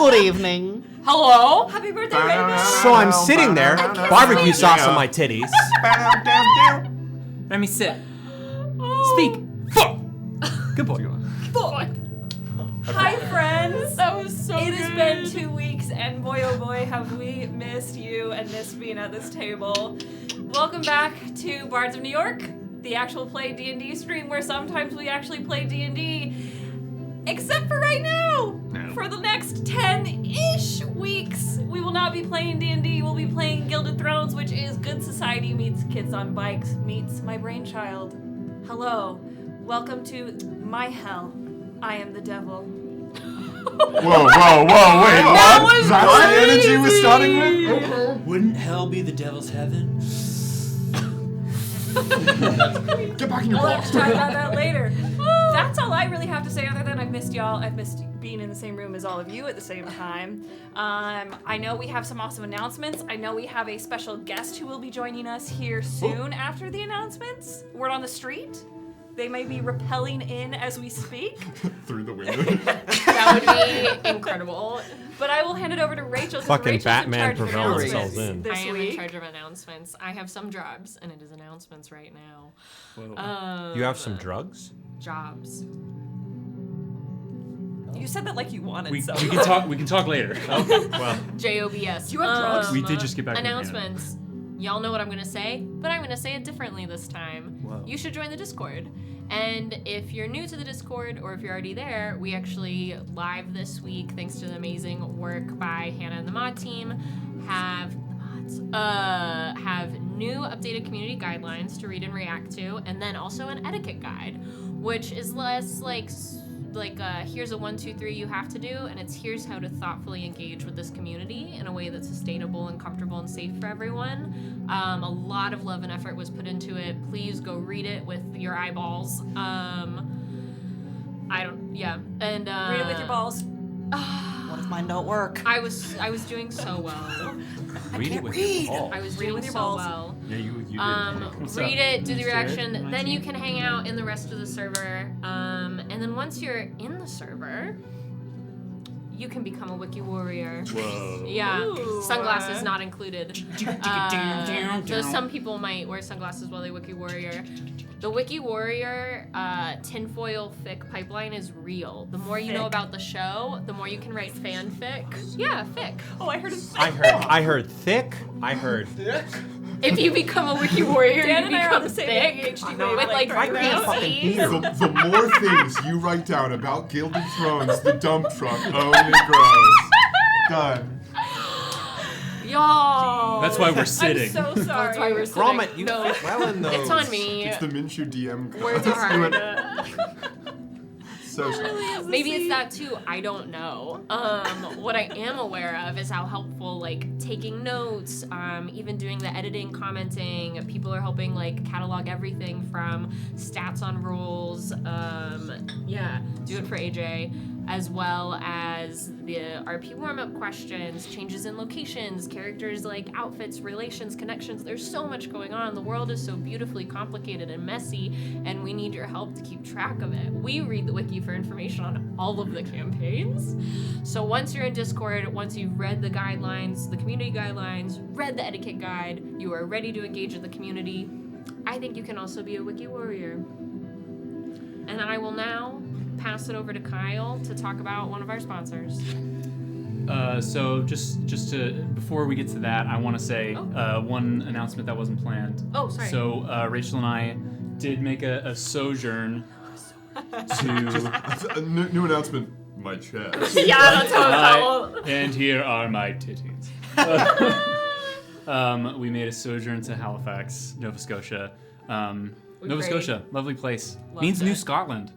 Good evening. Hello? Happy birthday, Raven. So I'm sitting there, barbecue sauce on my titties. Let me sit. Speak. Good boy. Hi, friends. That was so It good. has been 2 weeks, and boy, oh boy, have we missed you and missed being at this table. Welcome back to Bards of New York, the actual play D&D stream where sometimes we actually play D&D, except for right now. No. For the next 10-ish weeks, we will not be playing D&D. We'll be playing Gilded Thrones, which is Good Society meets Kids on Bikes meets My Brainchild. Hello. Welcome to my hell. I am the devil. Whoa, wait, That what? was That's the crazy. energy we're starting with? Wouldn't hell be the devil's heaven? Get back in your We'll have box. to talk about that later. That's all I really have to say other than I've missed y'all. I've missed being in the same room as all of you at the same time. I know we have some awesome announcements. I know we have a special guest who will be joining us here soon after the announcements. Word on the street. They may be rappelling in as we speak. Through the window. That would be incredible. But I will hand it over to Rachel. Fucking Rachel's Batman in charge of propelled announcements themselves in. this I am week. in charge of announcements. I have some jobs, and it is announcements right now. You have some drugs? Jobs. You said that like you wanted We some. can talk later. Okay, well. JOBS. You have drugs? We did just get back from announcements. Y'all know what I'm gonna say, but I'm gonna say it differently this time. Whoa. You should join the Discord. And if you're new to the Discord, or if you're already there, we actually live this week, thanks to the amazing work by Hannah and the mod team, have new updated community guidelines to read and react to, and then also an etiquette guide, which is less like here's a 1, 2, 3 you have to do, and it's here's how to thoughtfully engage with this community in a way that's sustainable and comfortable and safe for everyone. A lot of love and effort was put into it. Please go read it with your eyeballs. Read it with your balls. What if mine don't work? I was doing so well. Read it with your ball. I was Read it doing with your so balls. well. Yeah, you did. What's Read up? it, do the You share it? reaction, then you can hang out in the rest of the server. And then once you're in the server, you can become a wiki warrior. Whoa. Yeah, Ooh. sunglasses not included. So some people might wear sunglasses while they wiki warrior. The wiki warrior tinfoil fic pipeline is real. The more you know about the show, the more you can write fanfic. Yeah, fic. Oh, I heard it. I heard thick. I heard If you become a wiki warrior, Dan you and I are become on the same thick ADHD with like wavelength right now. crazy. The more things you write down about Gilded Thrones, the dump truck only grows. Done. Y'all. That's why we're sitting. I'm so sorry. That's why we're sitting. Gromit, you No, fit well in those. it's on me. It's the Minshew DM code. Words are hard. So Maybe it's that too. I don't know. What I am aware of is how helpful, like, taking notes, even doing the editing, commenting. People are helping, like, catalog everything from stats on rolls. Do it for AJ, as well as the RP warm-up questions, changes in locations, characters like outfits, relations, connections. There's so much going on. The world is so beautifully complicated and messy, and we need your help to keep track of it. We read the wiki for information on all of the campaigns. So once you're in Discord, once you've read the guidelines, the community guidelines, read the etiquette guide, you are ready to engage with the community, I think you can also be a wiki warrior. And I will now pass it over to Kyle to talk about one of our sponsors. So just to before we get to that, I want to say one announcement that wasn't planned. Oh, sorry. So Rachel and I did make a sojourn to. a new announcement. My chest. Yeah, that's how it felt. And here are my titties. We made a sojourn to Halifax, Nova Scotia. Nova great. Scotia, lovely place. Loved Means New it. Scotland.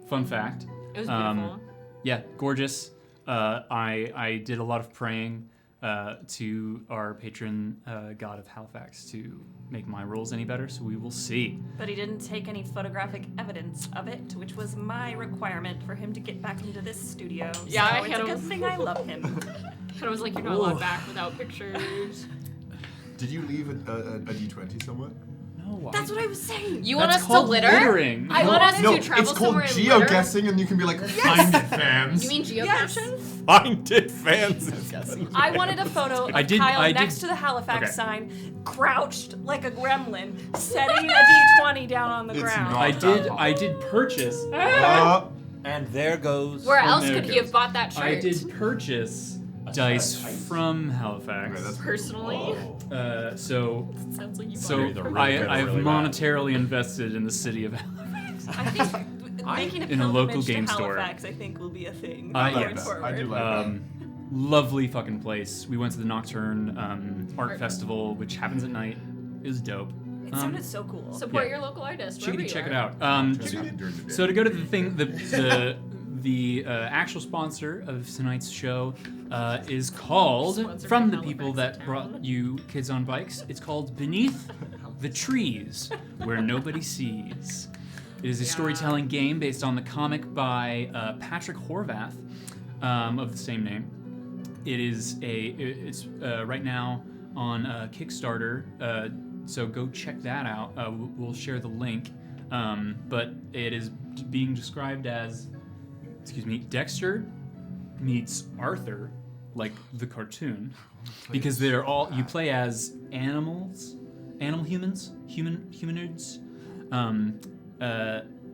Fun fact. It was beautiful. Yeah, gorgeous. I did a lot of praying to our patron god of Halifax to make my rolls any better, so we will see. But he didn't take any photographic evidence of it, which was my requirement for him to get back into this studio. Yeah, so I it's had a him. good thing I love him. And I was like, you're not allowed back without pictures. Did you leave a D20 somewhere? No. No, That's what I was saying. You want That's us to called litter? littering. I want us No, to travel it's called somewhere and litter? geoguessing, and you can be like, find it, fans. You mean geocaching? Find it, fans. I wanted a photo of Kyle next to the Halifax sign, crouched like a gremlin, setting a D20 down on the It's ground. not- I did purchase. And there goes. Where else there could it he goes. have bought that shirt? I did purchase dice from Halifax. Okay, that's Personally? So Sounds like you bought so it. either really good or I've really bad. monetarily invested in the city of Halifax. I think making a In a local pilgrimage game to store. Halifax, I think, will be a thing. I going like that. forward. I do like that. Lovely fucking place. We went to the Nocturne Art Festival, which happens at night. It was dope. It sounded so cool. Support Yeah. your local artist. wherever Chickadee, you check are. it out. During the day. So to go to the thing, the actual sponsor of tonight's show is called, Sponsor from the from people Halifax that town. brought you Kids on Bikes, it's called Beneath the Trees, Where Nobody Sees. It is a storytelling game based on the comic by Patrick Horvath of the same name. It's right now on Kickstarter, so go check that out. We'll share the link. But it is being described as, Dexter meets Arthur, like the cartoon, because they're all, you play as animals, humanoids,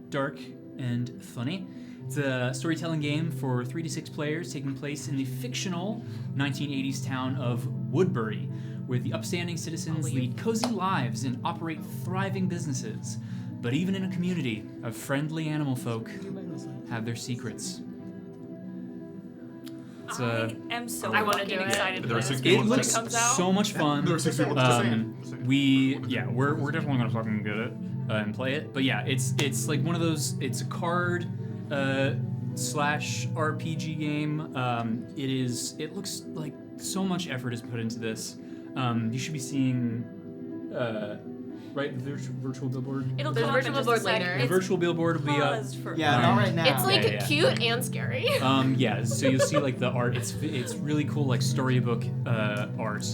dark and funny. It's a storytelling game for 3 to 6 players taking place in the fictional 1980s town of Woodbury, where the upstanding citizens lead cozy lives and operate thriving businesses. But even in a community of friendly animal folk have their secrets. It's, I am so I wanna fucking do it. excited There are for 6 this people it in when the it looks comes out. so much fun. There are 6 people at the same. We're definitely gonna fucking get it and play it. But yeah, it's like one of those. It's a card slash RPG game. It looks like so much effort is put into this. You should be seeing right the virtual billboard. It'll There's come a up in virtual just a billboard sec. later. The It's virtual billboard will be up. paused for Yeah, not right now. It's like Yeah. cute and scary. Yeah, so you'll see like the art. It's really cool, like storybook art.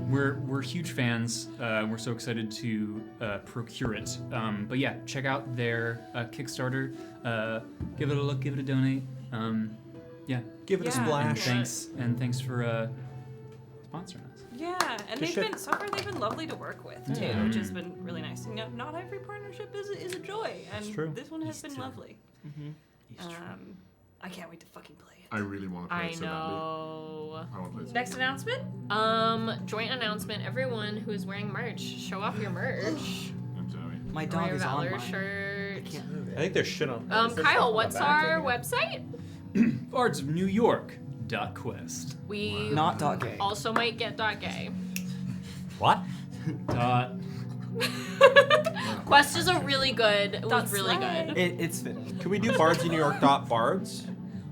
We're huge fans. We're so excited to procure it. But yeah, check out their Kickstarter. Give it a look. Give it a donate. Yeah. Give it a Yeah. splash. Thanks for sponsoring us. Yeah, and Good they've been lovely to work with too, Yeah. which has been really nice. You know, not every partnership is a joy, and It's true. this one has been lovely. I can't wait to fucking play it. I really want to play I it so badly. know. I want to play it so Next announcement? Joint announcement. Everyone who is wearing merch, show off your merch. I'm sorry. My Wear dog your is on Valor mine. shirt. I think there's shit on. is there stuff Kyle, on the what's back our of it? website? Bards of New York. .quest. We Not dot gay. also might get .gay. What? Quest is a really good. It was Dot really slay. good. It's fitting. Can we do Bards of New York Bards?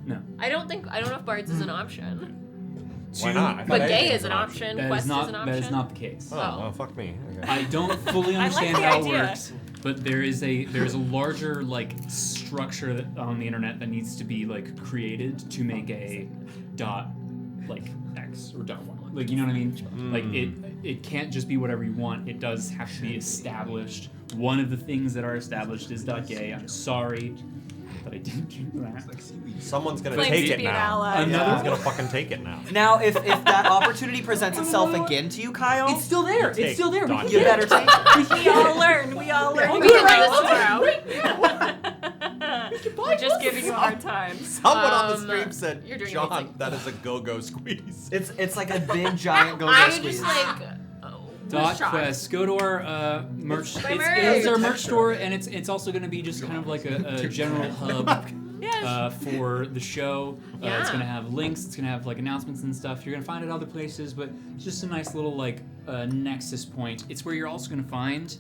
No. I don't know if Bards is an option. Why not? I thought But gay anything is was an option. Quest is an option. That is not the case. Oh, Oh. well, fuck me. Okay. I don't fully I like understand the how it idea. works, but there's a larger like structure on the internet that needs to be like created to make a dot like X or dot one. Like you know what I mean? Like it can't just be whatever you want. It does have to be established. One of the things that are established is dot gay. I'm sorry, but I didn't do that. Someone's gonna Claims take to it be an now. ally. Someone's gonna fucking take it now. Now, if that opportunity presents itself again to you, Kyle, It's still there. Take It's still there. dot you gay. better take it. We all learn. We all learn. We can do this tomorrow. We're just giving you a hard time. Someone on the stream said, you're doing John, amazing. that is a go-go squeeze. It's like a big giant go-go I squeeze. just like. Dot shocked. Quest. Go to our merch. My It's our merch. merch store, and it's also going to be just kind of like a general hub for the show. It's Yeah. going to have links. It's going to have like announcements and stuff. You're going to find it other places, but it's just a nice little like nexus point. It's where you're also going to find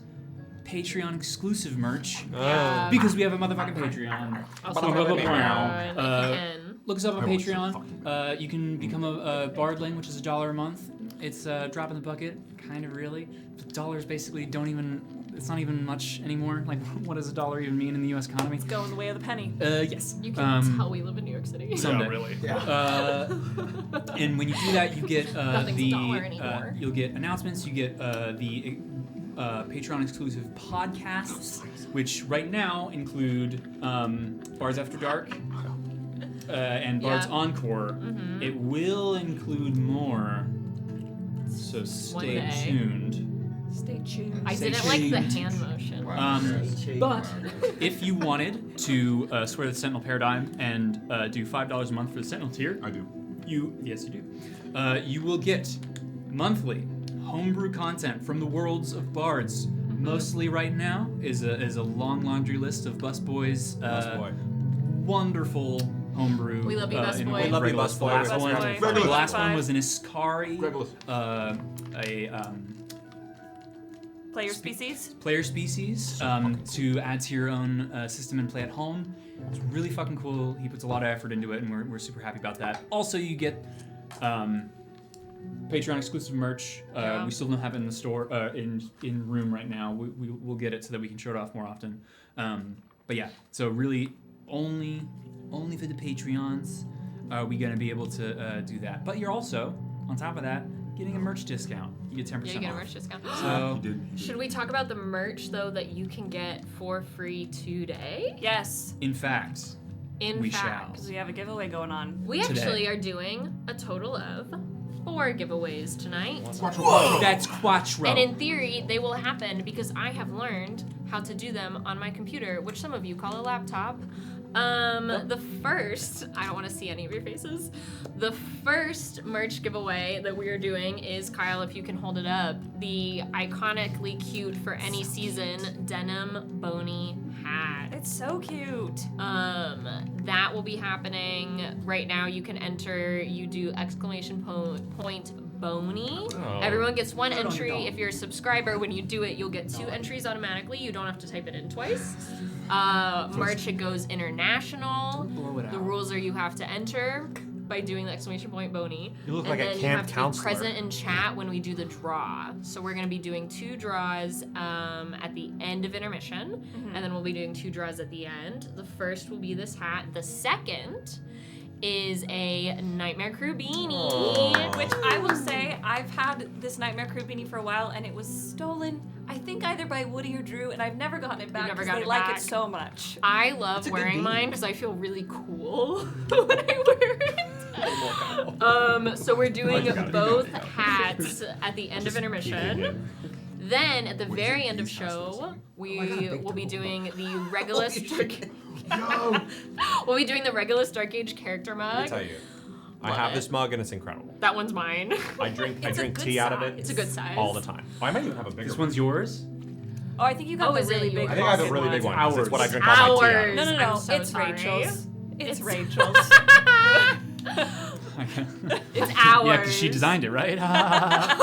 Patreon exclusive merch Yeah. because we have a motherfucking Patreon. Also, Blah, blah, blah, blah. Patreon, if you can. Look us up on I want some Patreon. fucking You can become a Bardling, which is $1 a month. It's a drop in the bucket, kind of really. But dollars basically it's not even much anymore. Like, what does $1 even mean in the U.S. economy? Go in the way of the penny. Yes. You can tell we live in New York City. Someday. really. And when you do that, you get Nothing's a dollar anymore. you'll get announcements. You get the Patreon-exclusive podcasts, which right now include Bards After Dark and Bards Encore. It will include more, so stay tuned. Stay tuned. I Stay didn't like the tuned. hand motion. But if you wanted to swear the Sentinel Paradigm and do $5 a month for the Sentinel tier, I do. Yes, you do. You will get monthly homebrew content from the worlds of bards. Mostly right now is a long laundry list of busboys. Busboy. Wonderful homebrew. We love you, in busboy. We love you, Regulus. The busboy. last one. Busboy. The Regulus. last one was an Iskari. Regulus. Player species. Player species to add to your own system and play at home. It's really fucking cool. He puts a lot of effort into it, and we're super happy about that. Also, you get Patreon exclusive merch. We still don't have it in the store in room right now. We'll get it so that we can show it off more often. But yeah, so really only for the Patreons are we gonna be able to do that. But you're also on top of that getting a merch discount. You get 10% Yeah, you get a off. merch discount. So Should we talk about the merch though that you can get for free today? Yes. in fact, In we fact, shall. Because we have a giveaway going on. we Today. actually are doing a total of 4 giveaways tonight. That's quattro. And in theory, they will happen because I have learned how to do them on my computer, which some of you call a laptop. The first, I don't want to see any of your faces. The first merch giveaway that we are doing is, Kyle, if you can hold it up, the iconically cute for any season denim bony hat. It's so cute. That will be happening right now. You can enter, you do exclamation point bony. Oh. Everyone gets 1 entry. If you're a subscriber, when you do it, you'll get 2 entries automatically. You don't have to type it in twice. Merch, it goes international. The rules are you have to enter by doing the exclamation point bony. You look and like a then you camp have to counselor. be present in chat when we do the draw. So we're going to be doing 2 draws at the end of intermission, and then we'll be doing 2 draws at the end. The first will be this hat. The second is a Nightmare Crew beanie. Which I will say, I've had this Nightmare Crew beanie for a while, and it was stolen, I think either by Woody or Drew, and I've never gotten it back never because got they it like back. it so much. I love a good wearing beanie. mine because I feel really cool when I wear it. So we're doing both hats at the end of intermission. Then at the very end of show, we will be doing the Regulus Yo! we'll be doing the Regulus Dark Age character Let me mug. tell you, I Love have it. this mug and it's incredible. That one's mine. I drink It's a good tea out of it. It's a good size. all the time. Oh, I might even have a bigger This one. one's yours? Oh, I think you got Oh, the is it really big yours? I think I have a pocket really big one. one. 'cause It's what I drink all my tea out of. No, no, no. I'm so it's sorry. Rachel's. It's It's- Rachel's. It's ours. Yeah, because she designed it, right? How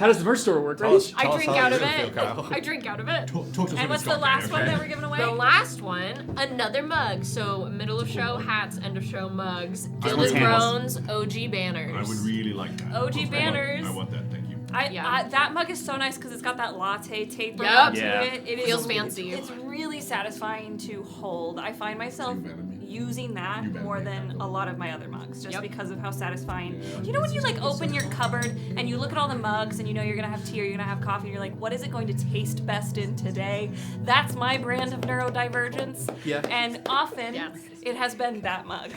does the merch store work, Tell us- I tell us drink how out you're of gonna it. feel, Kyle. I drink out of it. Talk to us And when what's it's the last okay? one that we're giving away? The last one, another mug. So middle of show hats, end of show mugs. Gilded handles. Thrones, OG banners. I would really like that. OG I want- banners. I want that, thank you. Yeah. That mug is so nice because it's got that latte taper Yep. onto Yeah. it. It Feels is, fancy. It's really satisfying to hold. I find myself You better be. using that You better more be. than a lot of my other mugs, just Yep. because of how satisfying. You know when you like open your cupboard and you look at all the mugs and you know you're gonna have tea or you're gonna have coffee and you're like, what is it going to taste best in today? That's my brand of neurodivergence. Yeah. And often Yes. it has been that mug.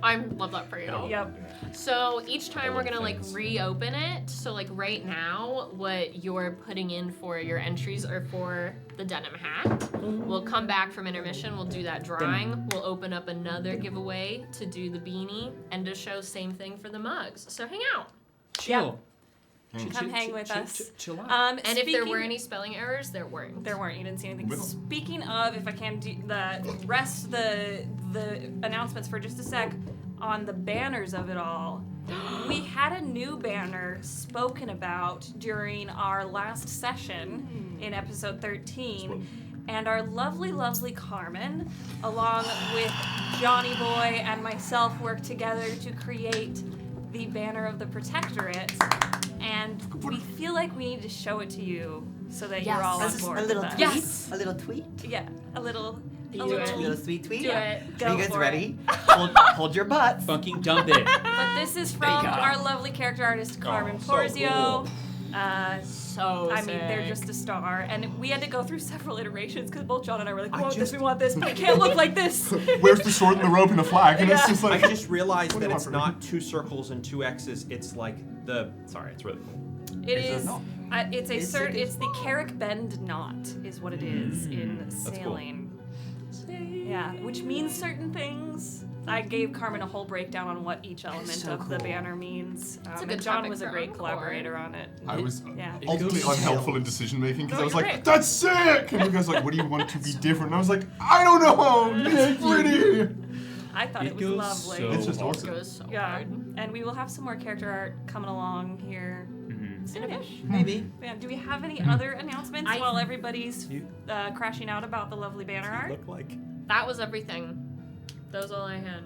I love that for you. Yep. So each time we're gonna like reopen it. So like right now, what you're putting in for your entries are for the denim hat. We'll come back from intermission. We'll do that drawing. We'll open up another giveaway to do the beanie. End of show, same thing for the mugs. So hang out. Chill. Come hang with us. Chill out. And if there were Speaking- any spelling errors, there weren't. There weren't. You didn't see anything. Middle. Speaking of, if I can do the announcements for just a sec on the banners of it all. We had a new banner spoken about during our last session in episode 13. And our lovely, lovely Carmen, along with Johnny Boy and myself, worked together to create the banner of the Protectorate. And we feel like we need to show it to you so that you're all on This is board a little with tweet. us. Yes. A little tweet. Yeah, a little. Do A it. A little sweet tweet. Do it. Go Are you guys for ready? Hold your butts. Fucking dump it. But this is from go. our lovely character artist Carmen so Porzio. cool. So I mean, they're sick. just a star, and we had to go through several iterations because both John and I were like, we want this, but it can't look like this. Where's the sword and the rope and the flag? And it's just I like just realized What do that you it's want from me? not 2 circles and 2 X's. It's like the. Sorry, it's really cool. It Is is. it It's a it's the Carrick Bend knot is what it is in cool. sailing. Yeah, which means certain things. I gave Carmen a whole breakdown on what each element so of the cool. banner means. a And good John topic was a for great Encore. collaborator on it. I was Yeah. ultimately goes unhelpful in details. decision making because No, I was you're like, right. "That's sick!" And you guys were like, "What do you want to be different?" And I was like, "I don't know. It's pretty." I thought it was goes lovely. so It's just hard. awesome. Goes so Yeah, hard. and we will have some more character art coming along here soonish. Maybe. Yeah, do we have any other announcements I- while everybody's You- crashing out about the lovely banner art? Look like. That was everything. That was all I had.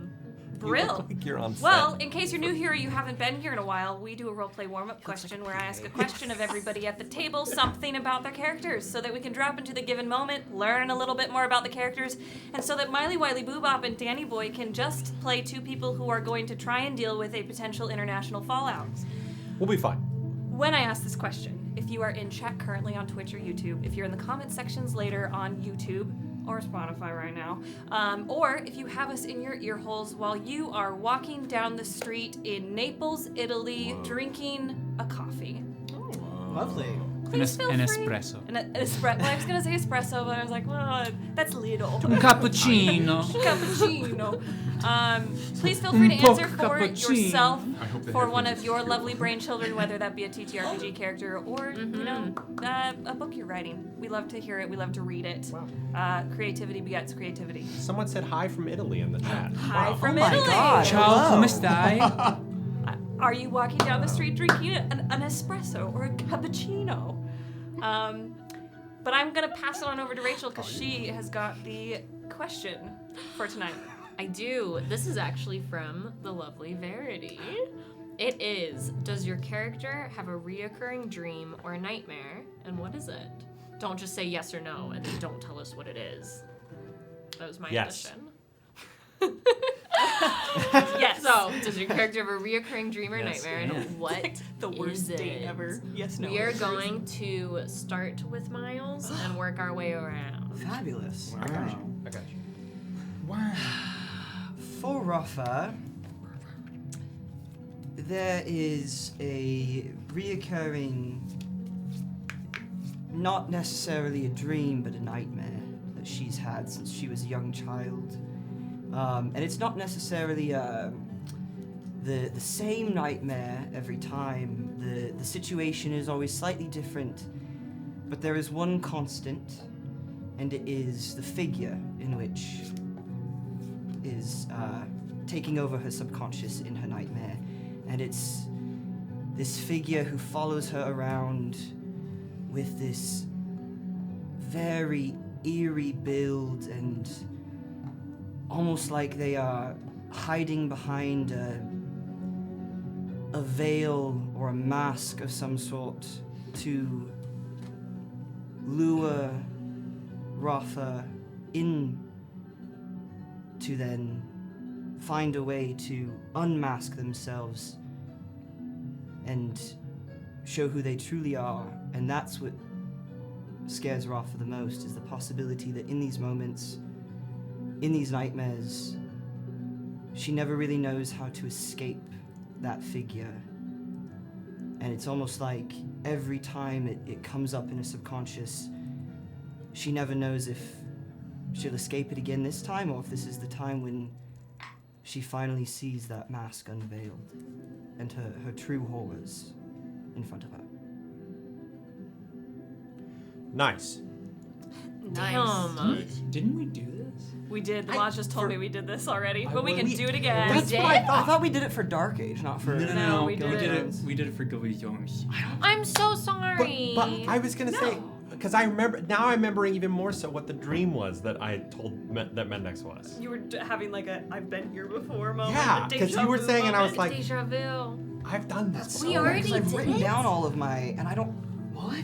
You Brill. look like you're on set. Well, in case you're new here or you haven't been here in a while, we do a roleplay warm-up question where I ask a question of everybody at the table, something about their characters, so that we can drop into the given moment, learn a little bit more about the characters, and so that Miley Wiley Boobop and Danny Boy can just play 2 people who are going to try and deal with a potential international fallout. We'll be fine. When I ask this question, if you are in chat currently on Twitch or YouTube, if you're in the comment sections later on YouTube or Spotify right now, or if you have us in your ear holes while you are walking down the street in Naples, Italy, drinking a coffee. Lovely. Please feel An free. espresso. Well, I was gonna say espresso, but I was like, well, that's little. Un cappuccino. Cappuccino. Please feel free to Un answer poco for cappuccino. yourself, I hope they for have one these of your too. lovely brain children, whether that be a TTRPG character or, you know, a book you're writing. We love to hear it. We love to read it. Creativity begets creativity. Someone said hi from Italy in the chat. Hi from Oh my Italy. God. Ciao, Hello. come stai? Are you walking down the street drinking an espresso or a cappuccino? But I'm gonna pass it on over to Rachel because she has got the question for tonight. I do. This is actually from the lovely Verity. It is, does your character have a reoccurring dream or nightmare, and what is it? Don't just say yes or no, and then don't tell us what it is. That was my Yes. addition. Yes. So, does your character have a reoccurring dream or Yes, nightmare, and what The worst is date it? ever. Yes, no. We are going to start with Miles and work our way around. Fabulous. I got you. I got you. Wow. For Rafa, there is a reoccurring, not necessarily a dream, but a nightmare that she's had since she was a young child. And it's not necessarily the same nightmare every time. The situation is always slightly different, but there is one constant, and it is the figure in which is taking over her subconscious in her nightmare. And it's this figure who follows her around with this very eerie build, and almost like they are hiding behind a veil or a mask of some sort to lure Rafa in to then find a way to unmask themselves and show who they truly are. And that's what scares Rafa the most, is the possibility that in these moments, in these nightmares, she never really knows how to escape that figure. And it's almost like every time it comes up in her subconscious, she never knows if she'll escape it again this time, or if this is the time when she finally sees that mask unveiled and her true horrors in front of her. Nice. Damn. Didn't we do this? We did. The Lodge just told me we did this already, but we can we- do it again. That's did? what I thought we did it for Dark Age, not for... No, we We did did it. it. We did it for Gilded. I'm so sorry. But I was gonna say, because I remember now, I'm remembering even more so what the dream was that I told that Mendax was. You were having like a "I've been here before" moment. Yeah, a because deja you were vu saying, and I was moment. like, Deja vu. I've done this. We so already Because I've did written it? down all of my... And I don't... What?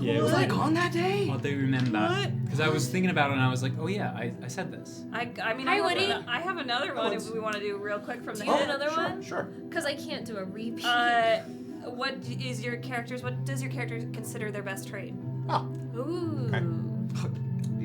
Yeah, Was I gone that day? Oh, they remember. What? Because I was thinking about it and I was like, oh yeah, I said this. I mean, Hi, I Woody. have another one if we want to do real quick from Do the you have head. another one? Sure. Because I can't do a repeat. What does your character consider their best trait? Oh, Ooh. okay.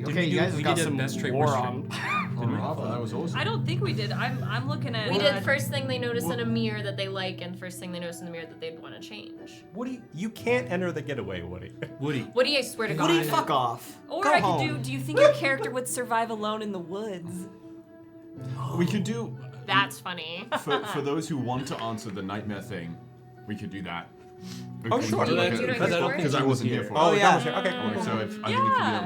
Okay, you guys have got did a some best trait war worst on. Rafa, that was awesome. I don't think we did. I'm looking at. We did first thing they notice in a mirror that they like, and first thing they notice in the mirror that they'd want to change. Woody, you can't enter the getaway, Woody. Woody. Woody, I swear to God. Woody, fuck off. Or Go I home. could do you think your character would survive alone in the woods? We could do That's funny. for those who want to answer the nightmare thing. We could do that. Oh, We sure. could do Do like you a- know because your score? because I wasn't here for Oh, it. yeah. yeah. Okay, cool. So I think it could be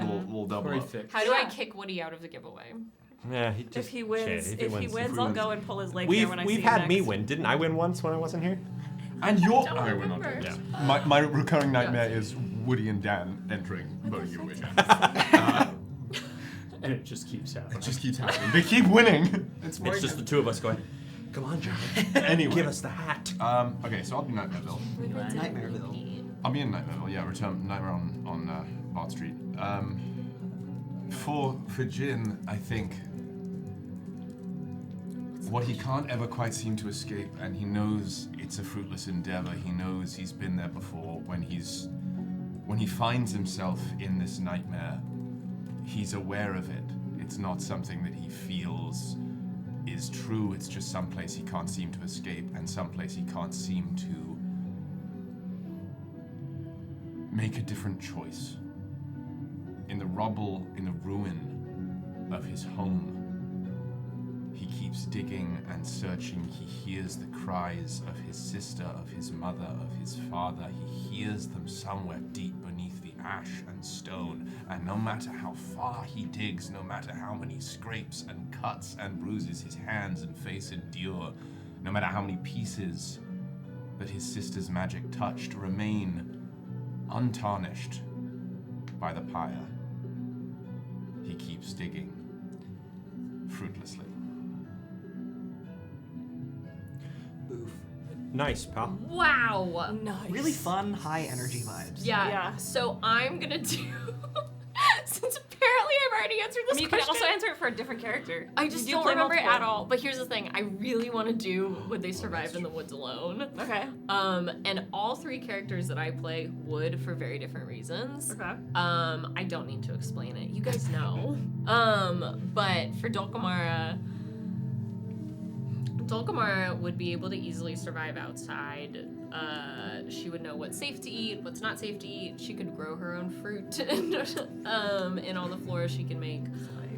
a little double Very up. fixed. How do I kick Woody out of the giveaway? Yeah, he just, If he wins, shit, if he wins, I'll go and pull his leg here when I see We've him had me next. win. Didn't I win once when I wasn't here? And your Don't I went on remember. to it. Yeah. My recurring nightmare is Woody and Dan entering, voting you win. And it just keeps happening. It just keeps happening. They keep winning. It's It's just the two of us going, come on, John. Anyway. Give us the hat. Okay, so I'll do Nightmareville. Nightmareville. I'll be in Nightmareville. Yeah, return Nightmare on Bard Street. For Jin, I think what he can't ever quite seem to escape, and he knows it's a fruitless endeavor. He knows he's been there before. When he finds himself in this nightmare, he's aware of it. It's not something that he feels is true. It's just someplace he can't seem to escape, and someplace he can't seem to make a different choice. In the rubble, in the ruin of his home, he keeps digging and searching. He hears the cries of his sister, of his mother, of his father. He hears them somewhere deep beneath the ash and stone. And no matter how far he digs, no matter how many scrapes and cuts and bruises his hands and face endure, no matter how many pieces that his sister's magic touched remain untarnished by the pyre, he keeps digging fruitlessly. Oof. Nice, pal. Wow. Nice. Really fun, high energy vibes. Yeah. Yeah. So I'm gonna do. Since apparently I've already answered I this mean, you can question. also answer it for a different character. I just You don't play remember it multiple. at all. But here's the thing: I really want to do Would They Survive in the Woods Alone? Okay. And all three characters that I play would for very different reasons. Okay. I don't need to explain it. You guys know. But for Dulcamara would be able to easily survive outside. She would know what's safe to eat, what's not safe to eat. She could grow her own fruit in all the floors she can make.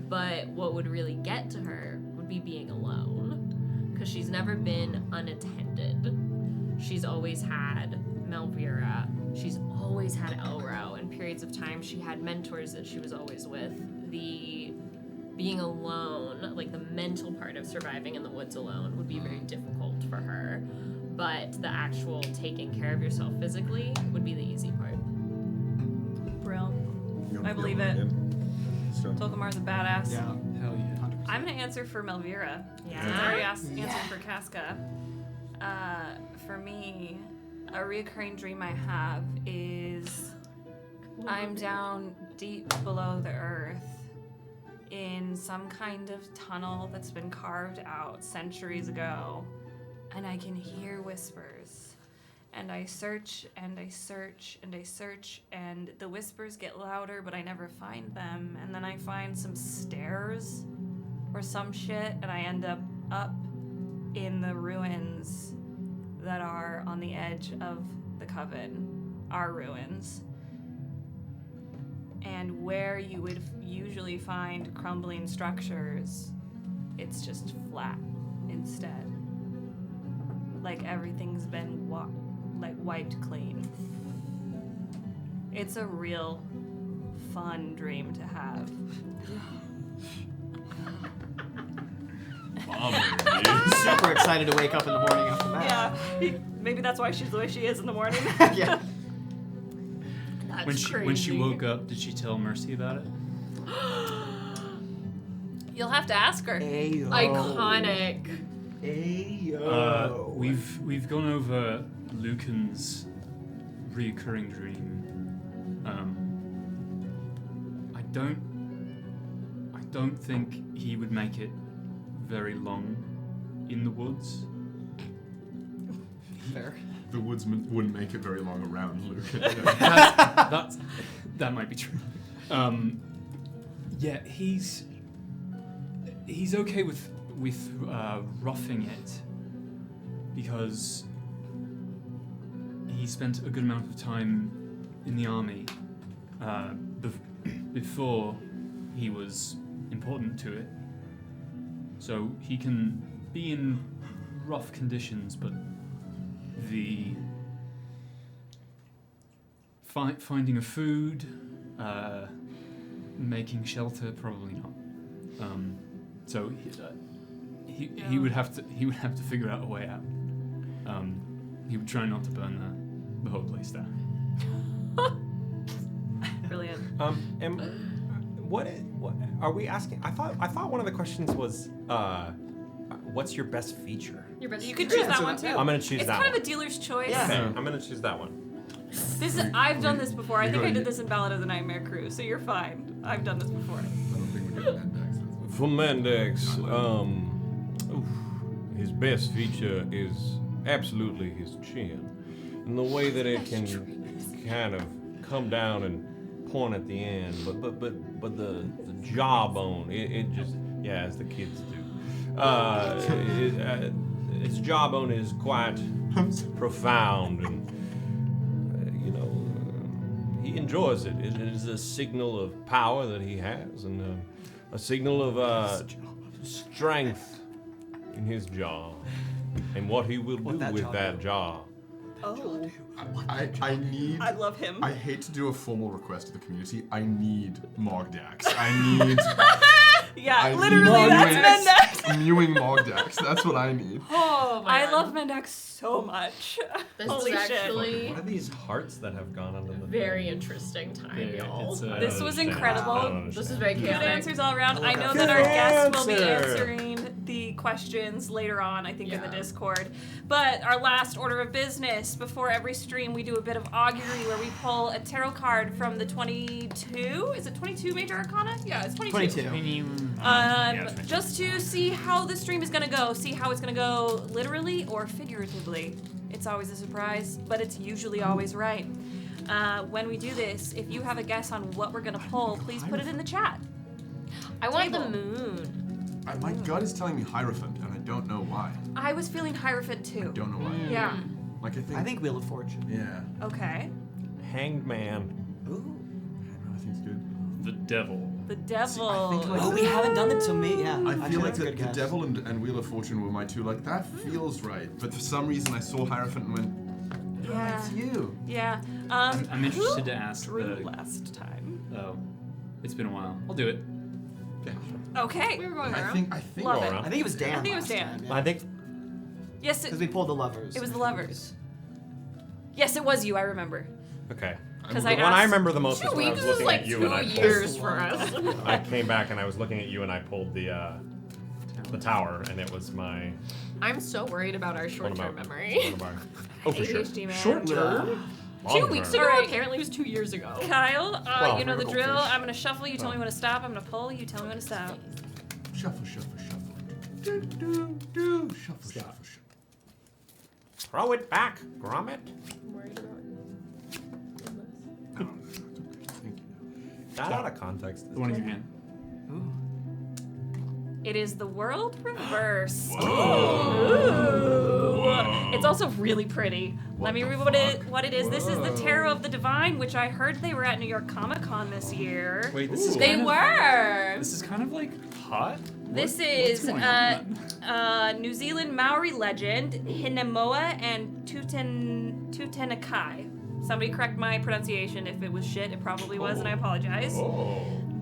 But what would really get to her would be being alone. Because she's never been unattended. She's always had Melvira. She's always had Elro. In periods of time, she had mentors that she was always with. The being alone, like the mental part of surviving in the woods alone, would be very difficult for her. But the actual taking care of yourself physically would be the easy part. Brill. I believe it. Dulcamara's a badass. Yeah. Hell yeah. I'm gonna answer for Melvira. Yeah? Since I already answered for Casca. For me, a reoccurring dream I have is I'm down deep below the earth in some kind of tunnel that's been carved out centuries ago, and I can hear whispers. And I search and I search and I search, and the whispers get louder, but I never find them. And then I find some stairs or some shit, and I end up in the ruins that are on the edge of the Coven, our ruins. And where you would usually find crumbling structures, it's just flat instead. Like everything's been wiped clean. It's a real fun dream to have. Super excited to wake up in the morning after that. Yeah, maybe that's why she's the way she is in the morning. Yeah. That's When she crazy. woke up, did she tell Mercy about it? You'll have to ask her. Ayo. Iconic. Ayo. We've gone over Lücan's reoccurring dream. I don't think he would make it very long in the woods. Fair. The the woodsman wouldn't make it very long around Lücan. That might be true. Yeah, he's okay with roughing it because he spent a good amount of time in the army before he was important to it. So he can be in rough conditions, but the finding of food, making shelter, probably not. So he would have to figure out a way out. He would try not to burn the whole place down. Brilliant. And what are we asking? I thought one of the questions was, what's your best feature? Your best You could feature. choose that one too. I'm gonna choose it's that kind one. of a dealer's choice. Okay, I'm gonna choose that one. I've done this before. I think I did this in Ballad of the Nightmare Crew, so you're fine. I've done this before. I don't think we're getting Mendax. For Mendax, his best feature is absolutely his chin. And the way that it can kind of come down and point at the end, but the jawbone, it just, yeah, as the kids do. Its jawbone is quite profound, and he enjoys it. It is a signal of power that he has, and a signal of strength in his jaw, and what he will do with that jaw. Oh. I need. I love him. I hate to do a formal request to the community. I need Mogdax. I need. Yeah, literally, that's Mendax. Mewing Mogdax. That's what I need. Oh my I God. love Mendax so much. This Holy is shit. actually What are these hearts that have gone under the very interesting time, Yeah, y'all. it's, This was incredible. This is very Good chaotic. answers all around. I know Good that our guests will be answer. answering the questions later on, I think, in the Yeah. Discord. But our last order of business, before every stream, we do a bit of augury where we pull a tarot card from the 22. Is it 22 Major Arcana? Yeah, it's 22. 22. Just to see how the stream is gonna go, see how it's gonna go literally or figuratively. It's always a surprise, but it's usually always right. When we do this, if you have a guess on what we're gonna pull, please put it in the chat. I want the Table. moon. My gut is telling me Hierophant, and I don't know why. I was feeling Hierophant I too. don't know why. Yeah. Like I think Wheel of Fortune. Yeah. Okay. Hanged Man. Ooh. I think it's good. The devil. The devil. I think, like, Oh, we haven't done it to me. Yeah. I feel like that's a the good guess. Devil and Wheel of Fortune were my two. Like, that feels right. But for some reason, I saw Hierophant and went, Yeah. it's you. Yeah. I'm interested who to ask drew the. last time. Oh, it's been a while. I'll do it. Yeah. Okay. We were going I around. think Love Go it. around. I think it was Dan. I think it was last Dan. time, yeah. I think Yes, Because we pulled the lovers. it was the lovers. Yes, it was you. I remember. okay. 'Cause The I one I asked- remember the most 2 was when I weeks was is looking like at you 2 and I years for us. I came back and I was looking at you and I pulled the tower, and it was my I'm so worried about our short-term one memory. of our oh for sure. ADHD man. Short term. 2 weeks ago, Alright. apparently it was 2 years ago. Kyle, Well, you know the vertical drill. fish. I'm gonna shuffle. You tell me when to stop. I'm gonna pull. You tell me when to stop. Shuffle, shuffle, shuffle. Do, do, do. Shuffle, shuffle, shuffle. Throw it back, Gromit. I'm worried about No, it's okay. Thank you. That out of context. The one in your hand. It is the world reverse. Ooh. It's also really pretty. Let me read what it is. This is the Tarot of the Divine, which I heard they were at New York Comic Con this year. Wait, this is They kind of, were. This is kind of like hot. This is going on? New Zealand Maori legend, Hinemoa and Tutenakai. Somebody correct my pronunciation. If it was shit, it probably was, and I apologize.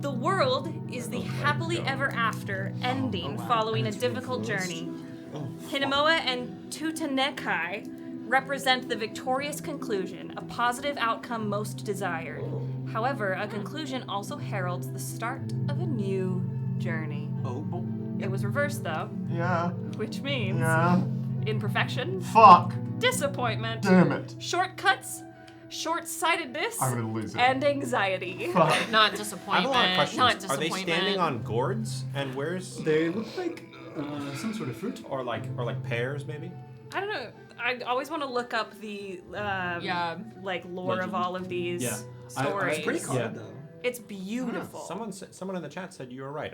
The world is the happily ever after ending following a difficult journey. Hinemoa and Tutenakai represent the victorious conclusion, a positive outcome most desired. However, a conclusion also heralds the start of a new journey. Oh. It was reversed though, Yeah. which means Yeah. imperfection, Fuck. disappointment, Damn it. shortcuts, short-sightedness, I'm gonna lose it. and anxiety. Fuck. Not I have disappointment. a lot of questions. Not Are they disappointment. standing on gourds? And where's They look like some sort of fruit. or like pears maybe? I don't know. I always want to look up the like lore Legend. of all of these Yeah. stories. It's pretty cool, Yeah. though. It's beautiful. Someone in the chat said you were right.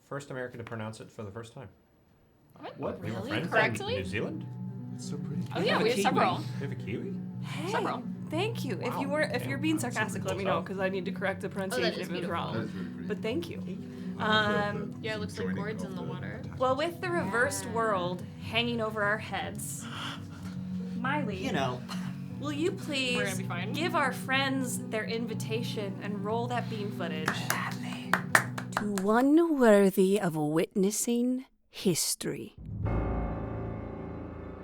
First American to pronounce it for the first time. What? We were Really? friends in Correctly? New Zealand. It's so pretty. Oh yeah, we have Kiwi. several. We have a Kiwi. Hey, Several. thank you. If Wow. you're being sarcastic, let me know Oh. because I need to correct the pronunciation is if it was beautiful. wrong. That is really pretty. But thank you. Yeah, it looks like Joining gourds of in the water. Well, with the reversed world hanging over our heads, Miley, You know, will you please We're gonna be fine. give our friends their invitation and roll that beam footage? To one worthy of witnessing history.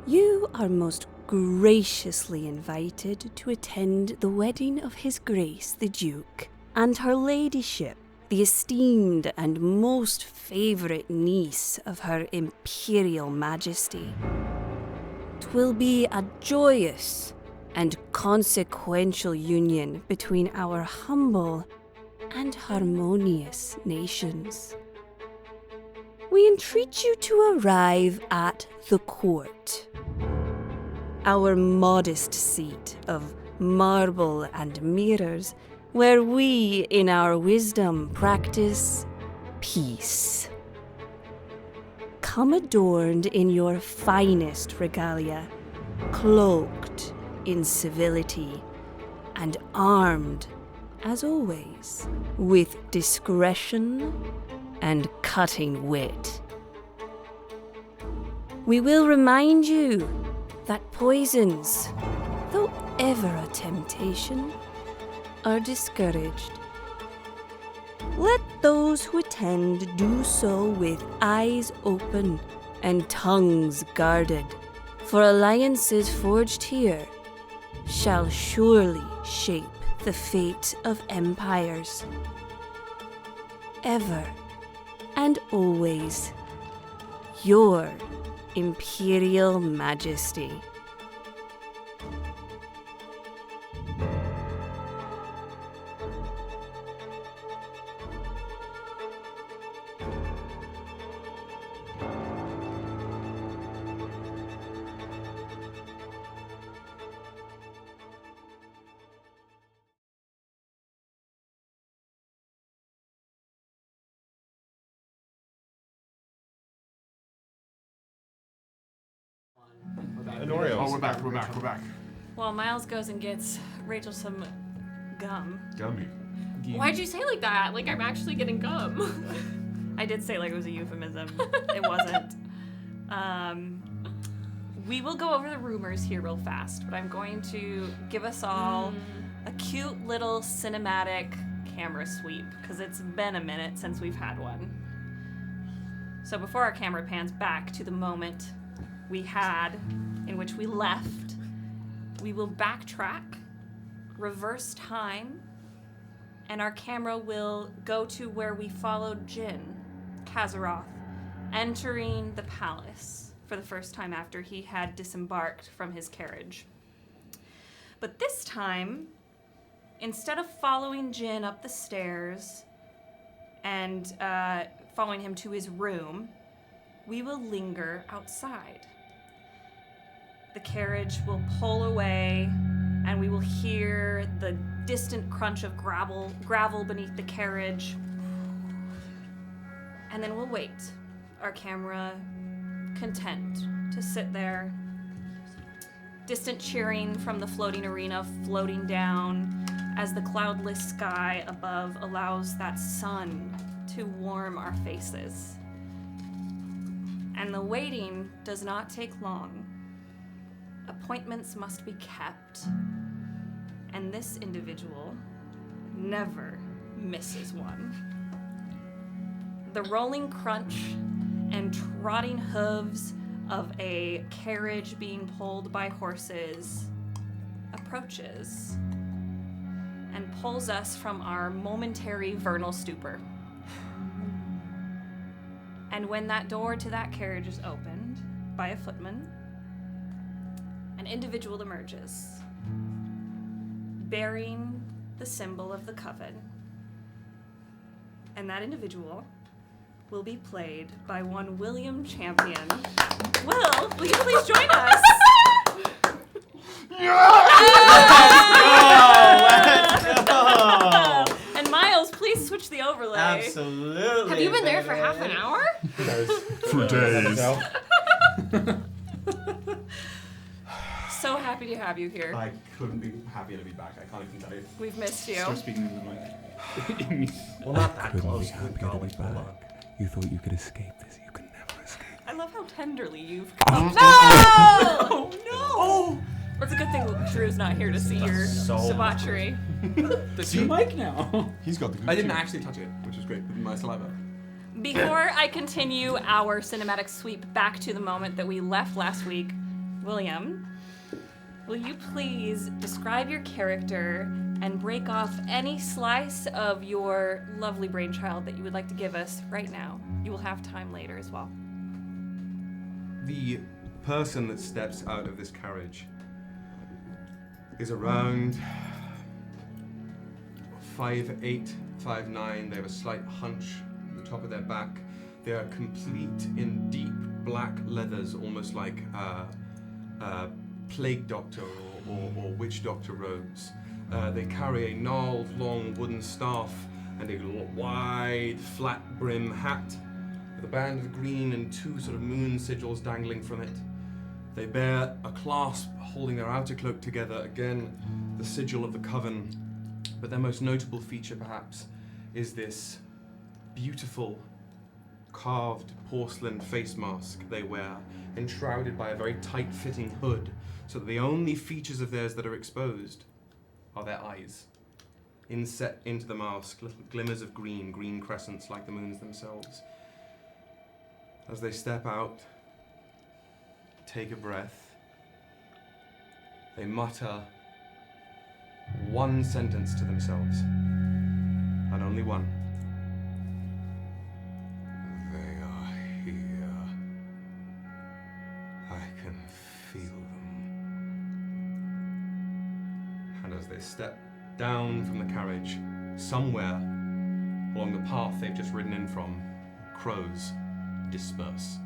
You are most graciously invited to attend the wedding of His Grace the Duke and Her Ladyship, the esteemed and most favourite niece of Her Imperial Majesty. 'Twill be a joyous and consequential union between our humble and harmonious nations. We entreat you to arrive at the court, our modest seat of marble and mirrors, where we, in our wisdom, practice peace. Come adorned in your finest regalia, cloaked in civility, and armed, as always, with discretion and cutting wit. We will remind you that poisons, though ever a temptation, are discouraged. Let those who attend do so with eyes open and tongues guarded, for alliances forged here shall surely shape the fate of empires. Ever and always, your Imperial Majesty. An Oreo. Oh, we're back. Well, Miles goes and gets Rachel some gum. Gummy. Why'd you say like that? Like I'm actually getting gum. I did say like it was a euphemism. It wasn't. We will go over the rumors here real fast, but I'm going to give us all a cute little cinematic camera sweep because it's been a minute since we've had one. So before our camera pans back to the moment we had in which we left, we will backtrack, reverse time, and our camera will go to where we followed Jin, Kazaroth, entering the palace for the first time after he had disembarked from his carriage. But this time, instead of following Jin up the stairs and following him to his room, we will linger outside. The carriage will pull away, and we will hear the distant crunch of gravel beneath the carriage. And then we'll wait, our camera content to sit there. Distant cheering from the floating arena floating down as the cloudless sky above allows that sun to warm our faces. And the waiting does not take long. Appointments must be kept, and this individual never misses one. The rolling crunch and trotting hooves of a carriage being pulled by horses approaches and pulls us from our momentary vernal stupor. And when that door to that carriage is opened by a footman, an individual emerges, bearing the symbol of the coven. And that individual will be played by one William Champion. Will you please join us? Let's go! And Miles, please switch the overlay. Absolutely. Have you been there for half an hour? For days. So happy to have you here. I couldn't be happier to be back. I can't even tell you. We've missed you. Start speaking in the mic. Well, not that Couldn't close. be happier to be back. You thought you could escape this. You could never escape. I love how tenderly you've come. No! Oh, no! It's a good thing Drew's not here to see your debauchery. That's your mic now. He's got the good I didn't tune. actually touch it, which was great with my saliva. Before I continue our cinematic sweep back to the moment that we left last week, William, will you please describe your character and break off any slice of your lovely brainchild that you would like to give us right now? You will have time later as well. The person that steps out of this carriage is around 5'8", 5'9". They have a slight hunch at the top of their back. They are complete in deep black leathers, almost like plague doctor or witch doctor robes. They carry a gnarled, long wooden staff and a wide, flat brim hat with a band of green and two sort of moon sigils dangling from it. They bear a clasp holding their outer cloak together, again, the sigil of the coven. But their most notable feature, perhaps, is this beautiful carved porcelain face mask they wear, enshrouded by a very tight-fitting hood, so that the only features of theirs that are exposed are their eyes. Inset into the mask, little glimmers of green crescents like the moons themselves. As they step out, take a breath, they mutter one sentence to themselves, and only one. They are here. I can feel them. And as they step down from the carriage, somewhere along the path they've just ridden in from, crows disperse.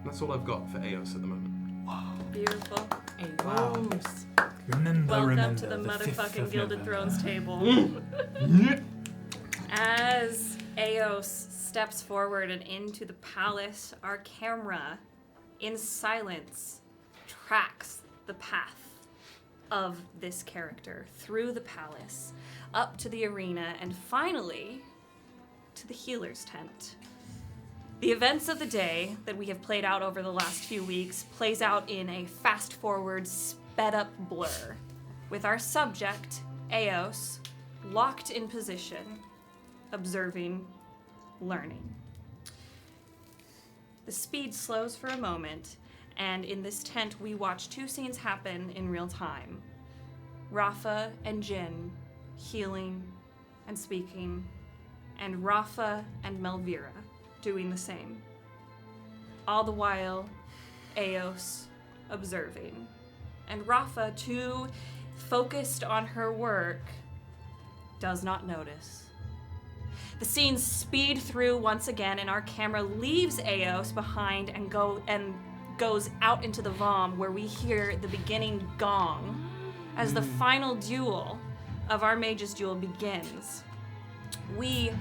That's all I've got for Eos at the moment. Beautiful. Wow. Welcome to the motherfucking Gilded Thrones table. As Eos steps forward and into the palace, our camera, in silence, tracks the path of this character through the palace, up to the arena, and finally to the healer's tent. The events of the day that we have played out over the last few weeks plays out in a fast-forward, sped-up blur, with our subject, Eos, locked in position, observing, learning. The speed slows for a moment, and in this tent we watch two scenes happen in real time. Rafa and Jin healing and speaking, and Rafa and Melvira doing the same. All the while, Eos observing. And Rafa, too focused on her work, does not notice. The scenes speed through once again, and our camera leaves Eos behind and goes out into the Vom, where we hear the beginning gong as the final duel of our mage's duel begins. We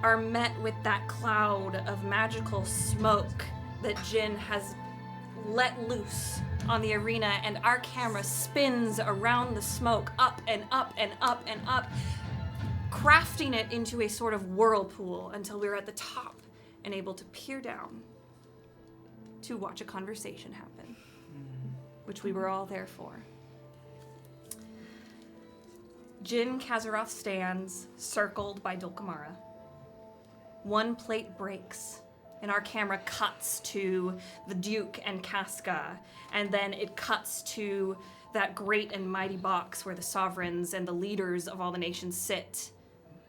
are met with that cloud of magical smoke that Jin has let loose on the arena, and our camera spins around the smoke, up and up and up and up, crafting it into a sort of whirlpool until we're at the top and able to peer down to watch a conversation happen, which we were all there for. Jin Kazaroth stands, circled by Dulcamara. One plate breaks, and our camera cuts to the Duke and Casca, and then it cuts to that great and mighty box where the sovereigns and the leaders of all the nations sit.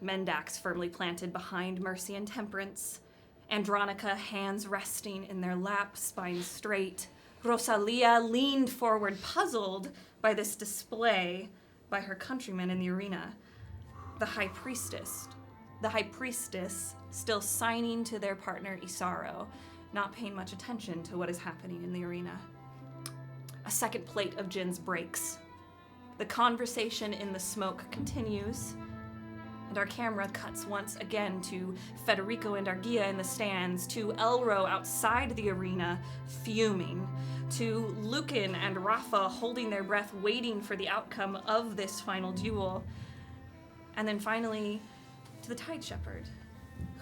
Mendax firmly planted behind Mercy and Temperance. Andronica, hands resting in their lap, spine straight. Rosalia leaned forward, puzzled by this display by her countrymen in the arena. The high priestess still signing to their partner Isaro, not paying much attention to what is happening in the arena. A second plate of gins breaks. The conversation in the smoke continues, and our camera cuts once again to Federico and Argia in the stands, to Elro outside the arena, fuming, to Lücan and Rafa holding their breath, waiting for the outcome of this final duel, and then finally to the Tide Shepherd,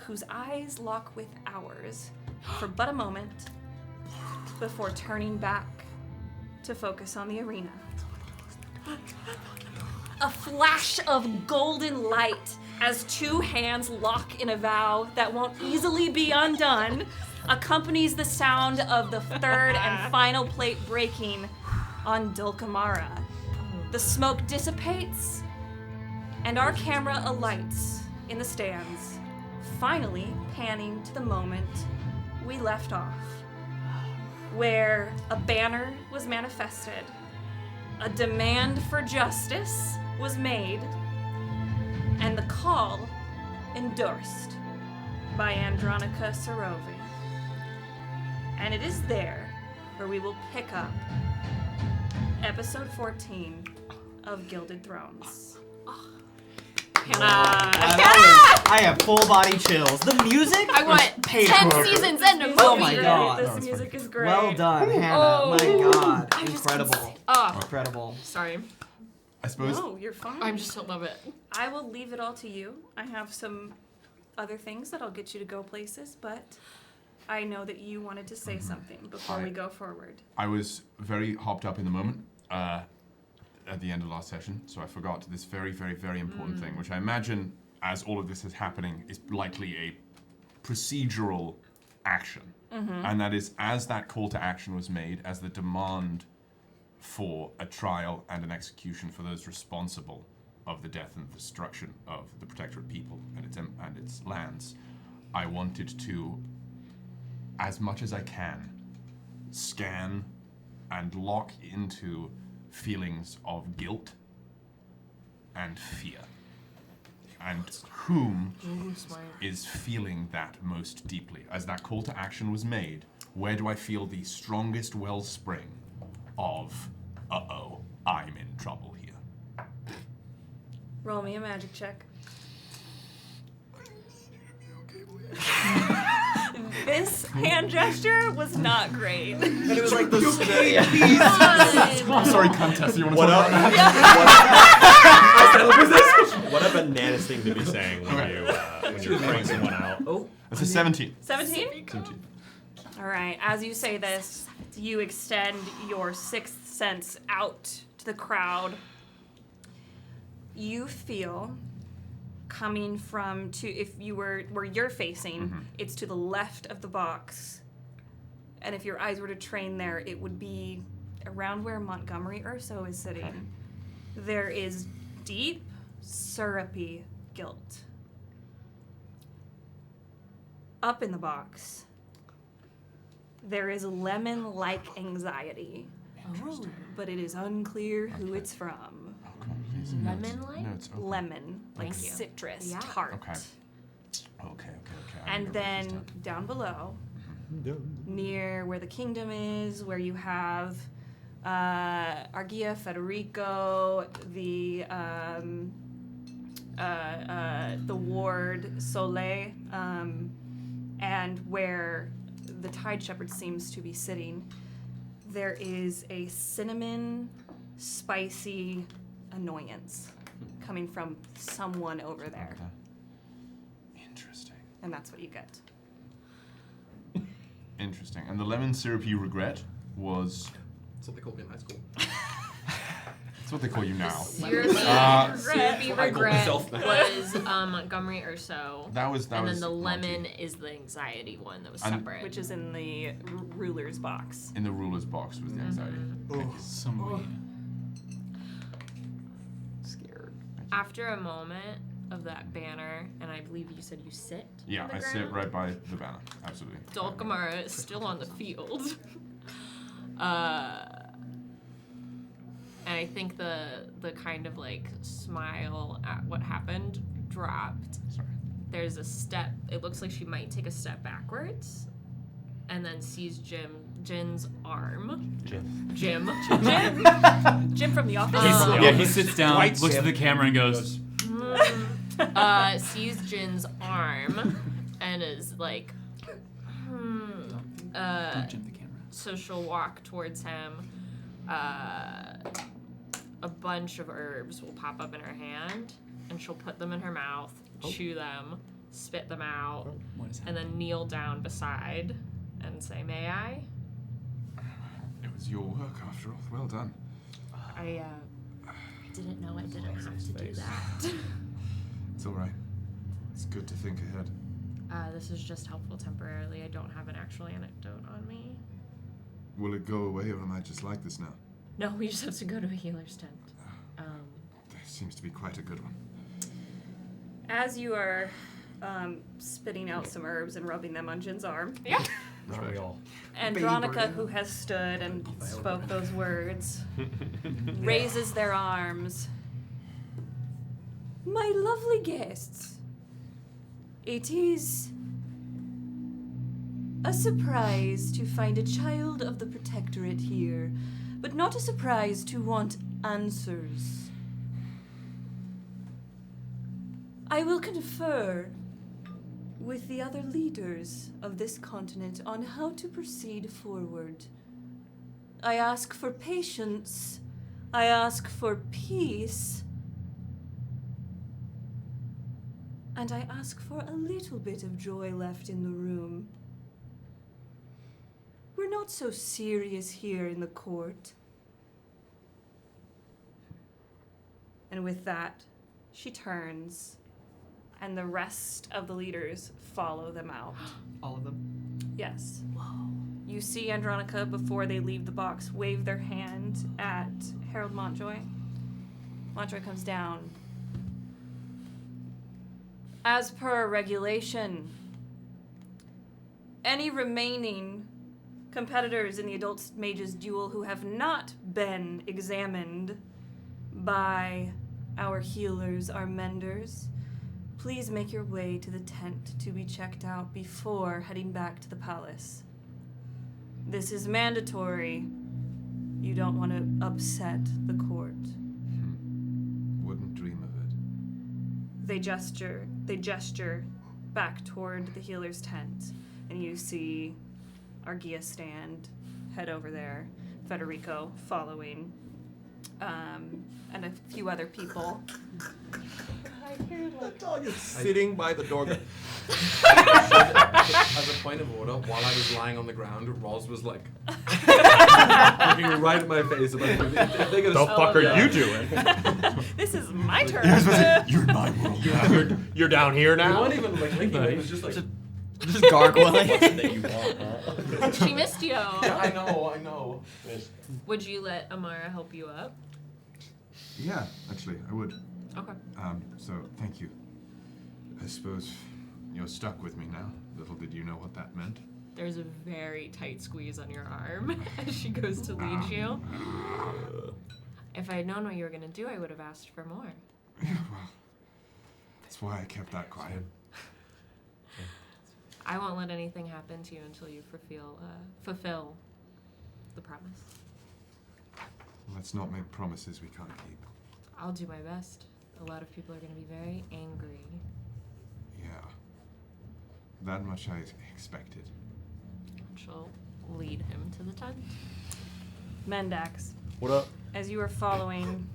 whose eyes lock with ours for but a moment before turning back to focus on the arena. A flash of golden light as two hands lock in a vow that won't easily be undone accompanies the sound of the third and final plate breaking on Dulcamara. The smoke dissipates, and our camera alights in the stands, finally panning to the moment we left off, where a banner was manifested, a demand for justice was made, and the call endorsed by Andronica Sarovei. And it is there where we will pick up episode 14 of Gilded Thrones. I have full body chills. The music I was want paid 10 for. seasons and a movie. Oh my god. This music is great. Well done, Hannah. Oh. My god. I just Incredible. Oh, Incredible. sorry. I suppose No, you're fine. I just love it. I will leave it all to you. I have some other things that'll get you to go places, but I know that you wanted to say something before we go forward. I was very hopped up in the moment at the end of last session, so I forgot this very, very, very important thing, which I imagine, as all of this is happening, is likely a procedural action. And that is, as that call to action was made, as the demand for a trial and an execution for those responsible of the death and destruction of the Protectorate people and its lands, I wanted to, as much as I can, scan and lock into feelings of guilt and fear. And whom is feeling that most deeply? As that call to action was made, where do I feel the strongest wellspring of, uh-oh, I'm in trouble here? Roll me a magic check. This hand gesture was not great. And it was like the I'm sorry, contest. You want to What talk up? about that? What a bananas thing to be saying when you're praying someone out. Oh. It's a 17. 17? 17. All right, as you say this, you extend your sixth sense out to the crowd. You feel coming from if you were where you're facing, it's to the left of the box. And if your eyes were to train there, it would be around where Montgomery Urso is sitting. Okay. There is deep, syrupy guilt. Up in the box, there is lemon-like anxiety. But it is unclear who it's from. Lemon-like? No, it's okay. Lemon, like Thank you. citrus, Yeah. tart. Okay. And then down below, near where the kingdom is, where you have Argia, Federico, the ward Soleil, and where the Tide Shepherd seems to be sitting, there is a cinnamon, spicy annoyance coming from someone over there. Interesting. And that's what you get. Interesting. And the lemon syrupy regret was... That's what they called me in high school. That's what they call you now. Syrupy I call regret myself that. was Montgomery Urso. That was and was then the Monty. lemon is the anxiety one that was And- separate. Which is in the ruler's box. In the ruler's box was the anxiety. Somebody. Scared. After a moment of that banner, and I believe you said you sit Yeah, on the I sit ground? right by the banner. Absolutely. Dulcamara is still on the field. And I think the kind of like smile at what happened dropped. Sorry. there's a step. It looks like she might take a step backwards, and then sees Jin's arm. Jim from the office. He sits down, looks at the camera, and goes. Sees Jin's arm, and is like, Don't Jim the camera. So she'll walk towards him. A bunch of herbs will pop up in her hand, and she'll put them in her mouth, chew them, spit them out, and then kneel down beside and say, "May I?" It was your work after all. Well done. I didn't know I didn't have to do that. It's all right. It's good to think ahead. This is just helpful temporarily. I don't have an actual anecdote on me. Will it go away, or am I just like this now? No, we just have to go to a healer's tent. There seems to be quite a good one. As you are spitting out some herbs and rubbing them on Jin's arm. Yeah. Aren't we all? Andronica, who has stood and spoke those words, raises their arms. My lovely guests, it is a surprise to find a child of the Protectorate here, but not a surprise to want answers. I will confer with the other leaders of this continent on how to proceed forward. I ask for patience. I ask for peace. And I ask for a little bit of joy left in the room. We're not so serious here in the court. And with that, she turns, and the rest of the leaders follow them out. All of them? Yes. Whoa. You see Andronica, before they leave the box, wave their hand at Harold Montjoy. Montjoy comes down. As per regulation, any remaining competitors in the Adult Mages duel who have not been examined by our healers, our menders, please make your way to the tent to be checked out before heading back to the palace. This is mandatory. You don't want to upset the court. Wouldn't dream of it. They gesture back toward the healer's tent, and you see Argia stand, head over there, Federico following, and a few other people. That dog is sitting by the door. As a point of order, while I was lying on the ground, Roz was like looking right at my face. Like, if they The fuck are you doing? This is my turn. You're in my world. You're down here We now? weren't even like licking it. It was just like. Just gargling. that you want, huh? She missed you. Yeah, I know. Would you let Amara help you up? Yeah, actually, I would. Okay. So, thank you. I suppose you're stuck with me now. Little did you know what that meant. There's a very tight squeeze on your arm as she goes to lead you. If I had known what you were going to do, I would have asked for more. Yeah, well, that's why I kept that quiet. I won't let anything happen to you until you fulfill the promise. Let's not make promises we can't keep. I'll do my best. A lot of people are going to be very angry. Yeah. That much I expected. She'll lead him to the tent. Mendax, What up? as you are following.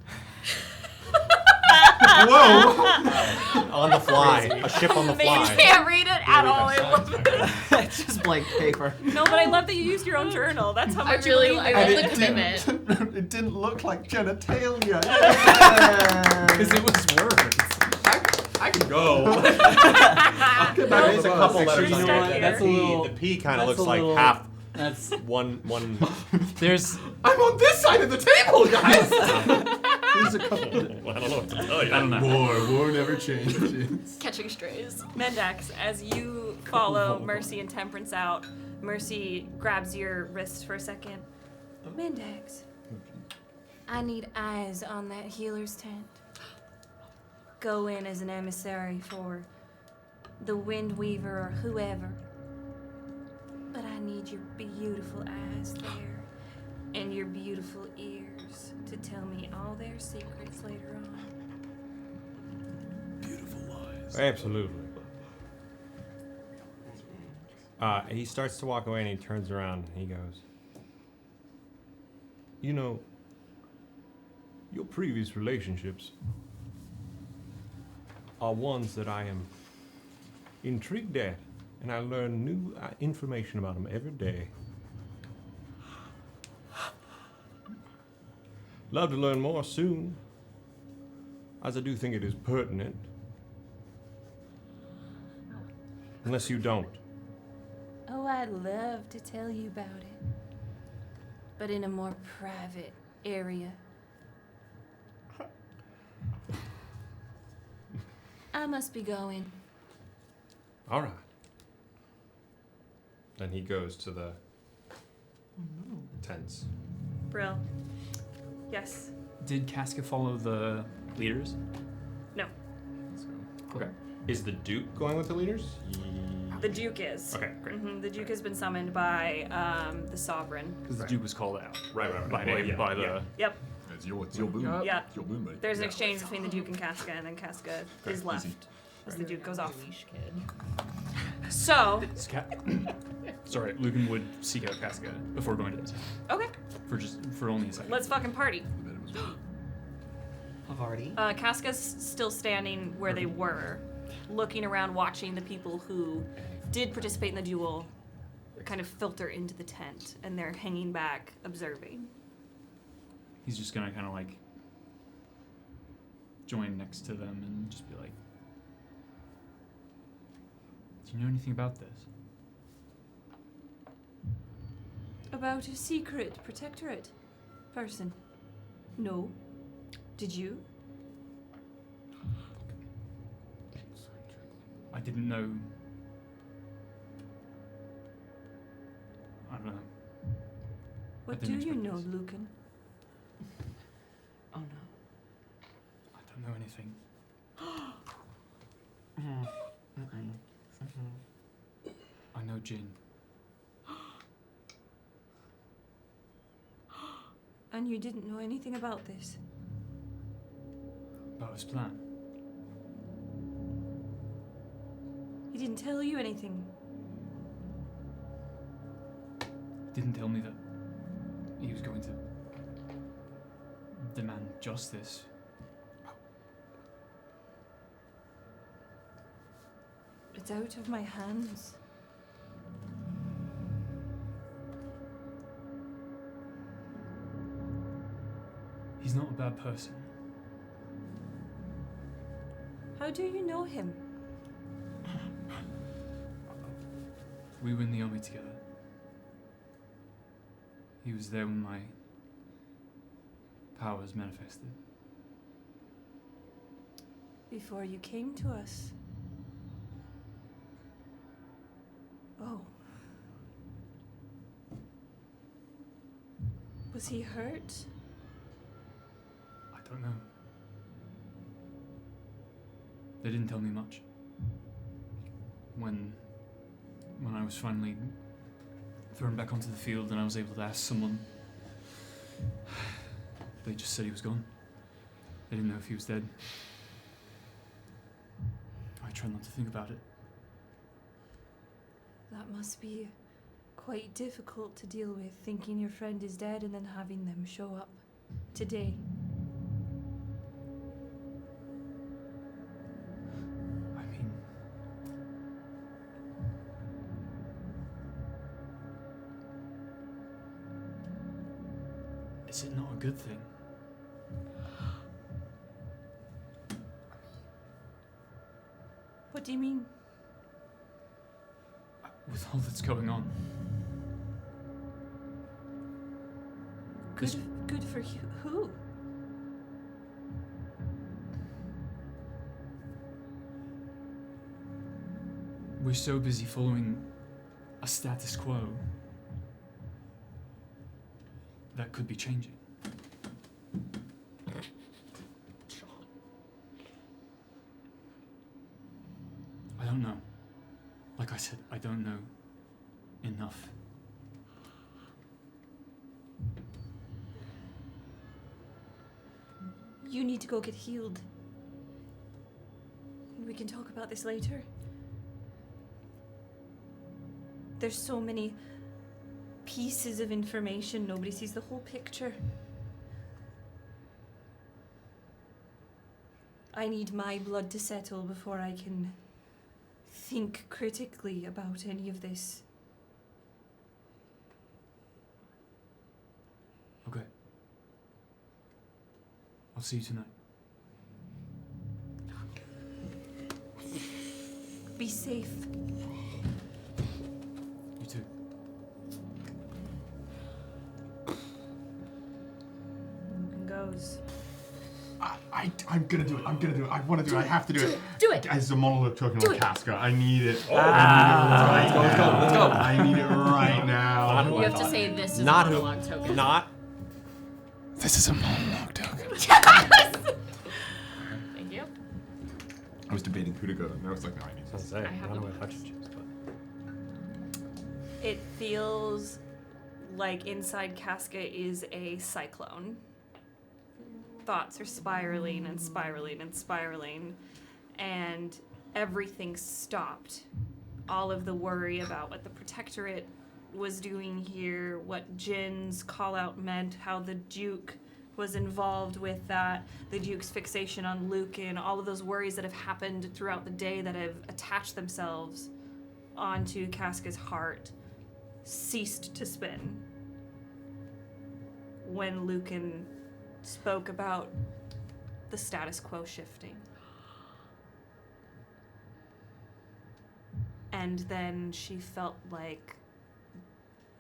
Whoa! On the fly. A ship on the You fly. can't read it at all. I love it. It's just blank paper. No, but I love that you used your own journal. That's how I much really you love believe in the it. commitment. It didn't look like genitalia. Because it was words. I can go. There is a couple letters You on know there. what? That's That's a little- the P kind of that's looks a like little- half That's one. there's I'm on this side of the table, guys. There's a couple. I don't know what to tell you. I don't know. War never changes. Catching strays. Mendax, as you follow Mercy and Temperance out, Mercy grabs your wrist for a second. Mendax, I need eyes on that healer's tent. Go in as an emissary for the Wind Weaver or whoever. But I need your beautiful eyes there and your beautiful ears to tell me all their secrets later on. Beautiful lies. Absolutely. He starts to walk away and he turns around and he goes, you know, your previous relationships are ones that I am intrigued at, and I learn new information about them every day. Love to learn more soon, as I do think it is pertinent. Unless you don't. Oh, I'd love to tell you about it, but in a more private area. I must be going. All right. Then he goes to the tents. Brill. Yes. Did Casca follow the leaders? No. Okay. Is the Duke going with the leaders? The Duke is. Okay, great. The Duke has been summoned by the Sovereign. Because the Duke was called out. Right. By Well, name, yeah, by the... yeah. Yep. It's your boon. Yeah. It's your boon, buddy. There's an exchange between the Duke and Casca, and then Casca is left as the Duke goes off. So. Sorry, Lücan would seek out Casca before going to this. Okay. For only a second. Let's fucking party. Party? Casca's still standing where they were, looking around, watching the people who did participate in the duel kind of filter into the tent, and they're hanging back, observing. He's just gonna kind of like join next to them and just be like, do you know anything about this? About a secret protectorate person. No. Did you? I didn't know. I don't know. What do you know, Lücan? Oh no. I don't know anything. I know Jin. And you didn't know anything about this? About his plan. He didn't tell you anything? Didn't tell me that he was going to demand justice. It's out of my hands. He's not a bad person. How do you know him? We were in the army together. He was there when my powers manifested. Before you came to us? Oh. Was he hurt? I don't know. They didn't tell me much. When I was finally thrown back onto the field and I was able to ask someone, they just said he was gone. They didn't know if he was dead. I try not to think about it. That must be quite difficult to deal with, thinking your friend is dead and then having them show up today. I mean, is it not a good thing? What do you mean? With all that's going on. Good for you. Who? We're so busy following a status quo that could be changing. I don't know. said, I don't know enough. You need to go get healed. We can talk about this later. There's so many pieces of information. Nobody sees the whole picture. I need my blood to settle before I can think critically about any of this. Okay. I'll see you tonight. Be safe. You too. Lücan goes. I'm gonna do it. I'm gonna do it. I want to do it. I have to do it. Do it. As the monolith token on Casca, I need it. Oh. I need it right now. Let's go. I need it right now. You have to say this is Not a who. monologue token. Not. This is a monologue token. Thank you. I was debating who to go, and I was like, no, I need this. I have the touch choose, but It feels like inside Casca is a cyclone. Thoughts are spiraling and spiraling and spiraling, and everything stopped. All of the worry about what the Protectorate was doing here, what Jin's call-out meant, how the Duke was involved with that, the Duke's fixation on Lücan, all of those worries that have happened throughout the day that have attached themselves onto Casca's heart ceased to spin when Lücan spoke about the status quo shifting. And then she felt like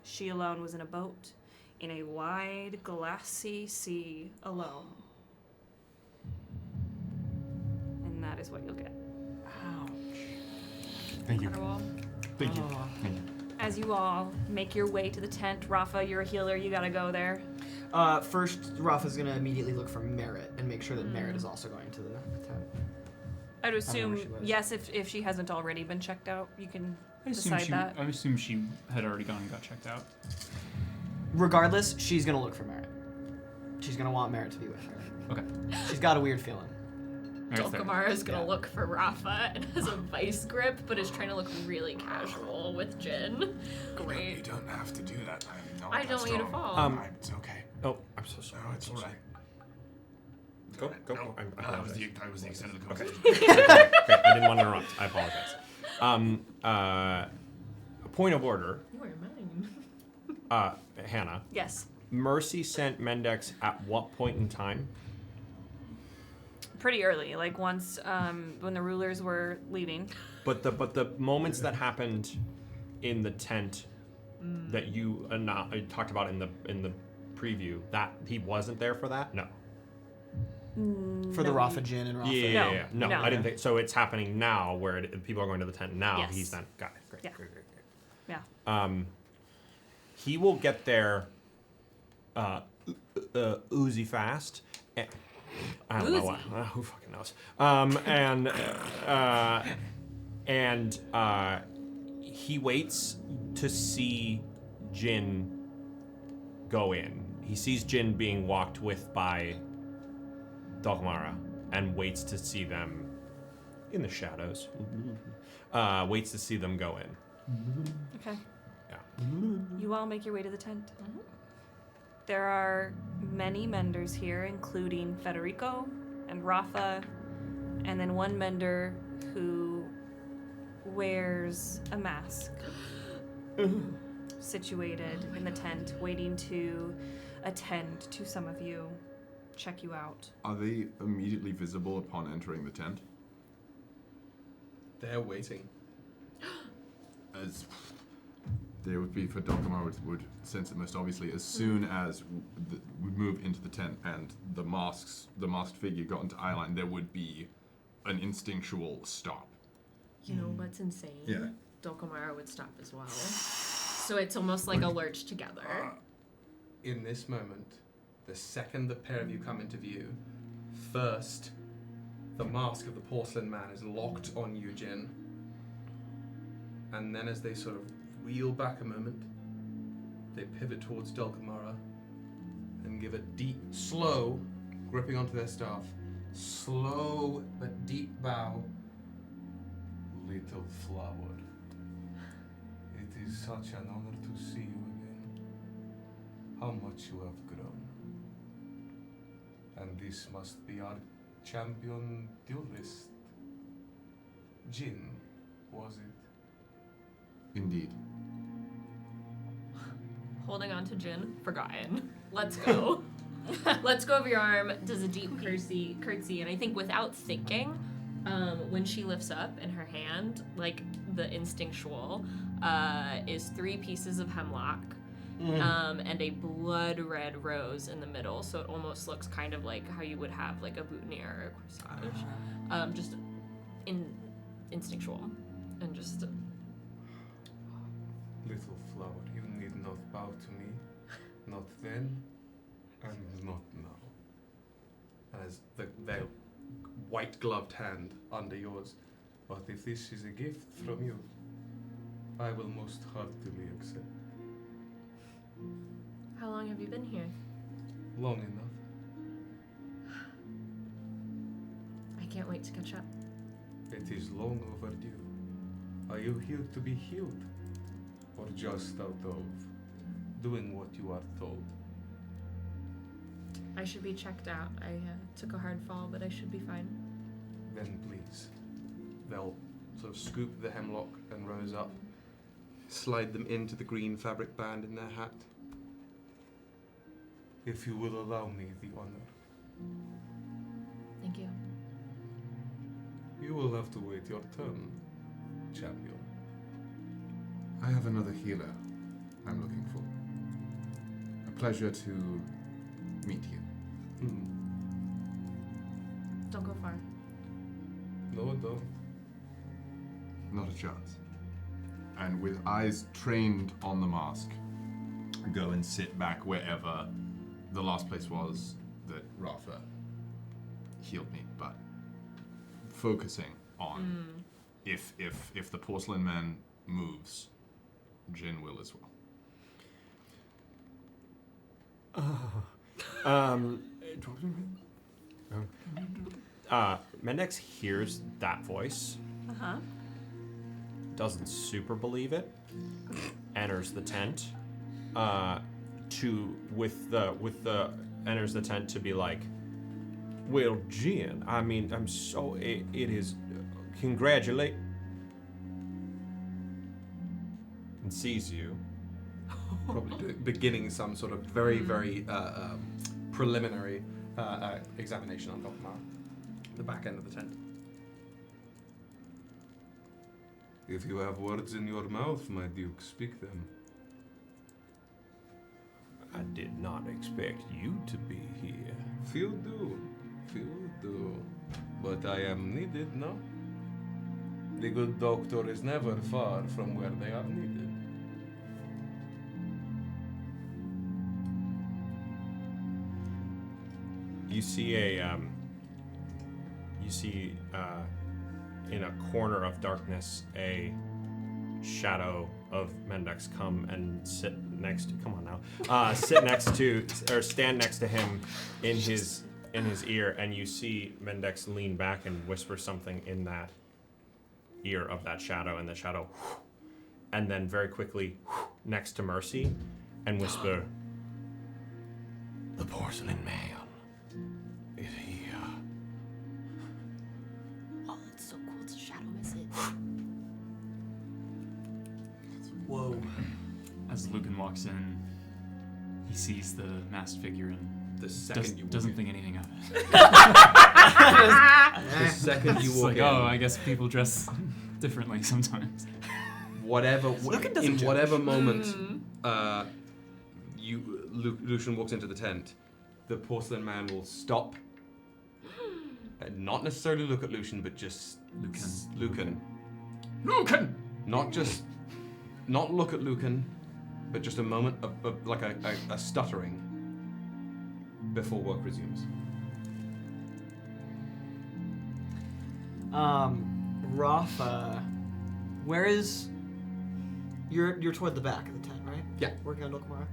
she alone was in a boat in a wide, glassy sea alone. And that is what you'll get. Thank you. Wonderwall. Thank you. Thank you. As you all make your way to the tent, Rafa, you're a healer, you gotta go there. First, Rafa's gonna immediately look for Merritt and make sure that Merritt is also going to the tent. I'd assume, she was. yes, if she hasn't already been checked out, you can I decide that. assume she had already gone and got checked out. Regardless, she's gonna look for Merritt. She's gonna want Merritt to be with her. Okay. She's got a weird feeling. Dulcamara is gonna look for Rafa and has a vice grip, but is trying to look really casual with Jin. Great. You don't have to do that. I'm not I that don't want you to strong. fall. It's okay. Oh, I'm so sorry. No, it's all right. Go. No, I that was apologize. the extent of the Okay. conversation. Okay, I didn't want to interrupt. I apologize. A point of order. You are mine. Hannah. Yes. Mercy sent Mendax at what point in time? Pretty early, like once when the rulers were leaving. But the moments that happened in the tent that you talked about in the preview, that he wasn't there for that? No. For the Rafa Jin and Rafa. Yeah. No, I didn't think so. It's happening now, where people are going to the tent now. Yes. He's done. Got it. Great. Yeah. Great. Yeah. He will get there oozy fast. I don't know why. Who fucking knows? And he waits to see Jin go in. He sees Jin being walked with by Dulcamara and waits to see them in the shadows. Waits to see them go in. Okay. Yeah. You all make your way to the tent. There are many menders here, including Federico and Rafa, and then one mender who wears a mask, situated in the tent, waiting to attend to some of you, check you out. Are they immediately visible upon entering the tent? They're waiting. As they would be for Dulcamara would sense it most obviously as soon as we move into the tent and the masked figure got into eye line, there would be an instinctual stop. You know what's insane? Yeah. Dulcamara would stop as well. So it's almost like a lurch together. In this moment, the second the pair of you come into view, first, the mask of the porcelain man is locked on you, Jin. And then as they sort of reel back a moment, they pivot towards Dulcamara and give a deep, slow, gripping onto their staff, slow but deep bow. Little flower, it is such an honor to see you again. How much you have grown. And this must be our champion duelist. Jin, was it? Indeed. Holding on to Jin, forgotten. Let's go. Let's go over your arm, does a deep curtsy, and I think without thinking, when she lifts up in her hand, like the instinctual, is 3 pieces of hemlock, and a blood red rose in the middle, so it almost looks kind of like how you would have like a boutonniere or a corsage. Just instinctual, and just... Little flower, you need not bow to me. Not then, and not now. As their white-gloved hand under yours. But if this is a gift from you, I will most heartily accept. How long have you been here? Long enough. I can't wait to catch up. It is long overdue. Are you here to be healed? Or just out of doing what you are told? I should be checked out. I took a hard fall, but I should be fine. Then please. They'll sort of scoop the hemlock and rose up, slide them into the green fabric band in their hat. If you will allow me the honor. Thank you. You will have to wait your turn, champion. I have another healer I'm looking for. A pleasure to meet you. Don't go far. No, don't. Not a chance. And with eyes trained on the mask, go and sit back wherever the last place was that Rafa healed me, but focusing on if the porcelain man moves, Jin will as well. Mendax hears that voice. Doesn't super believe it. Enters the tent. Enters the tent to be like, well, Jin, I mean, I'm so it is congratulate. And sees you. Probably beginning some sort of very, very preliminary examination on Dulcamara, the back end of the tent. If you have words in your mouth, my duke, speak them. I did not expect you to be here. Few do. But I am needed, no? The good doctor is never far from where they are needed. You see in a corner of darkness a shadow of Mendax come and sit next to. Come on now, sit next to or stand next to him in his ear, and you see Mendax lean back and whisper something in that ear of that shadow, and the shadow, and then very quickly next to Mercy, and whisper, The porcelain man is here. Oh, it's so cool to shadow miss it. Whoa. As Lücan walks in, he sees the masked figure and doesn't think anything of it. The second you walk in, I guess people dress differently sometimes. Whatever moment Lücan walks into the tent, the porcelain man will stop and not necessarily look at Lücan, but just Lücan. Not look at Lücan, but just a moment of like a stuttering before work resumes. Rafa, where is You're toward the back of the tent, right? Yeah. Working on Dulcamara.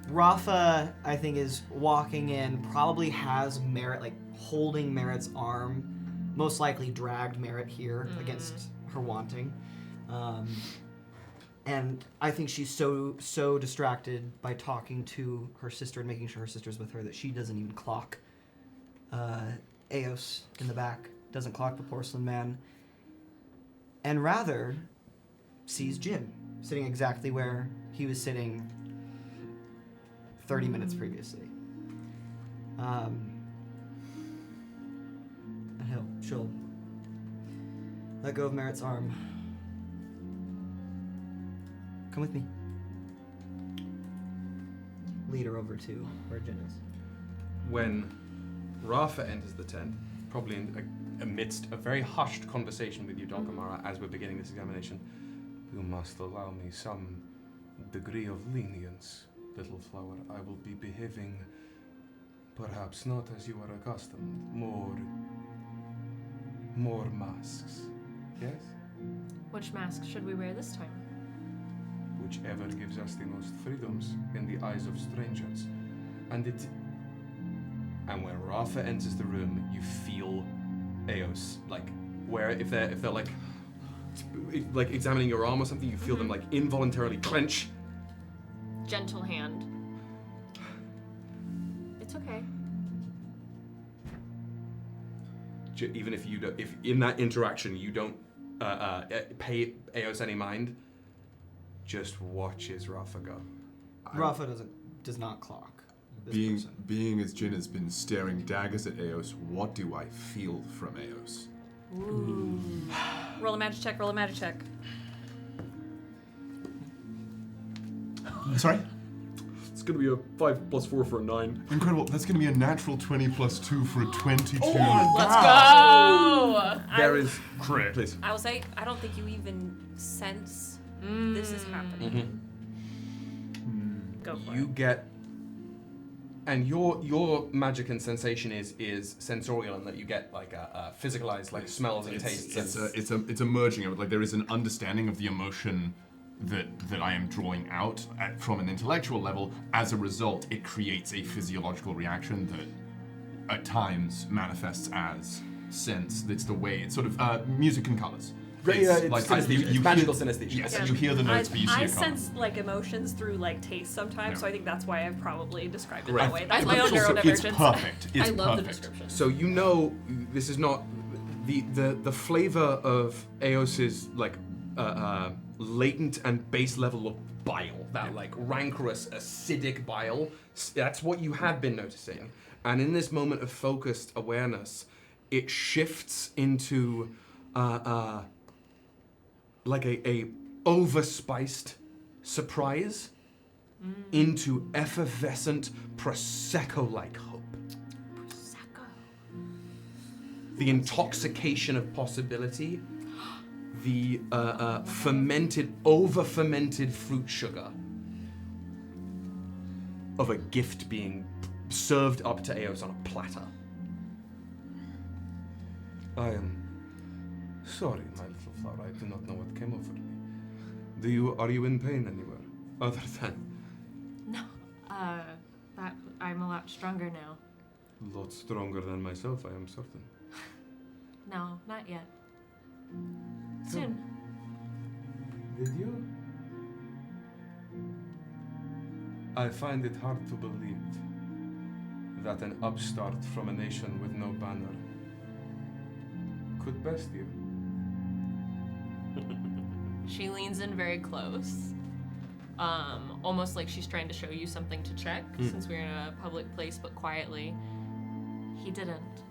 Rafa, I think, is walking in, probably has Merritt, like, holding Merritt's arm, most likely dragged Merritt here against her wanting. And I think she's so distracted by talking to her sister and making sure her sister's with her that she doesn't even clock Eos in the back, doesn't clock the porcelain man, and rather sees Jin sitting exactly where he was sitting 30 minutes previously. And she'll let go of Merritt's arm. Come with me. Lead her over to where Jin is. When Rafa enters the tent, probably amidst a very hushed conversation with you, Dulcamara, as we're beginning this examination, you must allow me some degree of lenience, little flower. I will be behaving perhaps not as you are accustomed. More masks. Yes? Which mask should we wear this time? Whichever gives us the most freedoms in the eyes of strangers. And when Rafa enters the room, you feel Eos, like, where if they're like examining your arm or something, you feel them like involuntarily clench. Gentle hand. It's okay. Even if you don't, if in that interaction you don't pay Eos any mind, just watch as Rafa go. Rafa does not clock. Being as Jin has been staring daggers at Eos, what do I feel from Eos? Ooh. Roll a magic check, roll a magic check. Sorry? It's gonna be a 5 + 4 for a 9. Incredible. That's gonna be a natural 20 + 2 for a 22. Oh, let's go! There is crit. Please. I will say, I don't think you even sense this is happening. Go for it. You get, and your magic and sensation is sensorial, in that you get like a physicalized like smells and tastes. It's a merging of it. Like there is an understanding of the emotion that I am drawing out from an intellectual level. As a result, it creates a physiological reaction that at times manifests as sense. That's the way it's sort of music and colors. It's like it's magical synesthesia. Yes, you hear the notes, but you see I a color. sense like emotions through like taste sometimes, so I think that's why I've probably described it Right. that way. That's my But own also, neurodivergence. It's perfect. It's I love the perfect. description. So you know this is not the flavor of Eos's like latent and base level of bile, that like rancorous acidic bile. That's what you have been noticing, and in this moment of focused awareness, it shifts into like a overspiced surprise into effervescent Prosecco-like hope. Prosecco. The intoxication of possibility, the over-fermented fruit sugar of a gift being served up to Eos on a platter. I am sorry, my little flower. I do not know what came over me. Are you in pain anywhere? Other than... No. That I'm a lot stronger now. A lot stronger than myself, I am certain. No, not yet. Soon. Did you? I find it hard to believe that an upstart from a nation with no banner could best you. She leans in very close. Almost like she's trying to show you something to check, since we're in a public place, but quietly. He didn't.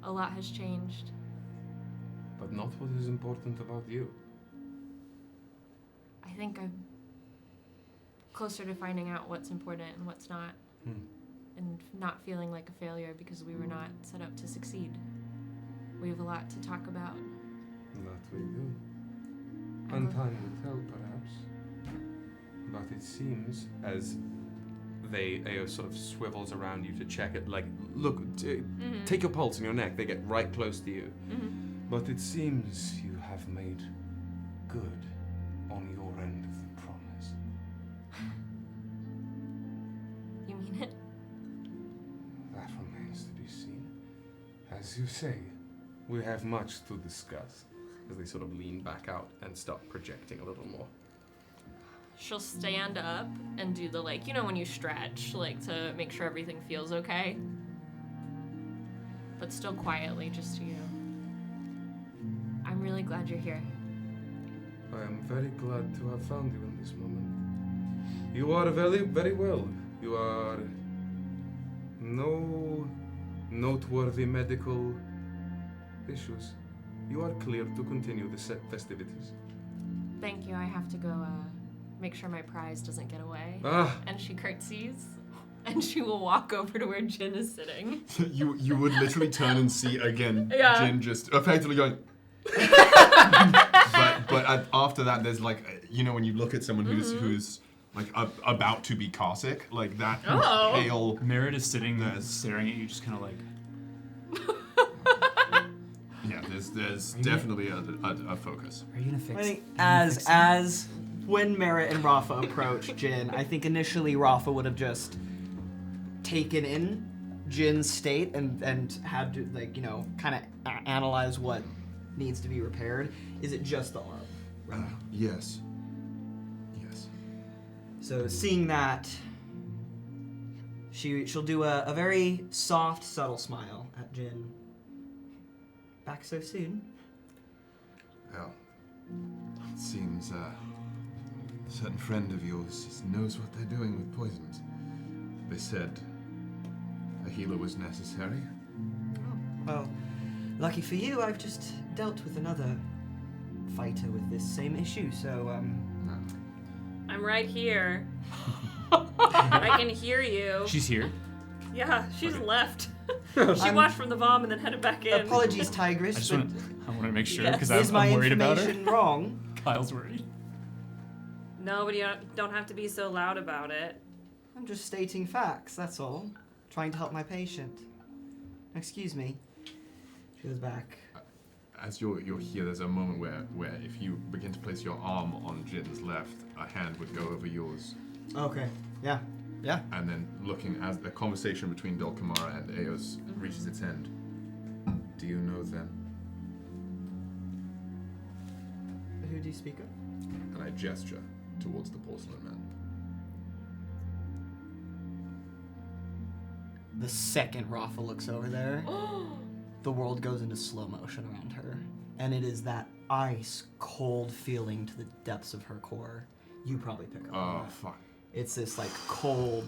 A lot has changed. But not what is important about you. I think I'm closer to finding out what's important and what's not. And not feeling like a failure because we were not set up to succeed. We have a lot to talk about. That we do. And time will tell, perhaps. But it seems as Eos sort of swivels around you to check it, like, look, take your pulse and your neck. They get right close to you. But it seems you have made good on your end of the promise. You mean it? That remains to be seen. As you say, we have much to discuss. As they sort of lean back out and start projecting a little more. She'll stand up and do the, like, you know when you stretch, like, to make sure everything feels okay? But still quietly, just to you. I'm really glad you're here. I am very glad to have found you in this moment. You are very, very well. You are no noteworthy medical issues. You are clear to continue the festivities. Thank you. I have to go make sure my prize doesn't get away. Ah. And she curtsies, and she will walk over to where Jin is sitting. you would literally turn and see again Yeah. Jin just effectively going. but after that, there's like, you know, when you look at someone who's like about to be Cossack, like that pale. Merritt is sitting there staring at you, just kind of like. Yeah, there's definitely a focus. Are you gonna fix? I think as when Merritt and Rafa approach Jin, I think initially Rafa would have just taken in Jin's state and had to, like, you know, kind of analyze what needs to be repaired. Is it just the arm? Right? Yes. So seeing that, she'll do a very soft, subtle smile at Jin. Back so soon? Well, it seems a certain friend of yours just knows what they're doing with poisons. They said a healer was necessary. Well, lucky for you, I've just dealt with another fighter with this same issue, so, I'm right here. I can hear you. She's here? Yeah, she's left. She watched from the bomb and then headed back in. Apologies, Tigress. I want to make sure, because Is my I'm worried about her. information wrong? Kyle's worried. No, but you don't have to be so loud about it. I'm just stating facts, that's all. Trying to help my patient. Excuse me. She goes back. As you're here, there's a moment where if you begin to place your arm on Jin's left, a hand would go over yours. Okay, yeah. And then looking as the conversation between Dulcamara and Eos reaches its end. Do you know them? Who do you speak of? And I gesture towards the porcelain man. The second Rafa looks over there, the world goes into slow motion around her. And it is that ice cold feeling to the depths of her core. You probably pick up on that. Fuck. It's this like cold,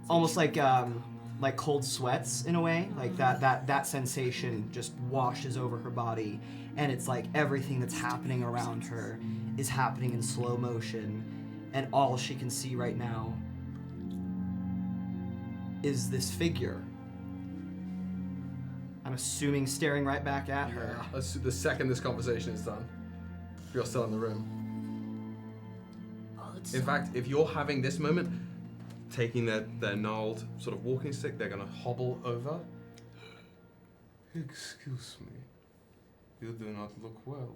almost like cold sweats in a way. Like that sensation just washes over her body, and it's like everything that's happening around her is happening in slow motion, and all she can see right now is this figure. I'm assuming staring right back at her. Yeah. The second this conversation is done, if you're still in the room. In fact, if you're having this moment, taking their gnarled sort of walking stick, they're going to hobble over. Excuse me. You do not look well.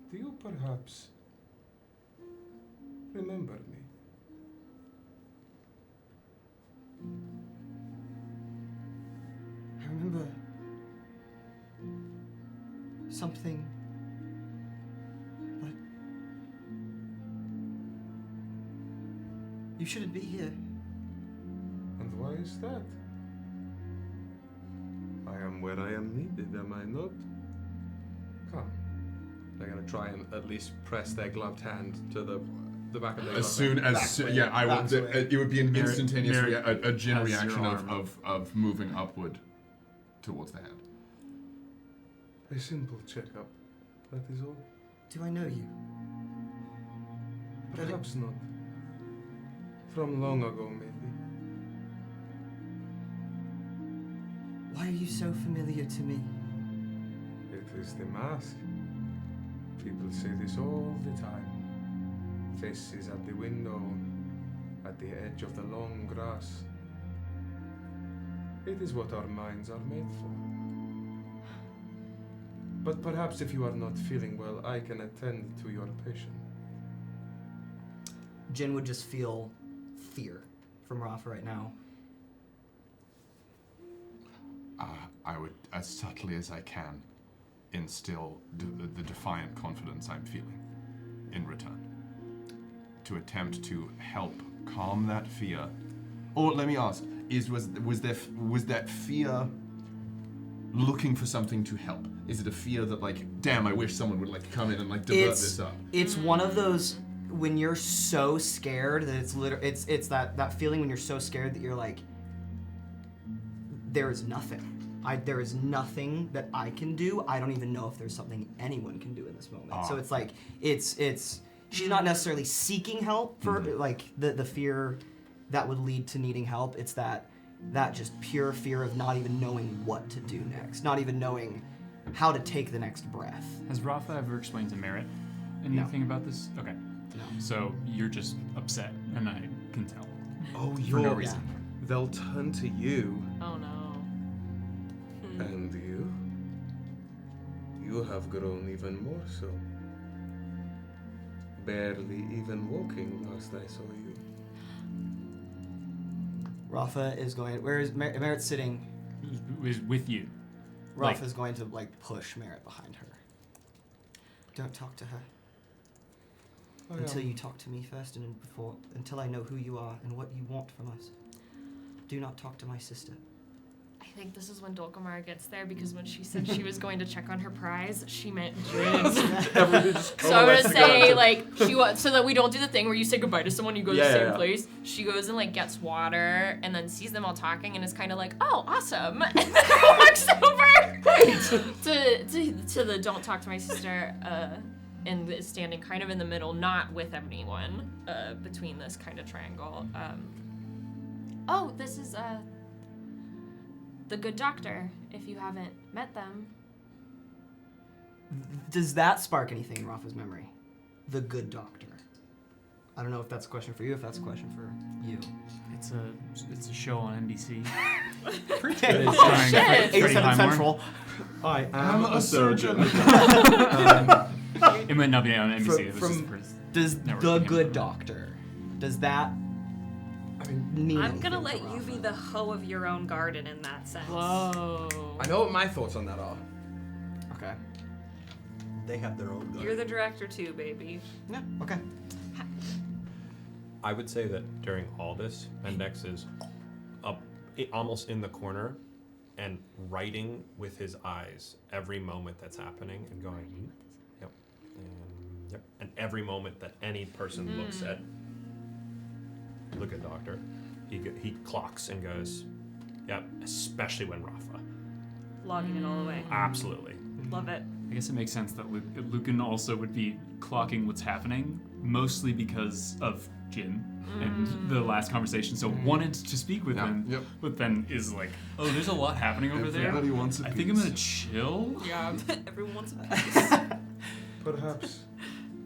Do you perhaps remember me? I remember something, but you shouldn't be here. And why is that? I am where I am needed, am I not? Come. They're going to try and at least press their gloved hand to the back of their As soon as I will. It would be an instantaneous a Jin reaction of moving upward towards the hand. A simple checkup. That is all. Do I know you? Perhaps not. From long ago, maybe. Why are you so familiar to me? It is the mask. People say this all the time. Faces at the window, at the edge of the long grass. It is what our minds are made for. But perhaps if you are not feeling well, I can attend to your patient. Jin would just feel fear from Rafa right now. I would, as subtly as I can, instill the defiant confidence I'm feeling in return. To attempt to help calm that fear. Or let me ask, was that fear looking for something to help? Is it a fear that, like, damn, I wish someone would, like, come in and, like, divert this up? It's one of those when you're so scared that it's that feeling when you're so scared that you're like, there is nothing. There is nothing that I can do. I don't even know if there's something anyone can do in this moment. So it's like she's not necessarily seeking help for like the fear that would lead to needing help. It's that just pure fear of not even knowing what to do next, not even knowing how to take the next breath. Has Rafa ever explained to Merritt anything about this? Okay. No. So you're just upset, and I can tell. Oh, for no reason. They'll turn to you. Oh no. And you have grown even more so. Barely even walking last I saw you. Rafa is going. Where is Merritt sitting? Is with you. Rafa is going to like push Merritt behind her. Don't talk to her until you talk to me first, and until I know who you are and what you want from us. Do not talk to my sister. I think this is when Dulcamara gets there, because when she said she was going to check on her prize, she meant Jin. So I'm gonna say, like, so that we don't do the thing where you say goodbye to someone, you go to the same place. She goes and like gets water and then sees them all talking and is kind of like, oh, awesome, and then walks over to the don't talk to my sister, and is standing kind of in the middle, not with anyone, between this kind of triangle. Oh, this is the good doctor, if you haven't met them. Does that spark anything in Rafa's memory? The good doctor. I don't know if that's a question for you, if that's a question for you. It's a show on NBC. Pretty good. It's starring Freddie 87 Highmore. Central. I am a surgeon. It might not be on NBC. Does the good doctor? Does that mean I'm gonna anything let to you Rafa? be the hoe of your own garden in that sense. Whoa. I know what my thoughts on that are. Okay. They have their own gun. You're the director too, baby. Yeah. Okay. I would say that during all this, Mendax is almost in the corner and writing with his eyes every moment that's happening and going, yep, and yep. And every moment that any person looks at, look at Doctor, he clocks and goes, yep, especially when Rafa. Logging it all away. Absolutely. Love it. I guess it makes sense that Lücan also would be clocking what's happening, mostly because of Jin and the last conversation. So wanted to speak with him, but then is like, oh, there's a lot happening over there. Everybody wants a I think I'm gonna chill. Yeah, everyone wants a piece. Perhaps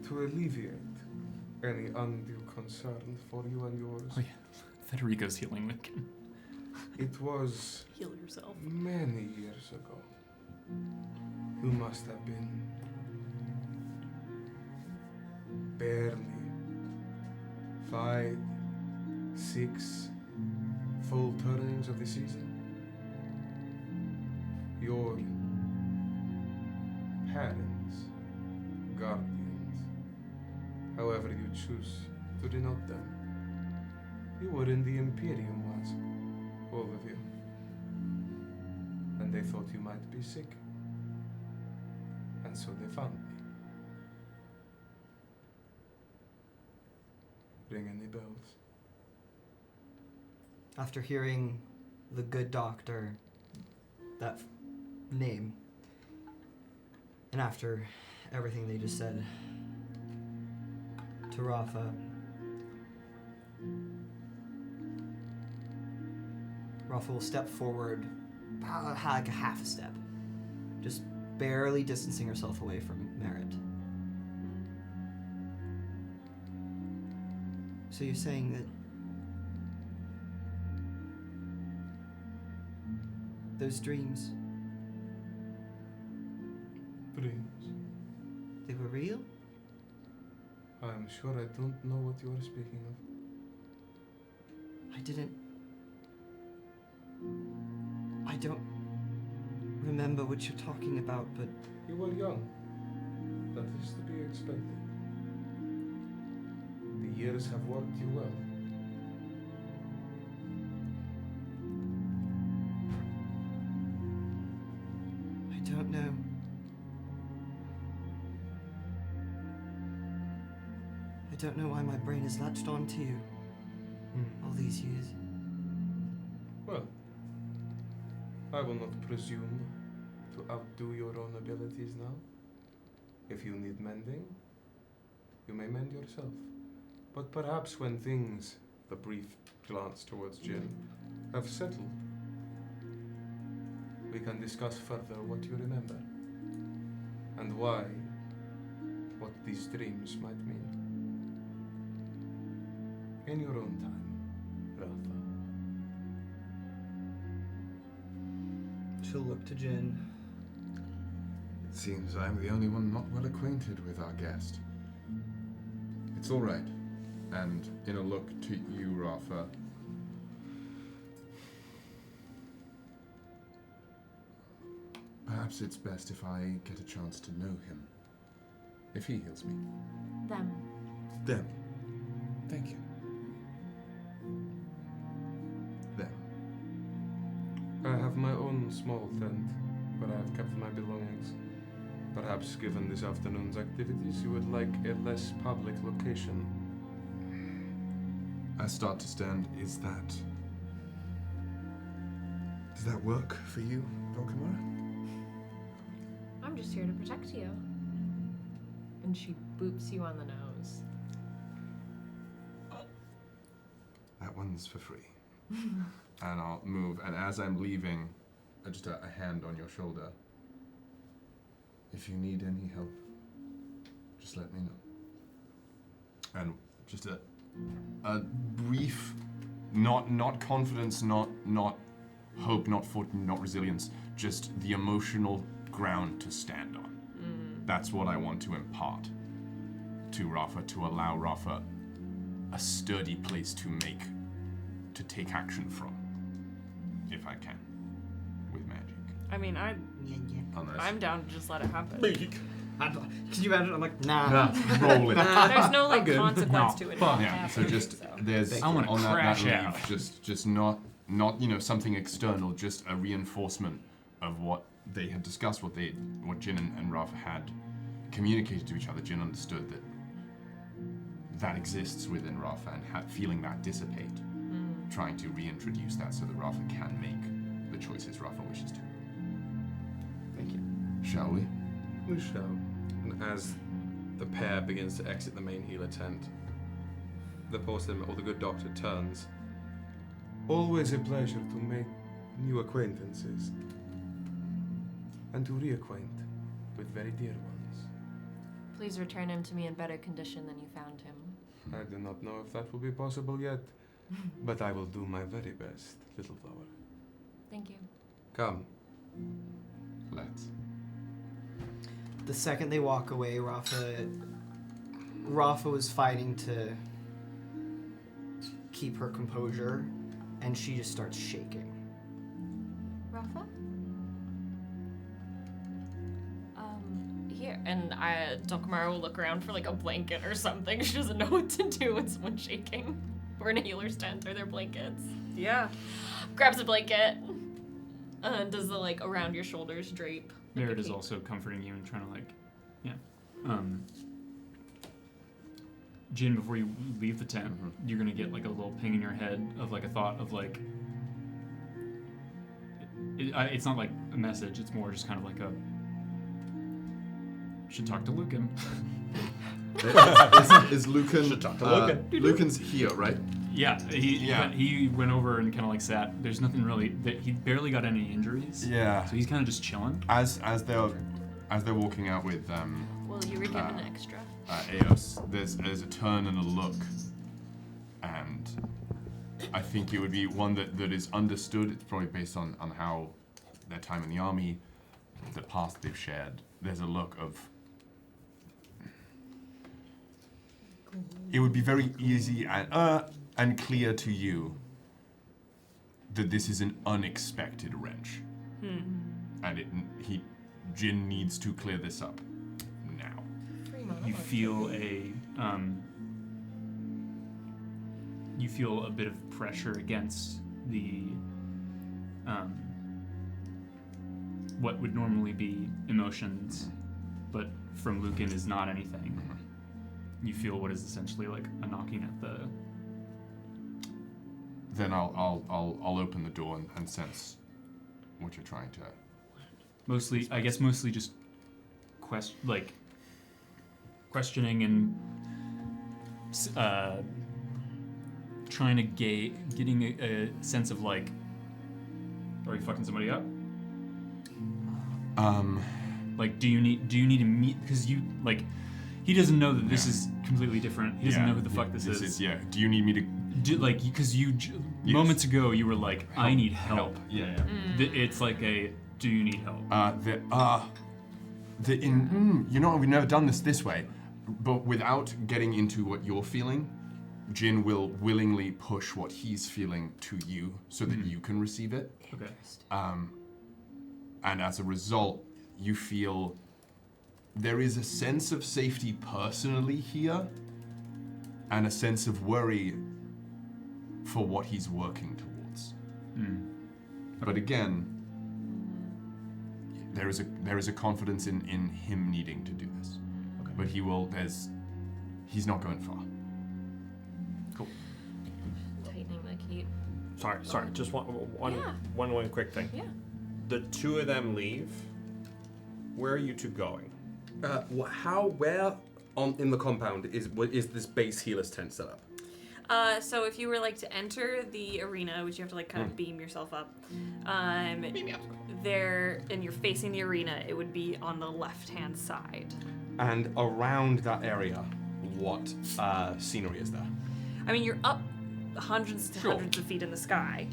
to alleviate any undue concern for you and yours. Oh yeah, Federico's healing Lücan. It was Heal yourself. many years ago. You must have been barely 5, 6 full turnings of the season. Your parents, guardians, however you choose to denote them, you were in the Imperium once, all of you. And they thought you might be sick. And so they found me. Ring any bells? After hearing the good doctor, that name, and after everything they just said to Rafa, Rafa will step forward about like a half a step, just barely distancing herself away from Merritt. So you're saying that those dreams, dreams. They were real? I'm sure I don't know what you are speaking of. I don't remember what you're talking about, but You were young. That is to be expected. The years have worked you well. I don't know. I don't know why my brain has latched onto you all these years. Well, I will not presume to outdo your own abilities now. If you need mending, you may mend yourself. But perhaps when things, the brief glance towards Jin, have settled, we can discuss further what you remember and why, what these dreams might mean. In your own time, Rafa. She'll look to Jin. It seems I'm the only one not well acquainted with our guest. It's all right. And in a look to you, Rafa, perhaps it's best if I get a chance to know him. If he heals me. Them. Them. Thank you. Them. I have my own small tent where I have kept my belongings. Perhaps given this afternoon's activities, you would like a less public location. I start to stand. Does that work for you, Dulcamara? I'm just here to protect you. And she boops you on the nose. That one's for free. And I'll move, and as I'm leaving, just a hand on your shoulder. If you need any help, just let me know. And just a brief, not confidence, not hope, not fortitude, not resilience, just the emotional ground to stand on. That's what I want to impart to Rafa, to allow Rafa a sturdy place to take action from, if I can, with magic. I mean, I'm down to just let it happen. Can you imagine? I'm like, nah. Roll it. There's no like consequence to it. Yeah. So just there's I wanna on that crash leave, out. just not something external, just a reinforcement of what they had discussed, what Jin and Rafa had communicated to each other. Jin understood that exists within Rafa, and feeling that dissipate, trying to reintroduce that so that Rafa can make the choices Rafa wishes to. Thank you. Shall we? We shall. And as the pair begins to exit the main healer tent, the porcelain or the good doctor turns. Always a pleasure to make new acquaintances and to reacquaint with very dear ones. Please return him to me in better condition than you found him. I do not know if that will be possible yet, but I will do my very best, little flower. Thank you. Come. Let's. The second they walk away, Rafa was fighting to keep her composure, and she just starts shaking. Rafa? Here. And Dulcamara will look around for like a blanket or something. She doesn't know what to do when someone's shaking. We're in a healer's tent. Are there blankets? Yeah. Grabs a blanket. Does the like around your shoulders drape. Merritt is also comforting you and trying to Jin, before you leave the tent, you're gonna get like a little ping in your head of like a thought of like, it's not like a message, it's more just kind of like a, should talk to Lücan. Is Lücan? Should talk to Lücan. Lücan's here, right? Yeah, he went over and kind of like sat. There's nothing really that he barely got any injuries. Yeah. So he's kind of just chilling. As they're walking out with Well, you were given extra. Eos, there's a turn and a look, and I think it would be one that is understood. It's probably based on how their time in the army. the past they've shared, there's a look of. It would be very easy and clear to you that this is an unexpected wrench, and Jin needs to clear this up now. You feel a bit of pressure against the what would normally be emotions, but from Lücan is not anything. You feel what is essentially like a knocking at the. Then I'll open the door and sense what you're trying to. Mostly just questioning and trying to getting a sense of like, are you fucking somebody up? Like, do you need to meet, because you like, he doesn't know that this is completely different. He doesn't know who the fuck this is. Yeah. Do you need me to? Because moments ago you were like, I need help. Yeah. It's like a, do you need help? We've never done this way, but without getting into what you're feeling, Jin will willingly push what he's feeling to you so that you can receive it. Okay. And as a result, you feel there is a sense of safety personally here, and a sense of worry for what he's working towards. But again, there is a confidence in him needing to do this. Okay. But he's not going far. Cool. Tightening the key. Sorry. Just one quick thing. Yeah. The two of them leave. Where are you two going? Where in the compound is this base healer's tent set up? So if you were like to enter the arena, which you have to like kind of beam yourself up, there, and you're facing the arena, it would be on the left-hand side. And around that area, what scenery is there? I mean, you're up hundreds of feet in the sky.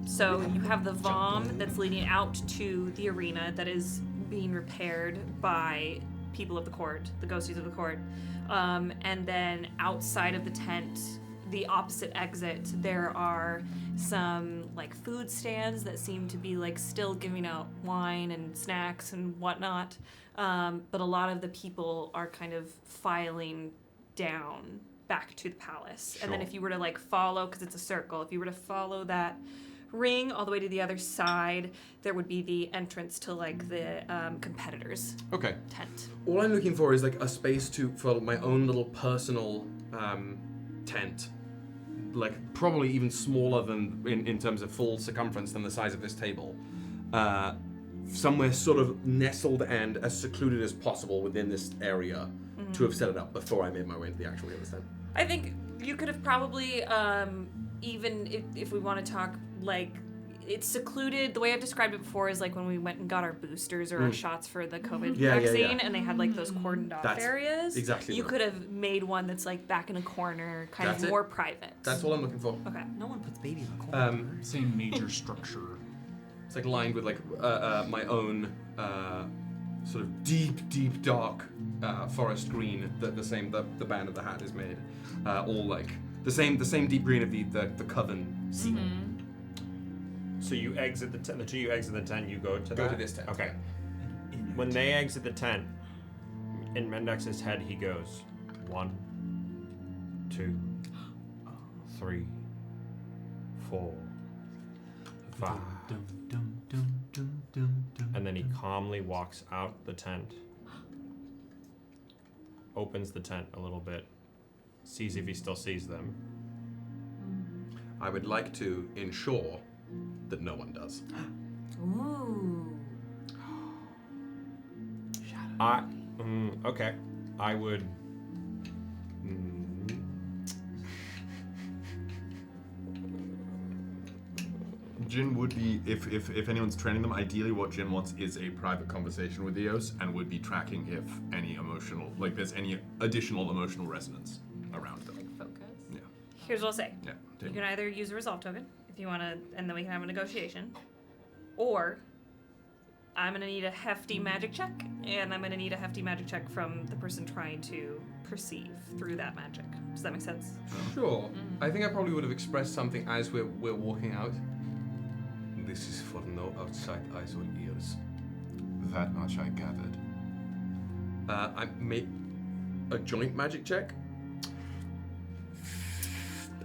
So you have the Vom that's leading out to the arena that is being repaired by people of the court, the ghosties of the court. And then outside of the tent, the opposite exit, there are some like food stands that seem to be like still giving out wine and snacks and whatnot. But a lot of the people are kind of filing down back to the palace. Sure. And then if you were to like follow, because it's a circle, if you were to follow that ring all the way to the other side, there would be the entrance to like the competitors' tent. All I'm looking for is like a space for my own little personal tent, like probably even smaller than in terms of full circumference than the size of this table. Somewhere sort of nestled and as secluded as possible within this area to have set it up before I made my way into the actual healer's tent. I think you could have probably, even if we want to talk, like, it's secluded. The way I've described it before is like when we went and got our boosters or our shots for the COVID vaccine, and they had like those cordoned off areas. Exactly. You could have made one that's like back in a corner, kind of more private. That's all I'm looking for. Okay. No one puts baby in a corner. Same major structure. It's like lined with like my own sort of deep dark forest green that the band of the hat is made. All like the same deep green of the coven ceiling. So you exit the tent. The two you exit the tent. You go to to this tent. Okay. When they exit the tent, in Mendax's head, he goes 1, 2, 3, 4, 5. And then he calmly walks out the tent, opens the tent a little bit, sees if he still sees them. I would like to ensure that no one does. Ooh. Okay. I would. Jin would be, if anyone's training them, ideally what Jin wants is a private conversation with Eos and would be tracking if any emotional, like there's any additional emotional resonance around them. Like focus. Yeah. Here's what I'll say. Yeah. You can either use a resolve token if you want to, and then we can have a negotiation, or I'm gonna need a hefty magic check, and I'm gonna need a hefty magic check from the person trying to perceive through that magic. Does that make sense? Sure. I think I probably would have expressed something as we're walking out. This is for no outside eyes or ears. That much I gathered. I made a joint magic check.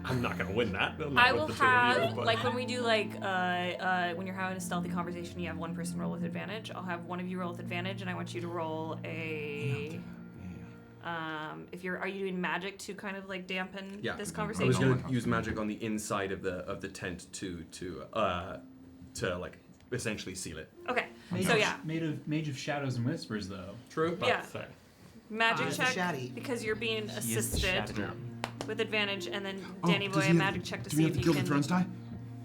I'm not gonna win that. I will have, like when we do when you're having a stealthy conversation, you have one person roll with advantage. I'll have one of you roll with advantage, and I want you to roll a. Are you doing magic to kind of like dampen this conversation? I was going to use magic on the inside of the tent to like essentially seal it. Okay. Mage of Shadows and Whispers, though. True. Yeah. Magic check Shatty. because you're being He is the assisted Shadow. with advantage, and then Danny Boy a magic check to Do see we if have the you Gilded can. Thrones die?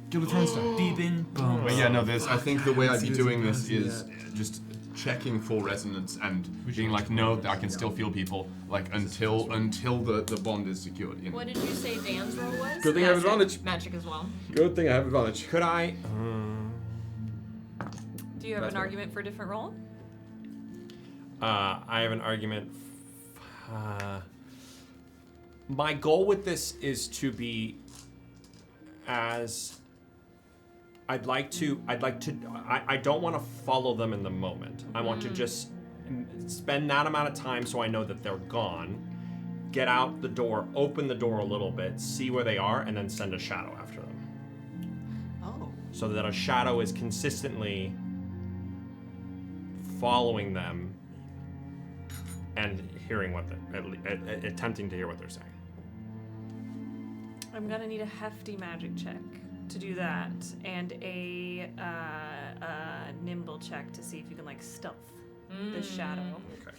Gilded Thrones die. Beepin' boom. But yeah, no, there's. I think the way I'd be doing this is just checking for resonance and being like, no, I can still feel people, like until the bond is secured. You know? What did you say Dan's role was? Good thing I have advantage. Magic as well. Good thing I have advantage. Could I? Do you have an argument for a different role? I have an argument. My goal with this is to be as. I don't want to follow them in the moment. I want to just spend that amount of time so I know that they're gone. Get out the door, open the door a little bit, see where they are, and then send a shadow after them. Oh. So that a shadow is consistently following them and hearing what they're attempting to hear what they're saying. I'm gonna need a hefty magic check to do that, and a nimble check to see if you can like stealth the shadow. Okay.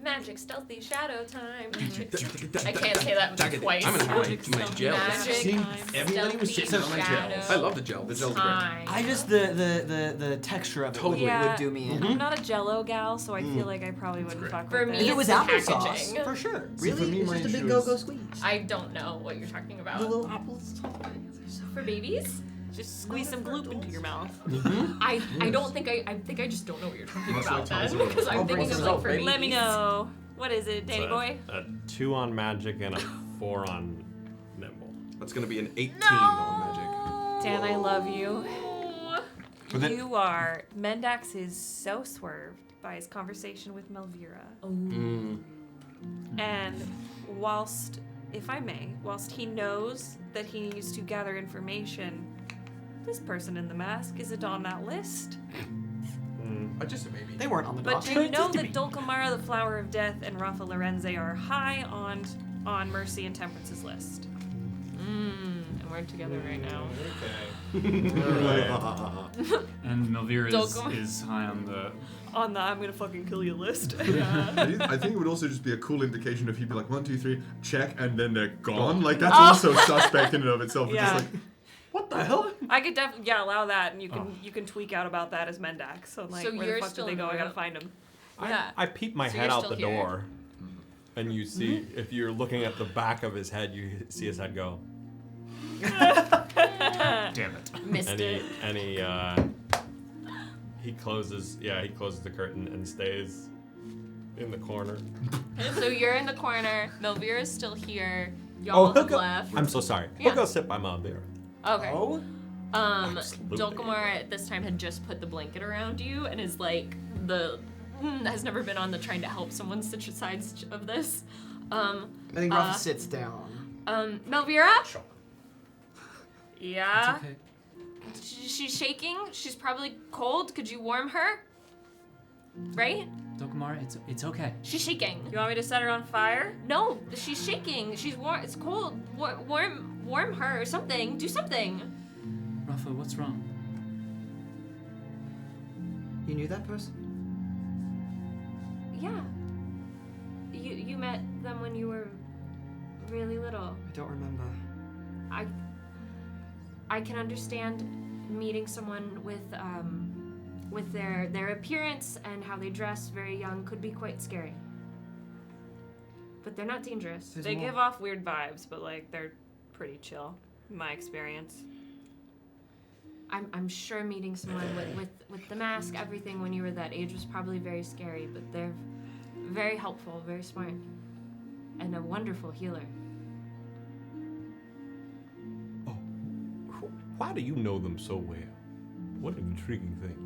Magic stealthy shadow time. I can't say that twice. I'm gonna Magic have my stealthy gel. magic See, time. everybody was Stealthy sitting on my gel. shadow I love the gel. The gel's great. time. I just the texture of it Totally. would do me in. I'm not a Jello gal, so I feel like I probably wouldn't fuck For with me, it. If it was It's the applesauce, packaging. for sure. See, for Really? me, It's my just a big issue go-go is- squeeze. I don't know what you're talking The about. little apples. For babies? Just squeeze some gloop into your mouth. I don't think I think I just don't know what you're talking Must about like then, Tom's because I'm Roll. thinking of Roll like for for babies. babies. Let me know. What is it, Danny boy? A 2 on magic and a 4 on nimble. That's gonna be an 18 on magic. Dan, I love you. But then- You are. Mendax is so swerved by his conversation with Melvira. And whilst, if I may, whilst he knows that he needs to gather information, this person in the mask isn't on that list. Just a baby. They weren't on the But dock. do you know that Dulcamara, the Flower of Death, and Rafa Lorenzae are high on Mercy and Temperance's list? And we're together right now. And Melvira Dulcamara. is high on the. On the I'm gonna fucking kill you list. I think it would also just be a cool indication if he'd be like 1, 2, 3, check, and then they're gone. Like that's also suspect in and of itself. Yeah. Just like, what the hell? I could definitely allow that, and you can tweak out about that as Mendax. So like, So where you're the fuck still did they in go? the I gotta room. find them. Yeah. I peep my So head you're out still the here? door, and you see, if you're looking at the back of his head, you see his head go. Damn it. Missed it. He closes the curtain and stays in the corner. So you're in the corner. Melvira's still here. Y'all have left. I'm so sorry. Yeah. We'll go sit by Mom there. Okay. Oh? Absolutely. Dulcamara at this time had just put the blanket around you and is like has never been on the trying to help someone side of this. I think Rafa sits down. Melvira? Yeah. It's okay. She's shaking. She's probably cold. Could you warm her? Right? Dulcamara, it's okay. She's shaking. You want me to set her on fire? No, she's shaking. She's warm. It's cold. Warm her or something. Do something. Rafa, what's wrong? You knew that person? Yeah. You met them when you were really little. I don't remember. I can understand meeting someone with their appearance and how they dress very young could be quite scary. But they're not dangerous. There's They more. give off weird vibes, but like they're pretty chill, in my experience. I'm sure meeting someone with the mask, everything when you were that age was probably very scary, but they're very helpful, very smart, and a wonderful healer. Oh, why do you know them so well? What an intriguing thing.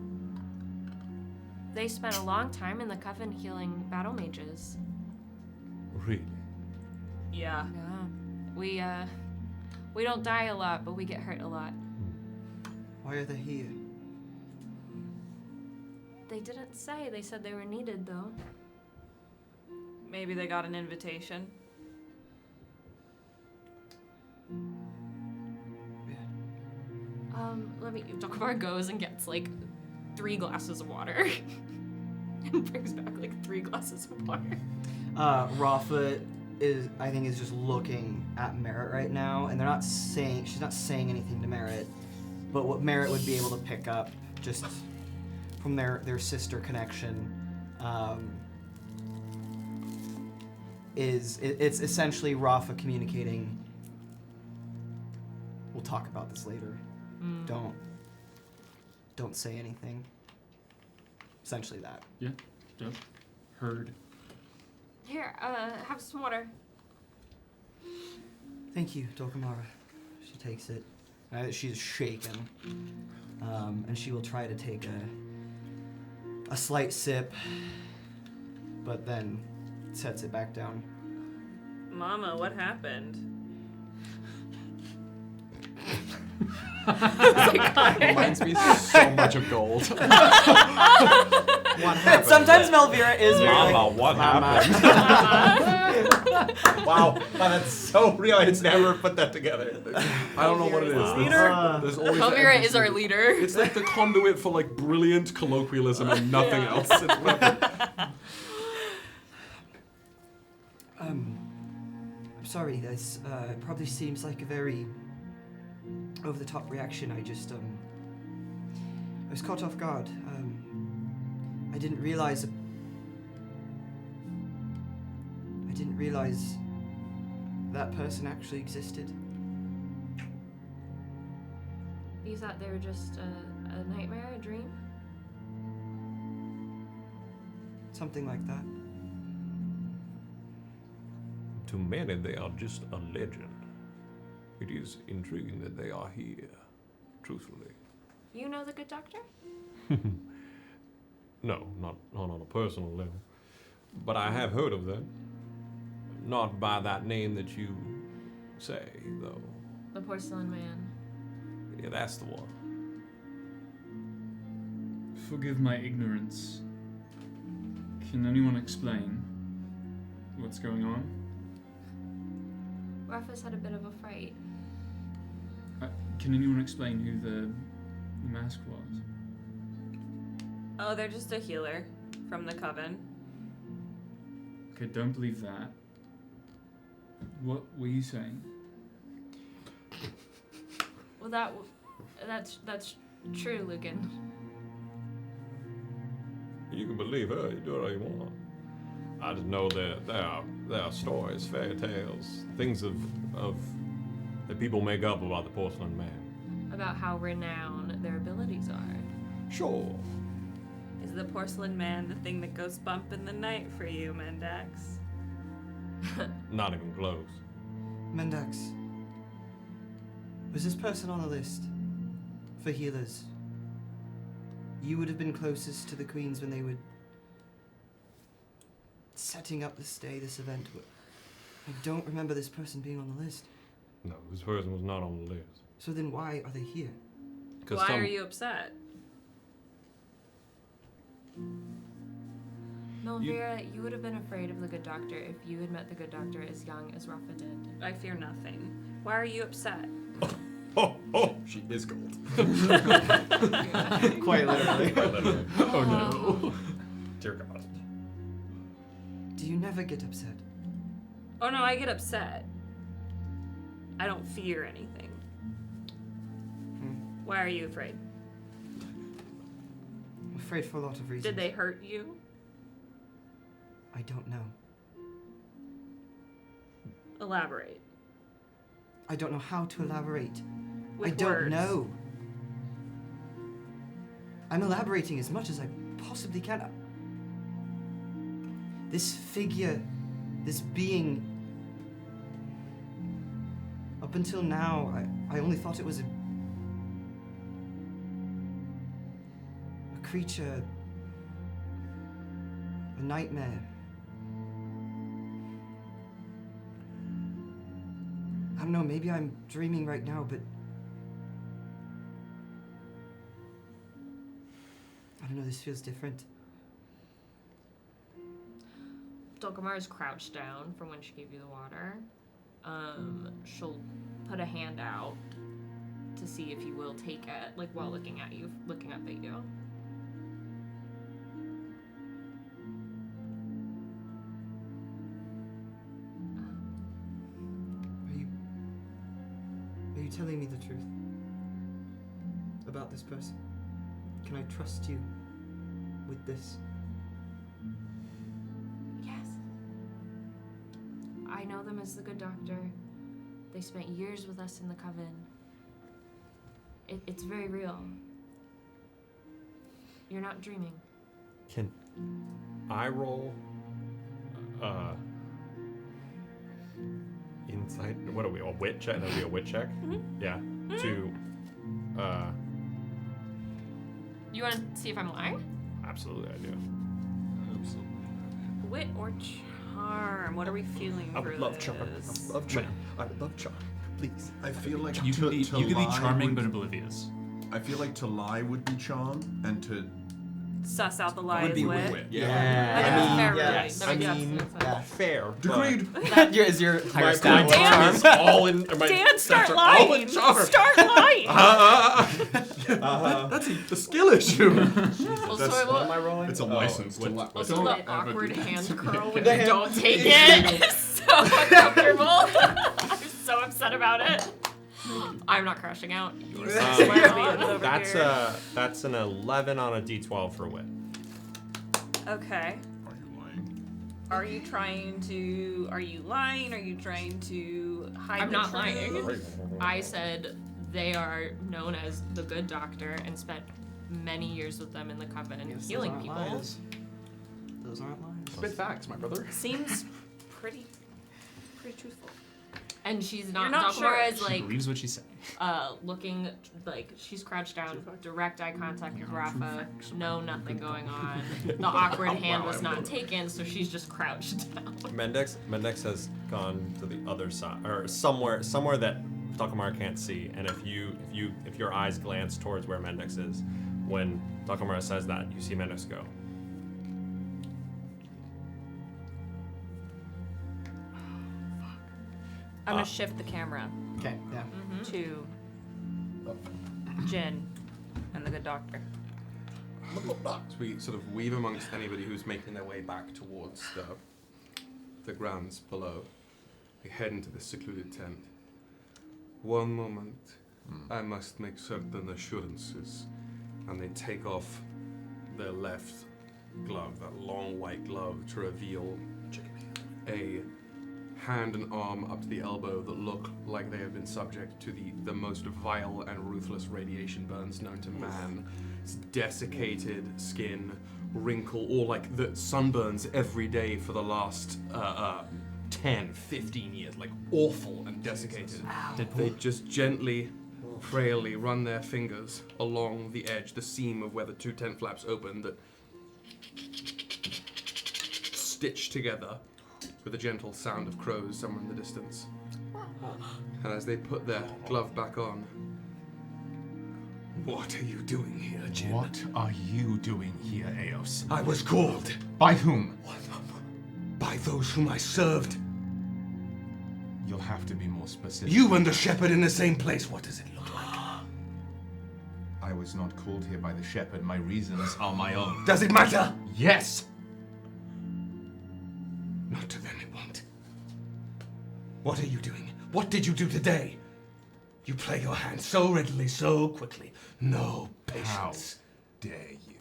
They spent a long time in the coven healing battle mages. Really? Yeah. Yeah. We don't die a lot, but we get hurt a lot. Why are they here? They didn't say. They said they were needed, though. Maybe they got an invitation. Dulcamara goes and gets like 3 glasses of water. And brings back like 3 glasses of water. Rafa is just looking at Merritt right now, and she's not saying anything to Merritt, but what Merritt would be able to pick up just from their sister connection it's essentially Rafa communicating, we'll talk about this later. Don't say anything. Essentially that. Yeah, done. Heard. Here, have some water. Thank you, Dulcamara. She takes it. She's shaken. And she will try to take a slight sip, but then sets it back down. Mama, what happened? Reminds me so much of Gold. What happened? Sometimes Melvira is very Mama, like, what Mama. happened? Wow, that's so real. I never put that together. I don't know what it is. There's always Elvira is our leader. It's like the conduit for like brilliant colloquialism and nothing else. It's I'm sorry, this probably seems like a very over-the-top reaction. I was caught off guard. I didn't realize that person actually existed. You thought they were just a nightmare, a dream? Something like that. To many, they are just a legend. It is intriguing that they are here, truthfully. You know the good doctor? No, not on a personal level. But I have heard of them. Not by that name that you say, though. The porcelain man. Yeah, that's the one. Forgive my ignorance. Can anyone explain what's going on? Rafa's had a bit of a fright. Can anyone explain who the mask was? Oh, they're just a healer from the coven. Okay, don't believe that. What were you saying? Well, that's true, Lücan. You can believe her. You do it all you want. I just know that there are stories, fairy tales, things of that people make up about the porcelain man. About how renowned their abilities are. Sure. Is the porcelain man the thing that goes bump in the night for you, Mendax? Not even close. Mendax, was this person on the list for healers? You would have been closest to the queens when they were setting up this event. I don't remember this person being on the list. No, this person was not on the list. So then why are they here? Why are you upset? Melvira, you would have been afraid of the good doctor if you had met the good doctor as young as Rafa did. I fear nothing. Why are you upset? Oh, she is Gold. Quite literally. Oh no. Dear God. Do you never get upset? Oh no, I get upset. I don't fear anything. Why are you afraid? I'm afraid for a lot of reasons. Did they hurt you? I don't know. Elaborate. I don't know how to elaborate. With I don't words. know. I'm elaborating as much as I possibly can. This figure, this being, up until now, I only thought it was a creature, a nightmare. I don't know, maybe I'm dreaming right now, but I don't know, this feels different. Dulcamara's crouched down from when she gave you the water. She'll put a hand out to see if you will take it, like while looking up at you. Are you telling me the truth about this person? Can I trust you with this? Yes. I know them as the good doctor. They spent years with us in the coven. It's very real. You're not dreaming. Can I roll insight? What are we? A wit check? That'll be a wit check? Yeah. To You want to see if I'm lying? absolutely I do. Wit or charm? What are we feeling I for would love this? charm. I would love charm. I would love charm. Please. I feel like You could be lie charming would- but oblivious. I feel like to lie would be charm, and to Suss out the lie Would is be wit. wit. Yeah. Fair, yes. really. I mean, fair. agreed. Is your My stat Dan- is all in. My Dan, stats start are all in lying. charm. Start lying. That's a skill issue. Well, so I What am will. I rolling? It's a license to lie. Also, Don't the ever awkward do that hand to me. curl when you don't take it. So uncomfortable. I'm so upset about it. I'm not crashing out. You That's an 11 on a d12 for wit. Okay. Are you lying? Are you lying? Are you trying to hide I'm the not truth? lying. I said they are known as the good doctor and spent many years with them in the coven Yes, healing those people. aren't lies. Those aren't lies. Spit facts, my brother. Seems pretty truthful. And she's You're not. not Dulcamara sure. is She like believes what she's saying. looking like she's crouched down, direct eye contact with Rafa. No, nothing going on. The awkward hand was not taken, so she's just crouched down. Mendax has gone to the other side, or somewhere that Dulcamara can't see. And if your eyes glance towards where Mendax is, when Dulcamara says that, you see Mendax go. I'm gonna shift the camera Okay, yeah. to Jin and the good doctor. So we sort of weave amongst anybody who's making their way back towards the grounds below. We head into the secluded tent. One moment, I must make certain assurances. And they take off their left glove, that long white glove, to reveal a hand and arm up to the elbow that look like they have been subject to the most vile and ruthless radiation burns known to man. It's desiccated skin, wrinkle, or like the sunburns every day for the last 10, 15 years, like awful and desiccated. They just gently, frailly run their fingers along the edge, the seam of where the two tent flaps open that stitch together with a gentle sound of crows somewhere in the distance. And as they put their glove back on, what are you doing here, Jin? What are you doing here, Eos? I was called By whom? by those whom I served. You'll have to be more specific. You and the shepherd in the same place. What does it look like? I was not called here by the shepherd. My reasons are my own. Does it matter? Yes! Not to them it won't. What are you doing? What did you do today? You play your hand so readily, so quickly. No patience. How dare you?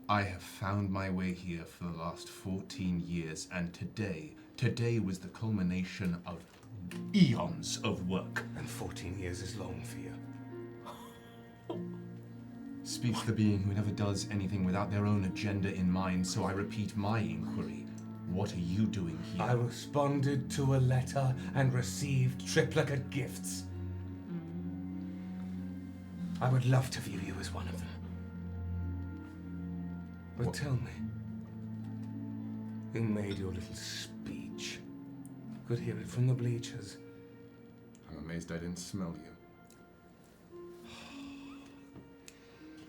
I have found my way here for the last 14 years, and today was the culmination of eons of work. And 14 years is long for you. Speaks the being who never does anything without their own agenda in mind, so I repeat my inquiry. What are you doing here? I responded to a letter and received triplicate gifts. I would love to view you as one of them. But tell me, you made your little speech. Could hear it from the bleachers. I'm amazed I didn't smell you.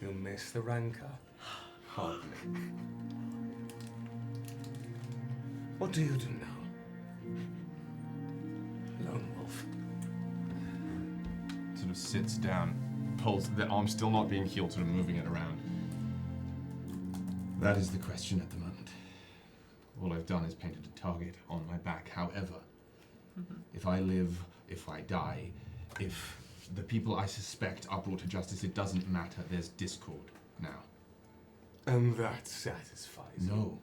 You miss the rancor. Hardly. What do you do now? Lone wolf. Sort of sits down, pulls the arm still not being healed, sort of moving it around. That is the question at the moment. All I've done is painted a target on my back. However, if I live, if I die, if the people I suspect are brought to justice, it doesn't matter. There's discord now. And that satisfies you? No.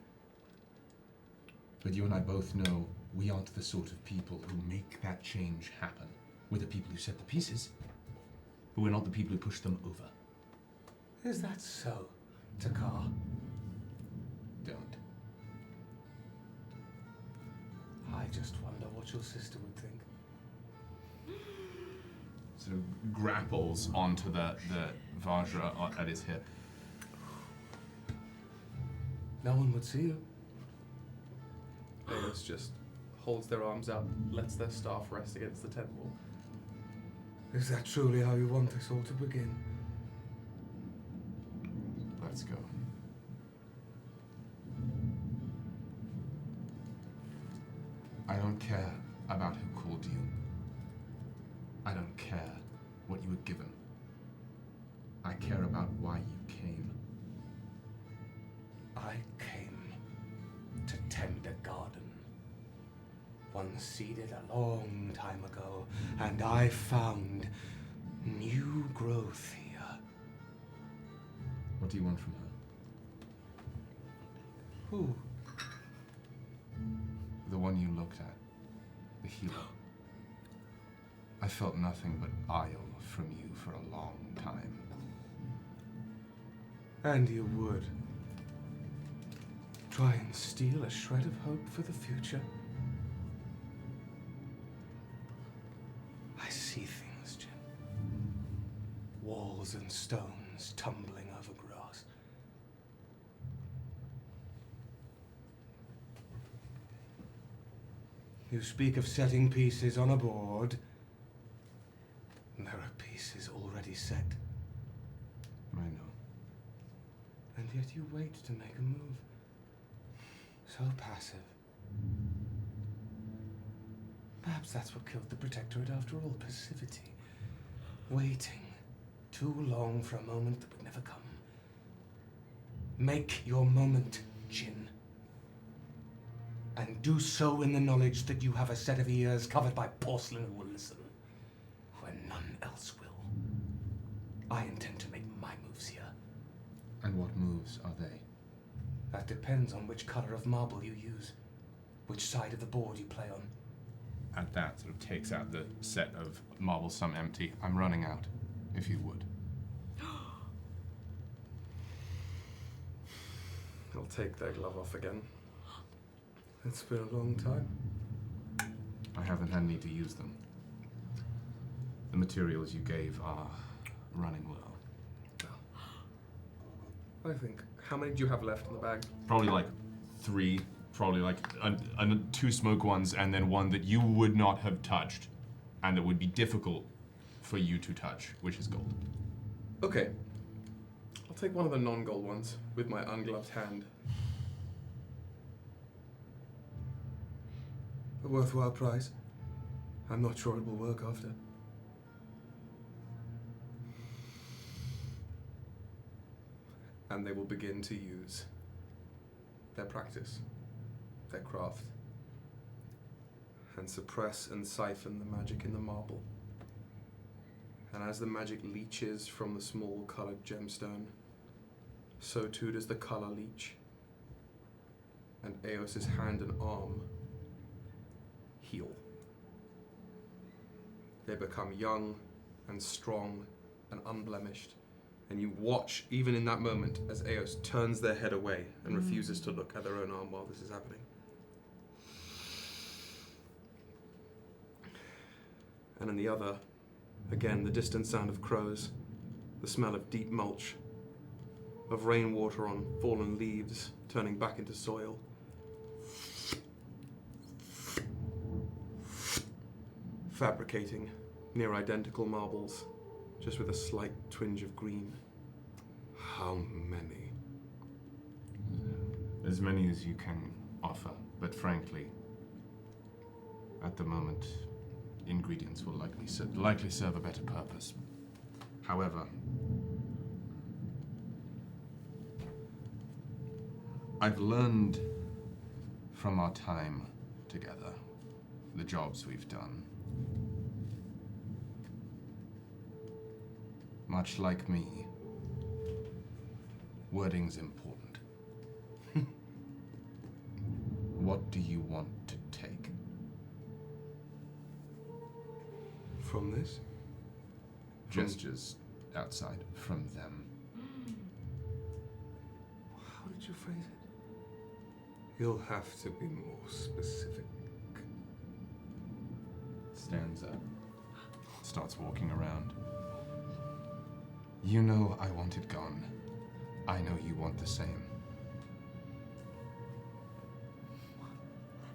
But you and I both know we aren't the sort of people who make that change happen. We're the people who set the pieces, but we're not the people who push them over. Is that so, Takar? Don't. I just wonder what your sister would think. Sort of grapples onto the Vajra at his hip. No one would see you. Eos just holds their arms out, lets their staff rest against the tent wall. Is that truly how you want this all to begin? Let's go. I don't care about who called you. I don't care what you were given. I care about why you came. I came to tend a garden. One seeded a long time ago, and I found new growth here. What do you want from her? Who? The one you looked at. The healer. I felt nothing but bile from you for a long time. And you would. Try and steal a shred of hope for the future. I see things, Jim. Walls and stones tumbling over grass. You speak of setting pieces on a board. There are pieces already set. I know. And yet you wait to make a move. So passive. Perhaps that's what killed the Protectorate after all, passivity. Waiting too long for a moment that would never come. Make your moment, Jin. And do so in the knowledge that you have a set of ears covered by porcelain who will listen, when none else will. I intend to make my moves here. And what moves are they? That depends on which color of marble you use, which side of the board you play on. At that, sort of takes out the set of marble, some empty. I'm running out, if you would. He'll take their glove off again. It's been a long time. I haven't had need to use them. The materials you gave are running low. I think. How many do you have left in the bag? Probably like 3, probably like 2 smoke ones, and then one that you would not have touched, and that would be difficult for you to touch, which is gold. Okay. I'll take one of the non-gold ones with my ungloved hand. A worthwhile price. I'm not sure it will work after. And they will begin to use their practice, their craft, and suppress and siphon the magic in the marble. And as the magic leaches from the small colored gemstone, so too does the color leach. And Eos's hand and arm heal. They become young and strong and unblemished, And you watch, even in that moment, as Eos turns their head away and refuses to look at their own arm while this is happening. And in the other, again, the distant sound of crows, the smell of deep mulch, of rainwater on fallen leaves turning back into soil. Fabricating near identical marbles, just with a slight twinge of green. How many? As many as you can offer, but frankly, at the moment, ingredients will likely serve a better purpose. However, I've learned from our time together, the jobs we've done. Much like me, wording's important. What do you want to take? From this? Gestures outside from them. How did you phrase it? You'll have to be more specific. Stands up, starts walking around. You know I want it gone. I know you want the same.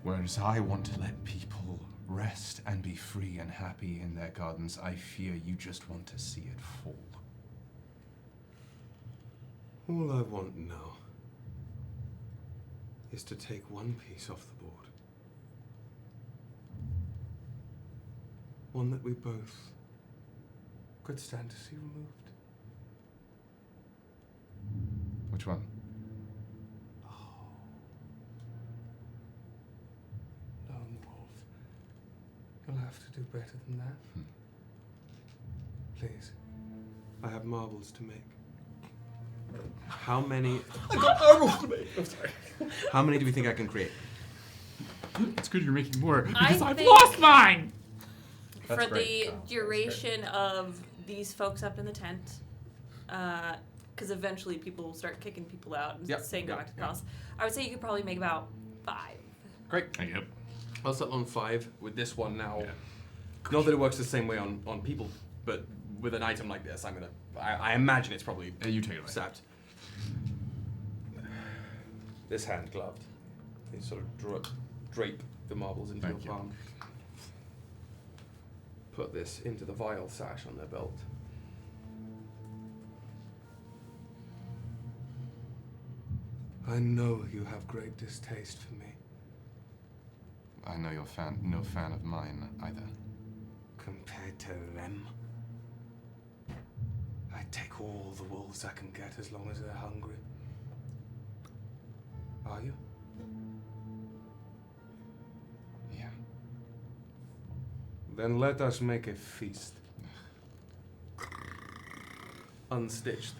Whereas I want to let people rest and be free and happy in their gardens, I fear you just want to see it fall. All I want now is to take one piece off the board. One that we both could stand to see removed. Which one? Lone Wolf. You'll have to do better than that. Please. I have marbles to make. How many? I got marbles to make. I'm sorry. How many do we think I can create? It's good you're making more, I because I've think- lost mine! For the duration of these folks up in the tent, because eventually people will start kicking people out and saying go back to the palace. I would say you could probably make about 5. Great. Yep. I'll settle on 5 with this one now. Yeah. Not that it works the same way on people, but with an item like this, I imagine it's probably you take it away. sapped. This hand gloved. You sort of drape the marbles into your palm. Put this into the vial sash on their belt. I know you have great distaste for me. I know you're no fan of mine either. Compared to them, I take all the wolves I can get as long as they're hungry. Are you? Yeah. Then let us make a feast. Unstitch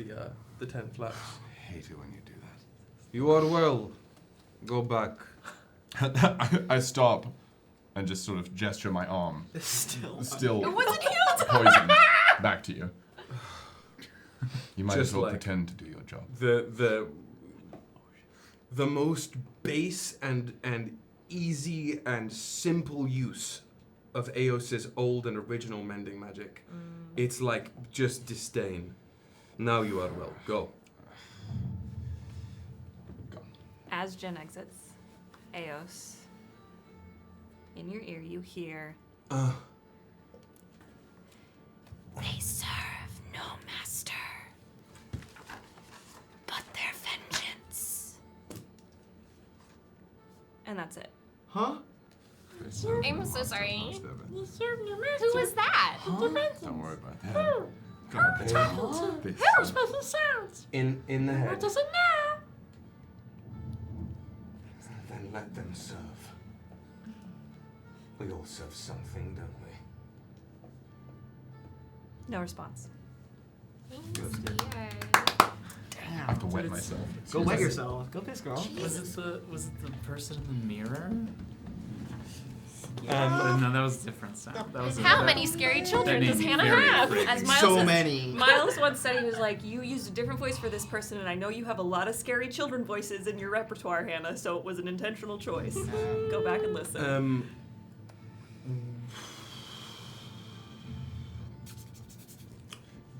the tent flaps. I hate it when you do that. You are well. Go back. I stop and just sort of gesture my arm. Still It wasn't healed. Poison. Back to you. You might Just as well like pretend to do your job. The most base and easy and simple use of Eos's old and original mending magic. It's like just disdain. Now you are well. Go. As Jen exits, Eos, in your ear you hear, They serve no master, but their vengeance. and that's it. Huh? I'm so sorry. Who Who was that? Don't worry about that. In the head. Does it know? Then let them serve. We all serve something, don't we? No response. I have to wet myself. Go wet yourself. Go piss, girl. Was it the person in the mirror? No, that was a different sound. That was How many scary children made does me Hannah very have? afraid. As Miles So says- many. Miles once said, he was like, you used a different voice for this person, and I know you have a lot of scary children voices in your repertoire, Hannah, so it was an intentional choice. Go back and listen.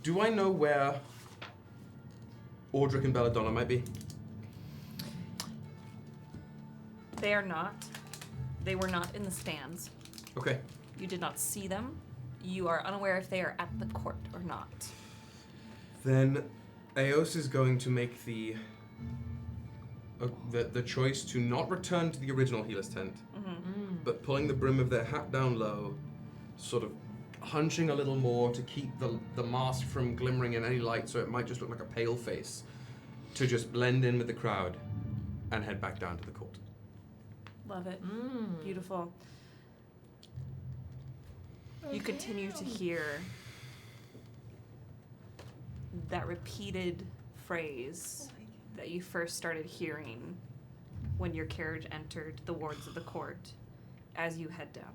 Do I know where Audric and Belladonna might be? They are not. They were not in the stands. Okay. You did not see them. You are unaware if they are at the court or not. Then Eos is going to make the choice to not return to the original healer's tent, but pulling the brim of their hat down low, sort of hunching a little more to keep the mask from glimmering in any light, so it might just look like a pale face, to just blend in with the crowd and head back down to the court. Love it. Beautiful. You continue to hear that repeated phrase that you first started hearing when your carriage entered the wards of the court as you head down.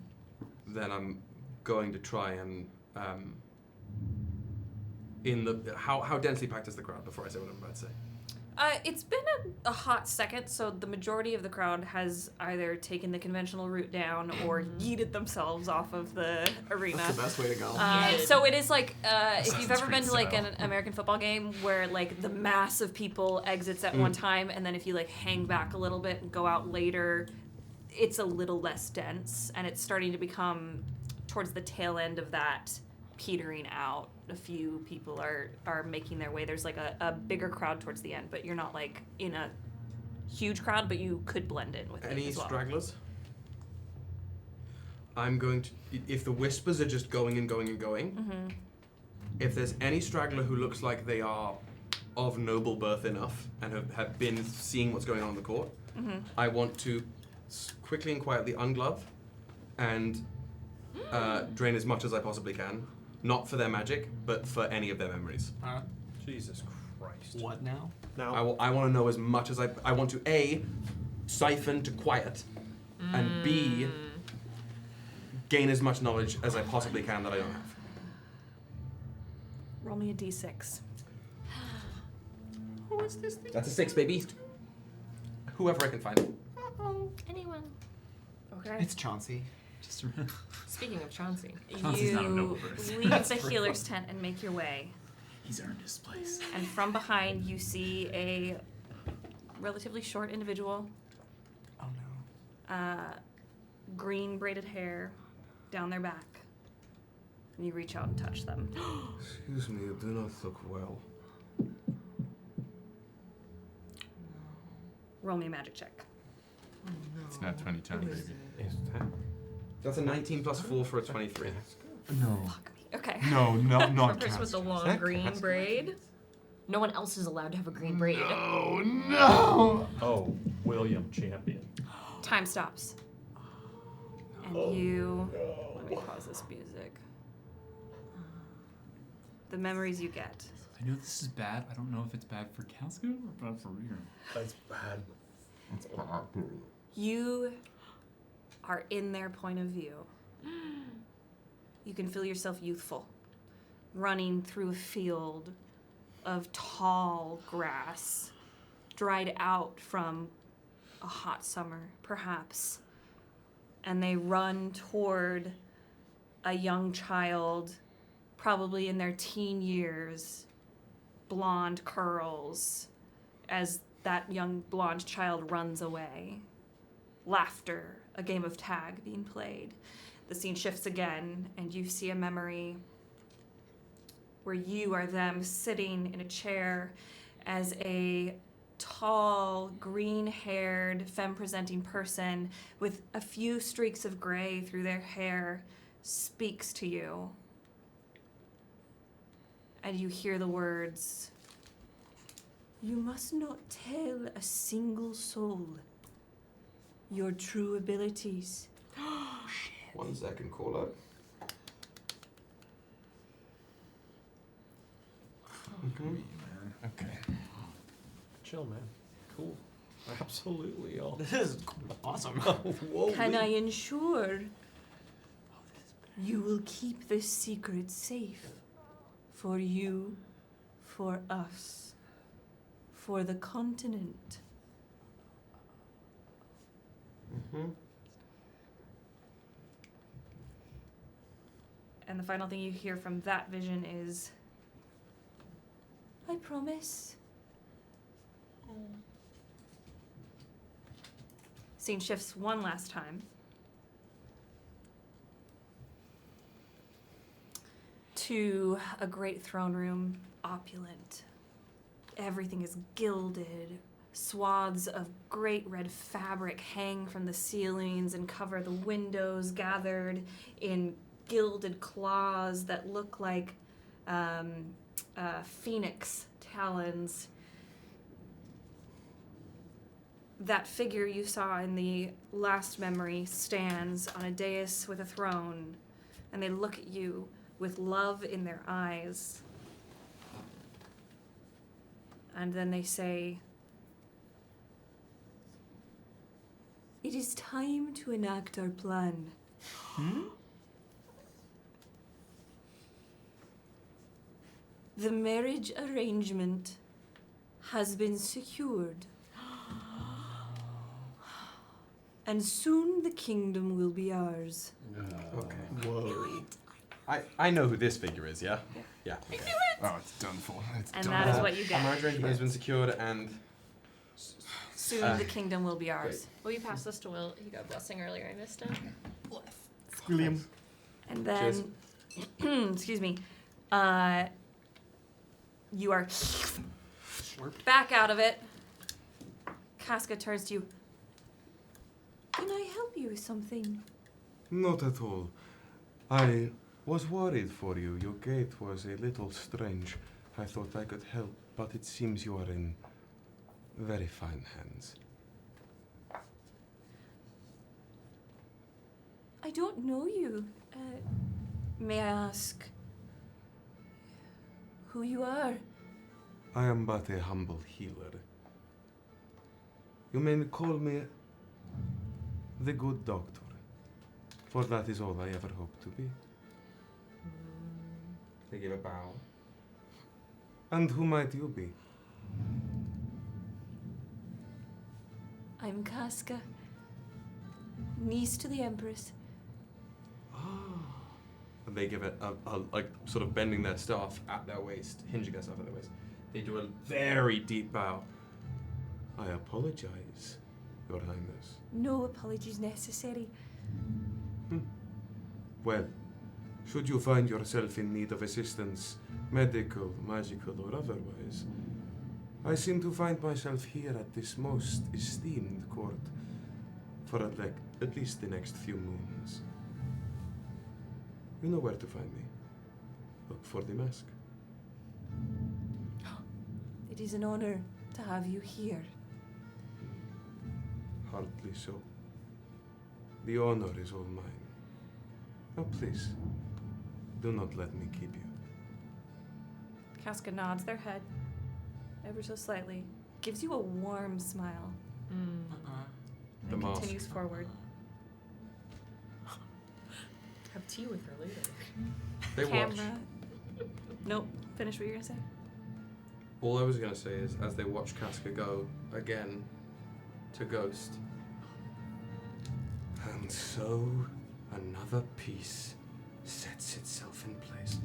Then I'm going to try and how densely packed is the crowd before I say what I'm about to say? It's been a hot second, so the majority of the crowd has either taken the conventional route down or yeeted themselves off of the arena. That's the best way to go. So it is like if you've ever been to like an American football game where like the mass of people exits at one time, and then if you like hang back a little bit and go out later, it's a little less dense, and it's starting to become towards the tail end of that petering out. A few people are making their way. There's like a bigger crowd towards the end, but you're not like in a huge crowd, but you could blend in with it Any as well. stragglers? I'm going to, if the whispers are just going and going and going, if there's any straggler who looks like they are of noble birth enough and have been seeing what's going on in the court, I want to quickly and quietly unglove and drain as much as I possibly can. Not for their magic, but for any of their memories. Jesus Christ. What now? Now, I want to know as much as I want to A, siphon to quiet, and B, gain as much knowledge as I possibly can that I don't have. Roll me a d6. What's this thing? That's a 6, baby. Whoever I can find. Anyone. Okay. It's Chauncey. Just Speaking of Chauncey. Chauncey's not a You noble birth. leave That's the real. healer's tent and make your way. He's earned his place. And from behind, you see a relatively short individual. Oh no. Green braided hair down their back. And you reach out and touch them. Excuse me, you do not look well. Roll me a magic check. It's not 2010, baby. is that? That's a 19 plus 4 for a 23. No. Okay. No, For not a person with the long that green Castillo? braid. No one else is allowed to have a green braid. Oh, no! Oh, William Champion. Time stops. And you. Let me pause this music. The memories you get. I know this is bad. I don't know if it's bad for Casco or bad for Rear. That's bad. You are in their point of view. You can feel yourself youthful, running through a field of tall grass, dried out from a hot summer, perhaps. And they run toward a young child, probably in their teen years, blonde curls, as that young blonde child runs away. Laughter, a game of tag being played. The scene shifts again, and you see a memory where you are them sitting in a chair as a tall, green-haired, femme-presenting person with a few streaks of gray through their hair speaks to you. And you hear the words, "You must not tell a single soul your true abilities." 1 second, call out. Okay. Chill, man. Cool. Absolutely all. This is awesome. Whoa. Can I ensure You will keep this secret safe. For you, for us, for the continent. Mm-hmm. And the final thing you hear from that vision is, I promise. Scene shifts one last time. To a great throne room, opulent. Everything is gilded. Swaths of great red fabric hang from the ceilings and cover the windows, gathered in gilded claws that look like phoenix talons. That figure you saw in the last memory stands on a dais with a throne, and they look at you with love in their eyes. And then they say, "It is time to enact our plan." The marriage arrangement has been secured. And soon the kingdom will be ours. Okay. Whoa. I know who this figure is, yeah? Yeah. Okay. Oh, it's done for. It's And done that is for. what you get. Our marriage arrangement has been secured, and Soon the kingdom will be ours. Will you pass this to Will? He got a blessing earlier. I missed it. William. And then, excuse me, you are back out of it. Casca turns to you. Can I help you with something? not at all. I was worried for you. Your gait was a little strange. I thought I could help, but it seems you are in very fine hands. I don't know you. May I ask who you are? I am but a humble healer. You may call me the good doctor, for that is all I ever hoped to be. They give a bow. And who might you be? I'm Casca, niece to the Empress. And they give it a like sort of bending their staff at their waist, hinging their staff at their waist. They do a very deep bow. I apologize, Your Highness. No apologies necessary. Well, should you find yourself in need of assistance, medical, magical, or otherwise, I seem to find myself here at this most esteemed court for at least the next few moons. You know where to find me. Look for the mask. It is an honor to have you here. Hardly so. The honor is all mine. Now please, do not let me keep you. Casca nods their head ever so slightly, gives you a warm smile, The and mask. continues forward. Have tea with her later. They watch. Camera. Nope. Finish what you're gonna say. All I was going to say is, as they watch Casca go again to Ghost, and so another piece sets itself in place.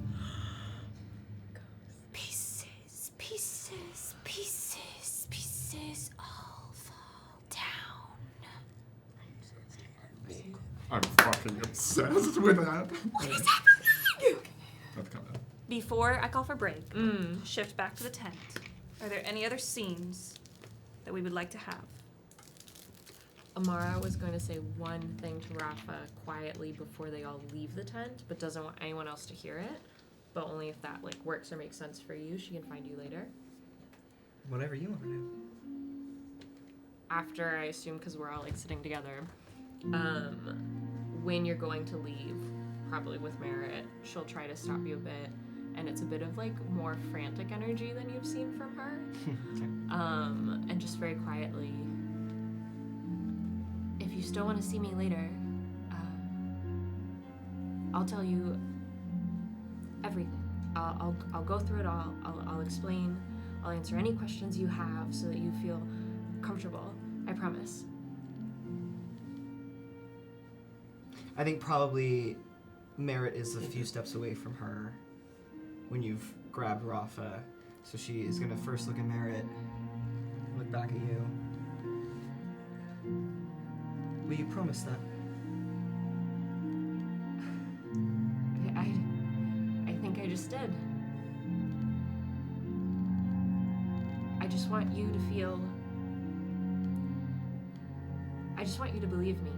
Pieces, pieces, pieces, pieces all fall down. I'm fucking obsessed with that. What is happening? That's kind of. Before I call for break, shift back to the tent. Are there any other scenes that we would like to have? Amara was going to say one thing to Rafa quietly before they all leave the tent, but doesn't want anyone else to hear it. But only if that like works or makes sense for you, she can find you later. Whatever you want to do. After, I assume, because we're all like sitting together, when you're going to leave, probably with Merritt, she'll try to stop you a bit, and it's a bit of like more frantic energy than you've seen from her. And just very quietly, if you still want to see me later, I'll tell you everything. I'll go through it all. I'll explain. I'll answer any questions you have so that you feel comfortable. I promise. I think probably Merritt is a few steps away from her when you've grabbed Rafa. So she is going to first look at Merritt, look back at you. Will you promise that? I think I just did. I just want you to feel... I just want you to believe me.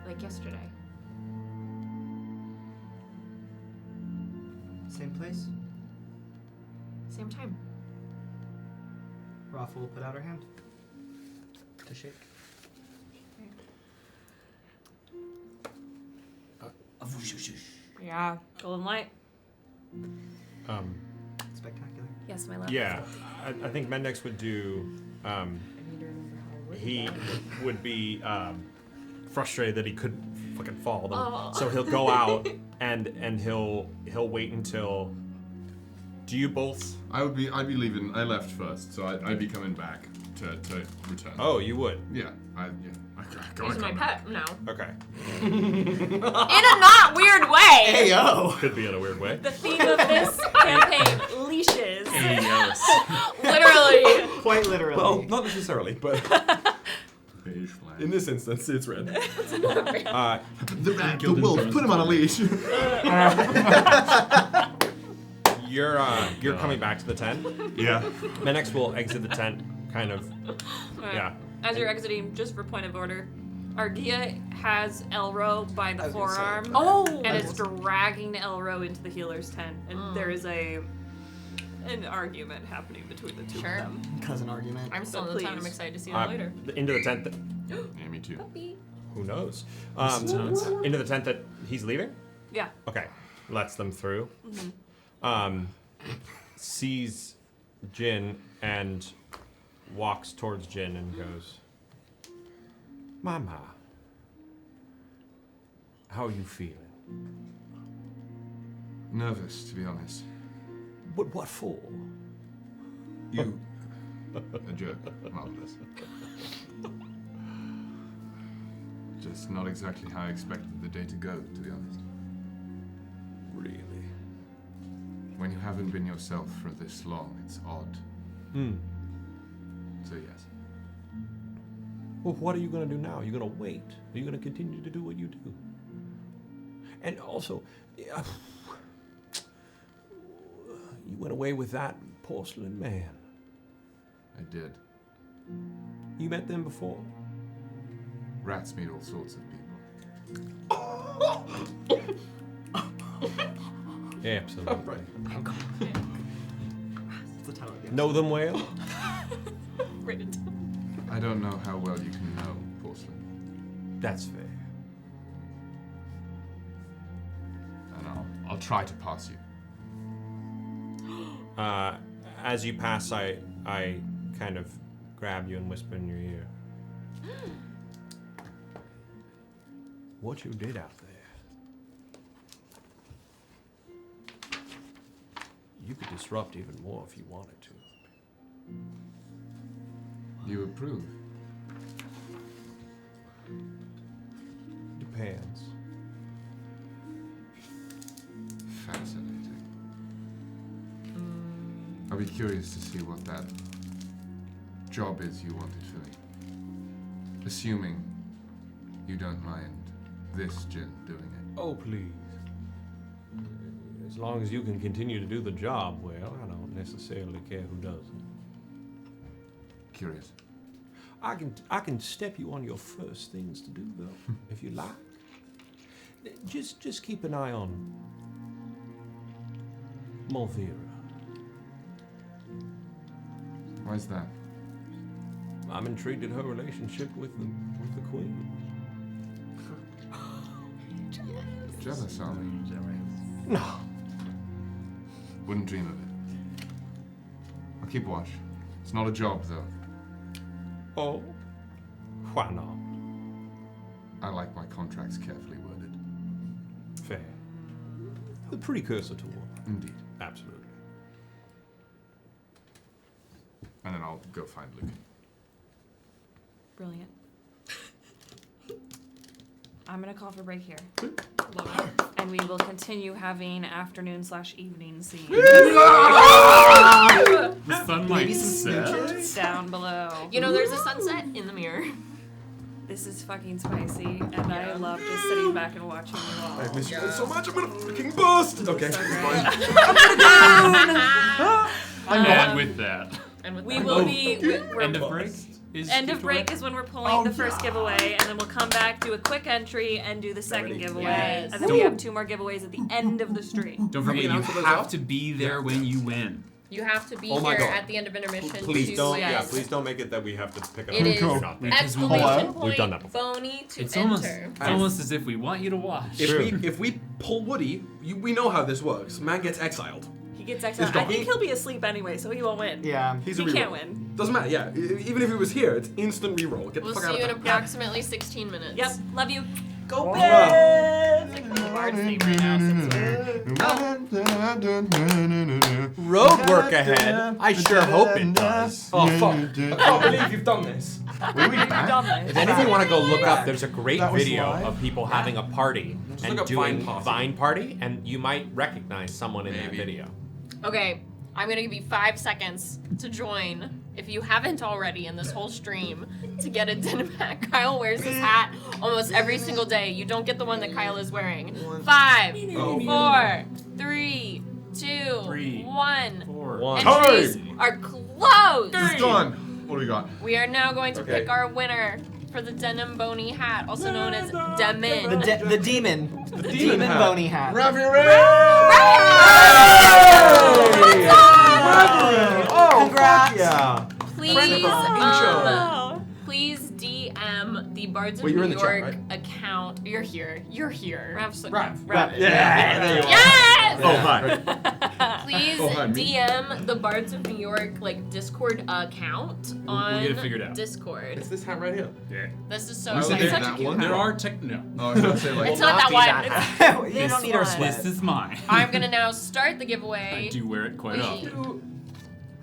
Like yesterday. Same place? Same time. Rafa will put out her hand to shake. Yeah, golden light. Spectacular. Yes, my love. Yeah, I think Mendax would do. He would be frustrated that he couldn't fucking follow them, Oh. so he'll go out and he'll wait until. Do you both? I'd be leaving. I left first, so I'd be coming back to return. Oh, you would. Yeah. He's my pet now. Okay. In a not weird way. Heyo. Could be in a weird way. The theme of this campaign, leashes. Literally. Quite literally. Well, not necessarily, but Beige flag. in this instance, it's red. The rat, the wolf, put him on a leash. You're coming back to the tent. Yeah. Mendax will exit the tent, kind of. Right. Yeah. As you're exiting, just for point of order, Argia has Elro by the forearm. And it's dragging Elro into the healer's tent. And there is an argument happening between the two of them. Cousin argument. I'm still in the tent. I'm excited to see them later. Into the tent. Yeah, me too. Who knows? Into the tent that he's leaving? Yeah. Okay. Lets them through. Sees Jin and walks towards Jin and goes, Mama, how are you feeling? Nervous, to be honest. But what for? You. A jerk. Marvelous. Just not exactly how I expected the day to go, to be honest. Really? When you haven't been yourself for this long, it's odd. So yes. Well, what are you going to do now? Are you going to wait? Are you going to continue to do what you do? And also, you went away with that porcelain man. I did. You met them before? Rats meet all sorts of people. Absolutely. Know them well? I don't know how well you can know porcelain. That's fair. And I'll try to pass you. As you pass, I kind of grab you and whisper in your ear. What you did out there. You could disrupt even more if you wanted to. You approve? Depends. Fascinating. I'll be curious to see what that job is you wanted for me. Assuming you don't mind this Jin doing it. Oh, please. As long as you can continue to do the job well, I don't necessarily care who does it. Curious. I can step you on your first things to do though, if you like. Just keep an eye on Mulvira. Why's that? I'm intrigued at her relationship with the Queen. Jealous, are we? No. Wouldn't dream of it. I'll keep watch. It's not a job, though. Oh? Why not? I like my contracts carefully worded. fair. The precursor to war. Indeed. Absolutely. And then I'll go find Luke. Brilliant. I'm gonna call for break here. And we will continue having afternoon/evening scenes. The sun might set. Down below. You know, there's a sunset in the mirror. This is fucking spicy, and I love just sitting back and watching you all. I miss you guys so much. I'm gonna freaking burst. Okay, it's fine. I'm going with that. And with We that- will be. End of break? End of break is when we're pulling the first giveaway, and then we'll come back, do a quick entry, and do the second giveaway. Yes. And then we have 2 more giveaways at the end of the stream. Don't forget, you have to be there when you win. You have to be Oh my here God. at the end of intermission Please to don't. win. Yeah, please don't make it that we have to pick it up. It is We're not there. exclamation point We've done that before. Boney to It's enter. almost as if we want you to watch. If we pull Woody, we know how this works. Man gets exiled. He gets exiled. I think he'll be asleep anyway, so he won't win. Yeah. He's He a reroll. can't win. Doesn't matter. Yeah, even if he was here, it's instant reroll. Get We'll the fuck see you out in of town. approximately 16 minutes. Yep. Love you. Go Road work ahead. I sure hope it does. Oh fuck! I can't believe you've done this. If any of you want to go look up, there's a great That was video live? of people having a party Just and look up doing Vine Party. and you might recognize someone in that video. Okay, I'm gonna give you 5 seconds to join, if you haven't already in this whole stream, to get a denim hat. Kyle wears this hat almost every single day. You don't get the one that Kyle is wearing. 5, 4, 3, 2, 1. Entries are closed. It's done. What do we got? We are now going to Okay. pick our winner for the denim bony hat, also known as Demin. The demon. The demon hat. bony hat. Ravi Oh, congrats! Yeah. Please DM the Bards of Wait, you're New in the chat, York right? account. You're here. You're here. Rav. Yeah, there you are. Yes! Oh hi. Please Oh, hi, me. DM the Bards of New York Discord account on get it figured out. Discord. It's this hat right here. Yeah. This is so So exciting. there, Such a cute there hat. are no. Oh, I was gonna say, like, It's not that one. You This don't need our one. sweat. This is mine. I'm gonna now start the giveaway. I do wear it quite often.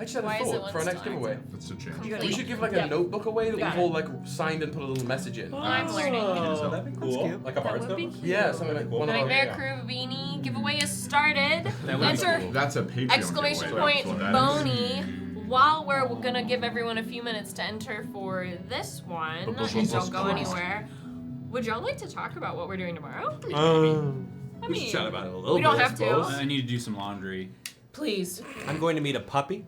I just had Why a is it thought for our one next star? giveaway. That's a change. We should give like a Yep. notebook away that we Got all like signed and put a little message in. I'm learning. Oh, that'd be cool. Like a Bards would be notebook? Yeah, something like one of our. Nightmare Crew beanie giveaway is started. That would be Enter cool. That's a Patreon exclamation giveaway, point that's what that Boney. While we're gonna give everyone a few minutes to enter for this one, and don't go anywhere. Would y'all like to talk about what we're doing tomorrow? We should chat about it a little we bit. don't I have to. suppose. I need to do some laundry. Please. I'm going to meet a puppy.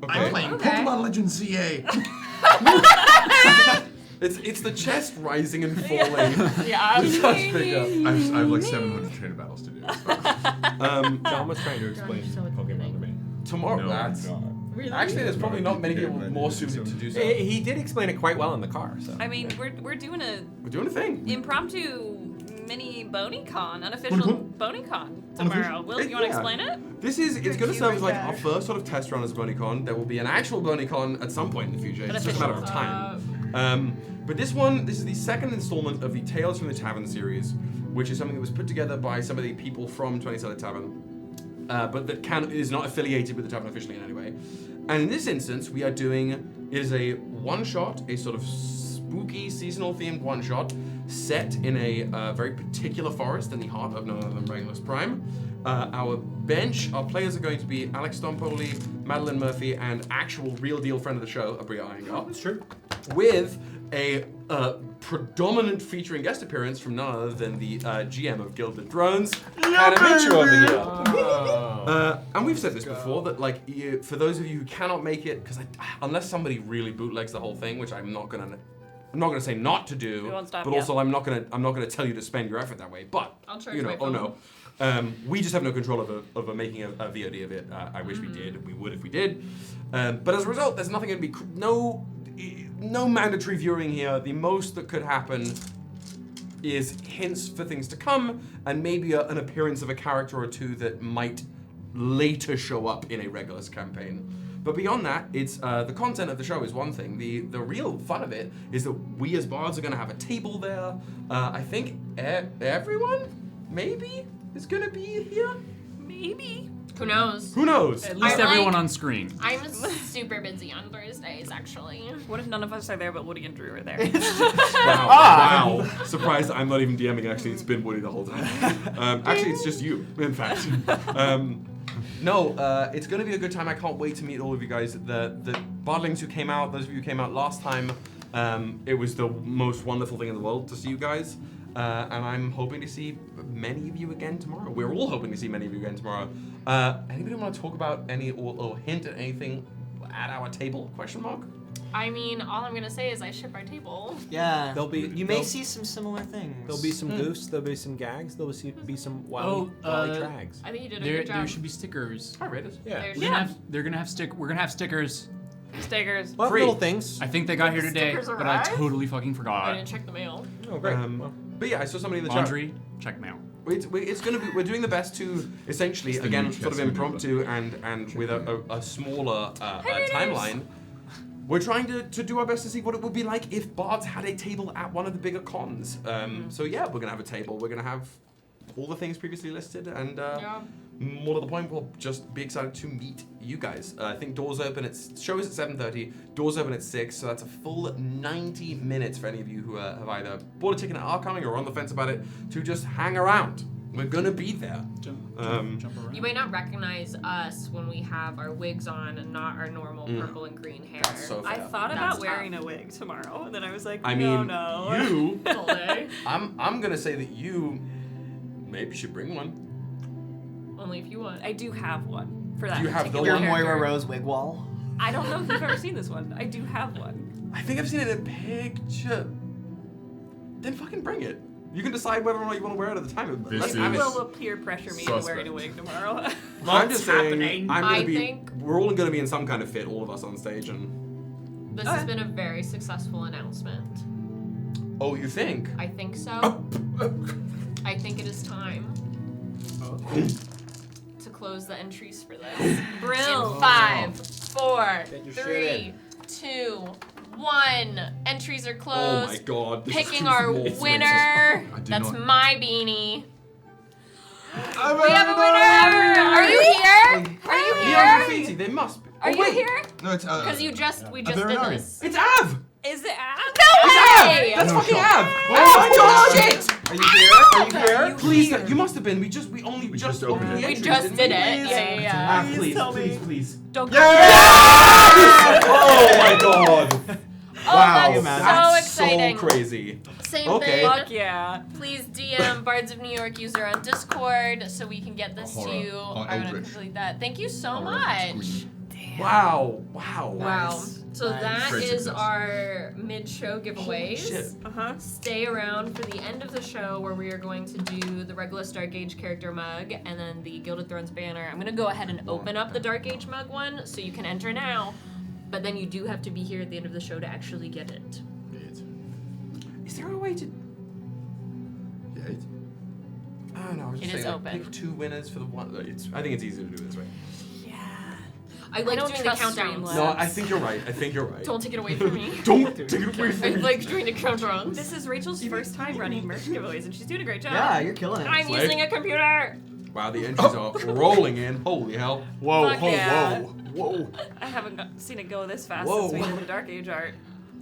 I'm playing Okay. Pokemon Legends CA. It's the chest rising and falling. Yeah. Such bigger. I have like 700 trainer battles to do. John was trying to explain Pokemon to me. Tomorrow, No, that's God. Really? actually there's probably not many people more suited to do so. He did explain it quite well in the car. So. I mean, we're doing a We're doing a thing. impromptu mini BonyCon, unofficial BonyCon tomorrow. Will, you want to Yeah. explain it? This is it's going to serve as like our first sort of test run as BonyCon. There will be an actual BonyCon at some point in the future. It's just a matter of time. But this is the second installment of the Tales from the Tavern series, which is something that was put together by some of the people from 20-Sided Tavern, but that is not affiliated with the Tavern officially in any way. And in this instance, we are doing, it is a one-shot, a sort of spooky, seasonal-themed one-shot, set in a very particular forest in the heart of none other than Regulus Prime. Our players are going to be Alex Stompoli, Madeline Murphy, and actual real-deal friend of the show, Abria Iyengar. That's true. With a predominant featuring guest appearance from none other than the GM of Gilded Drones, Hannah Minshew over here. And we've said this before, that like for those of you who cannot make it, because unless somebody really bootlegs the whole thing, which I'm not gonna say not to do, We won't stop but you. also I'm not gonna tell you to spend your effort that way. But I'll charge you know, my oh phone. no. We just have no control over making a VOD of it. I wish we did. We would if we did. But as a result, there's nothing going to be no mandatory viewing here. The most that could happen is hints for things to come, and maybe an appearance of a character or two that might later show up in a Regulus campaign. But beyond that, it's the content of the show is one thing. The real fun of it is that we as bards are going to have a table there. I think everyone maybe is gonna be here. Maybe. Who knows? Who knows? At least I'm everyone like- on screen. I'm super busy on Thursdays, actually. What if none of us are there, but Woody and Drew are there? Wow. Surprised I'm not even DMing, actually. It's been Woody the whole time. Actually, it's just you, in fact. No, it's going to be a good time. I can't wait to meet all of you guys. The Bardlings who came out, those of you who came out last time, it was the most wonderful thing in the world to see you guys. And I'm hoping to see many of you again tomorrow. We're all hoping to see many of you again tomorrow. Anybody want to talk about any or hint at anything at our table? Question mark. I mean, all I'm gonna say is I ship our table. Yeah. You may see some similar things. There'll be some goose. There'll be some gags. There'll be some wily trags. I think you did a There, good job. there should be stickers. Hi, Raiders. Yeah. We're gonna have stickers. Stickers. Well, Free. little things. I think they got here today, Stickers but I arrived? totally fucking I forgot. didn't check the mail. Oh, great. But yeah, I saw somebody in the chat. Laundry, check mail. It's gonna be. We're doing the best to essentially, It's the again, new sort of chess maneuver. impromptu and with a smaller timeline. We're trying to do our best to see what it would be like if Bards had a table at one of the bigger cons. So yeah, we're gonna have a table. We're gonna have all the things previously listed, and more to the point, we'll just be excited to meet you guys. I think doors open. Show is at 7:30. Doors open at 6. So that's a full 90 minutes for any of you who have either bought a ticket and are coming or are on the fence about it to just hang around. We're gonna be there. Jump around. You might not recognize us when we have our wigs on and not our normal purple and green hair. That's so I fair. thought That's about tough. wearing a wig tomorrow, and then I was like, I mean, no. you. All day. I'm gonna say that you maybe should bring one. Only if you want. I do have one for that. You have the particular one? Your character. Moira Rose wig wall. I don't know if you've ever seen this one. I do have one. I think I've seen it in a picture. Then fucking bring it. You can decide whether or not you want to wear it at the time. This Let's is- have You it. will peer pressure me into wearing a wig tomorrow. I'm just saying. happening? I'm gonna I be. think- We're all gonna be in some kind of fit, all of us on stage, and. This has been a very successful announcement. Oh, you think? I think so. I think it is time to close the entries for this. Brill. In 5, 4, Get your shit 3, 2, 1. Entries are Oh closed. my god. This is Picking too our small. winner. I do That's not- my beanie. We We have a winner! Are you here? Are you Neon here? graffiti, they must be. Are oh, you wait. here? No, it's Because we just did this. It's Av! Is it Ab? No way! That's No fucking shot. Av! Oh my god! Shit! Are you here? Are you here? Please, you must have been. We only We just just opened opened the it. We entries, just didn't did we? it. Yeah. Av, please, tell please, me. please. Don't Oh my god! Oh, Wow, that's so that's exciting. so crazy. Same Okay. thing. Fuck yeah. Please DM Bards of New York user on Discord so we can get this Horror. to you. Or I'm gonna Eldritch. complete that. Thank you so Horror much. screen. Wow. Wow. So that Great is success. our mid-show giveaways. shit. Stay around for the end of the show where we are going to do the Regulus Dark Age character mug and then the Gilded Thrones banner. I'm gonna go ahead and open up the Dark Age mug one so you can enter now, but then you do have to be here at the end of the show to actually get it. Is there a way to? Yeah, I don't know. I was just It is saying, open. pick 2 winners for the one. I think it's easier to do this way. I like don't doing the trust countdowns. Streamlabs. No, I think you're right. Don't take it away from me. Don't take it away I from me. like doing the countdowns. This is Rachel's first time running merch giveaways, and she's doing a great job. Yeah, you're killing it. I'm Slay. using a computer. Wow, the entries are rolling in. Holy hell. Whoa, Fuck yeah. whoa. I haven't seen it go this fast Whoa. since we did the Dark Age art.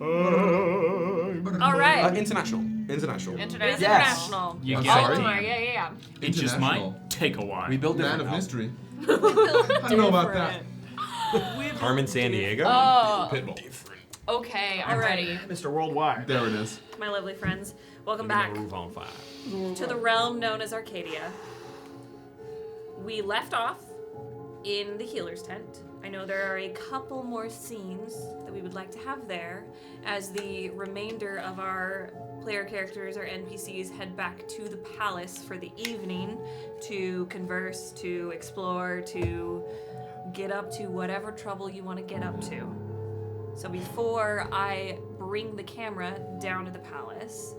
All right. International. International. International. You Oh, get it. yeah. It just might International. take a while. We build Man different of now. mystery. I don't know about that. Carmen San Diego. Oh, Pitbull. okay. I'm ready. Mr. Worldwide. There it is. My lovely friends, welcome back Roof on fire. to the realm known as Arcadia. We left off in the healer's tent. I know there are a couple more scenes that we would like to have there as the remainder of our player characters or NPCs head back to the palace for the evening to converse, to explore, to get up to whatever trouble you want to get up to. So before I bring the camera down to the palace,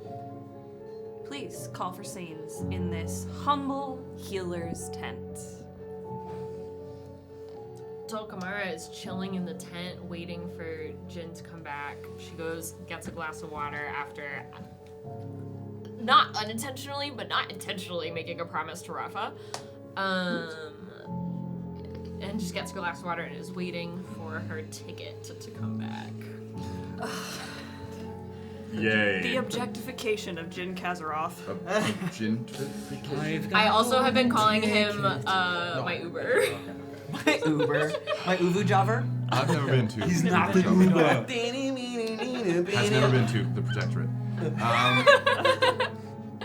please call for scenes in this humble healer's tent. Dulcamara is chilling in the tent waiting for Jin to come back. She goes, gets a glass of water after not unintentionally, but not intentionally making a promise to Rafa. And just gets a glass of water and is waiting for her ticket to come back. Yay. The objectification of Jin Kazaroff. I also have been calling him my Uber. My Uber. My Uvu Jobber. I've never been to. He's not the Uber. Has never been to the Protectorate.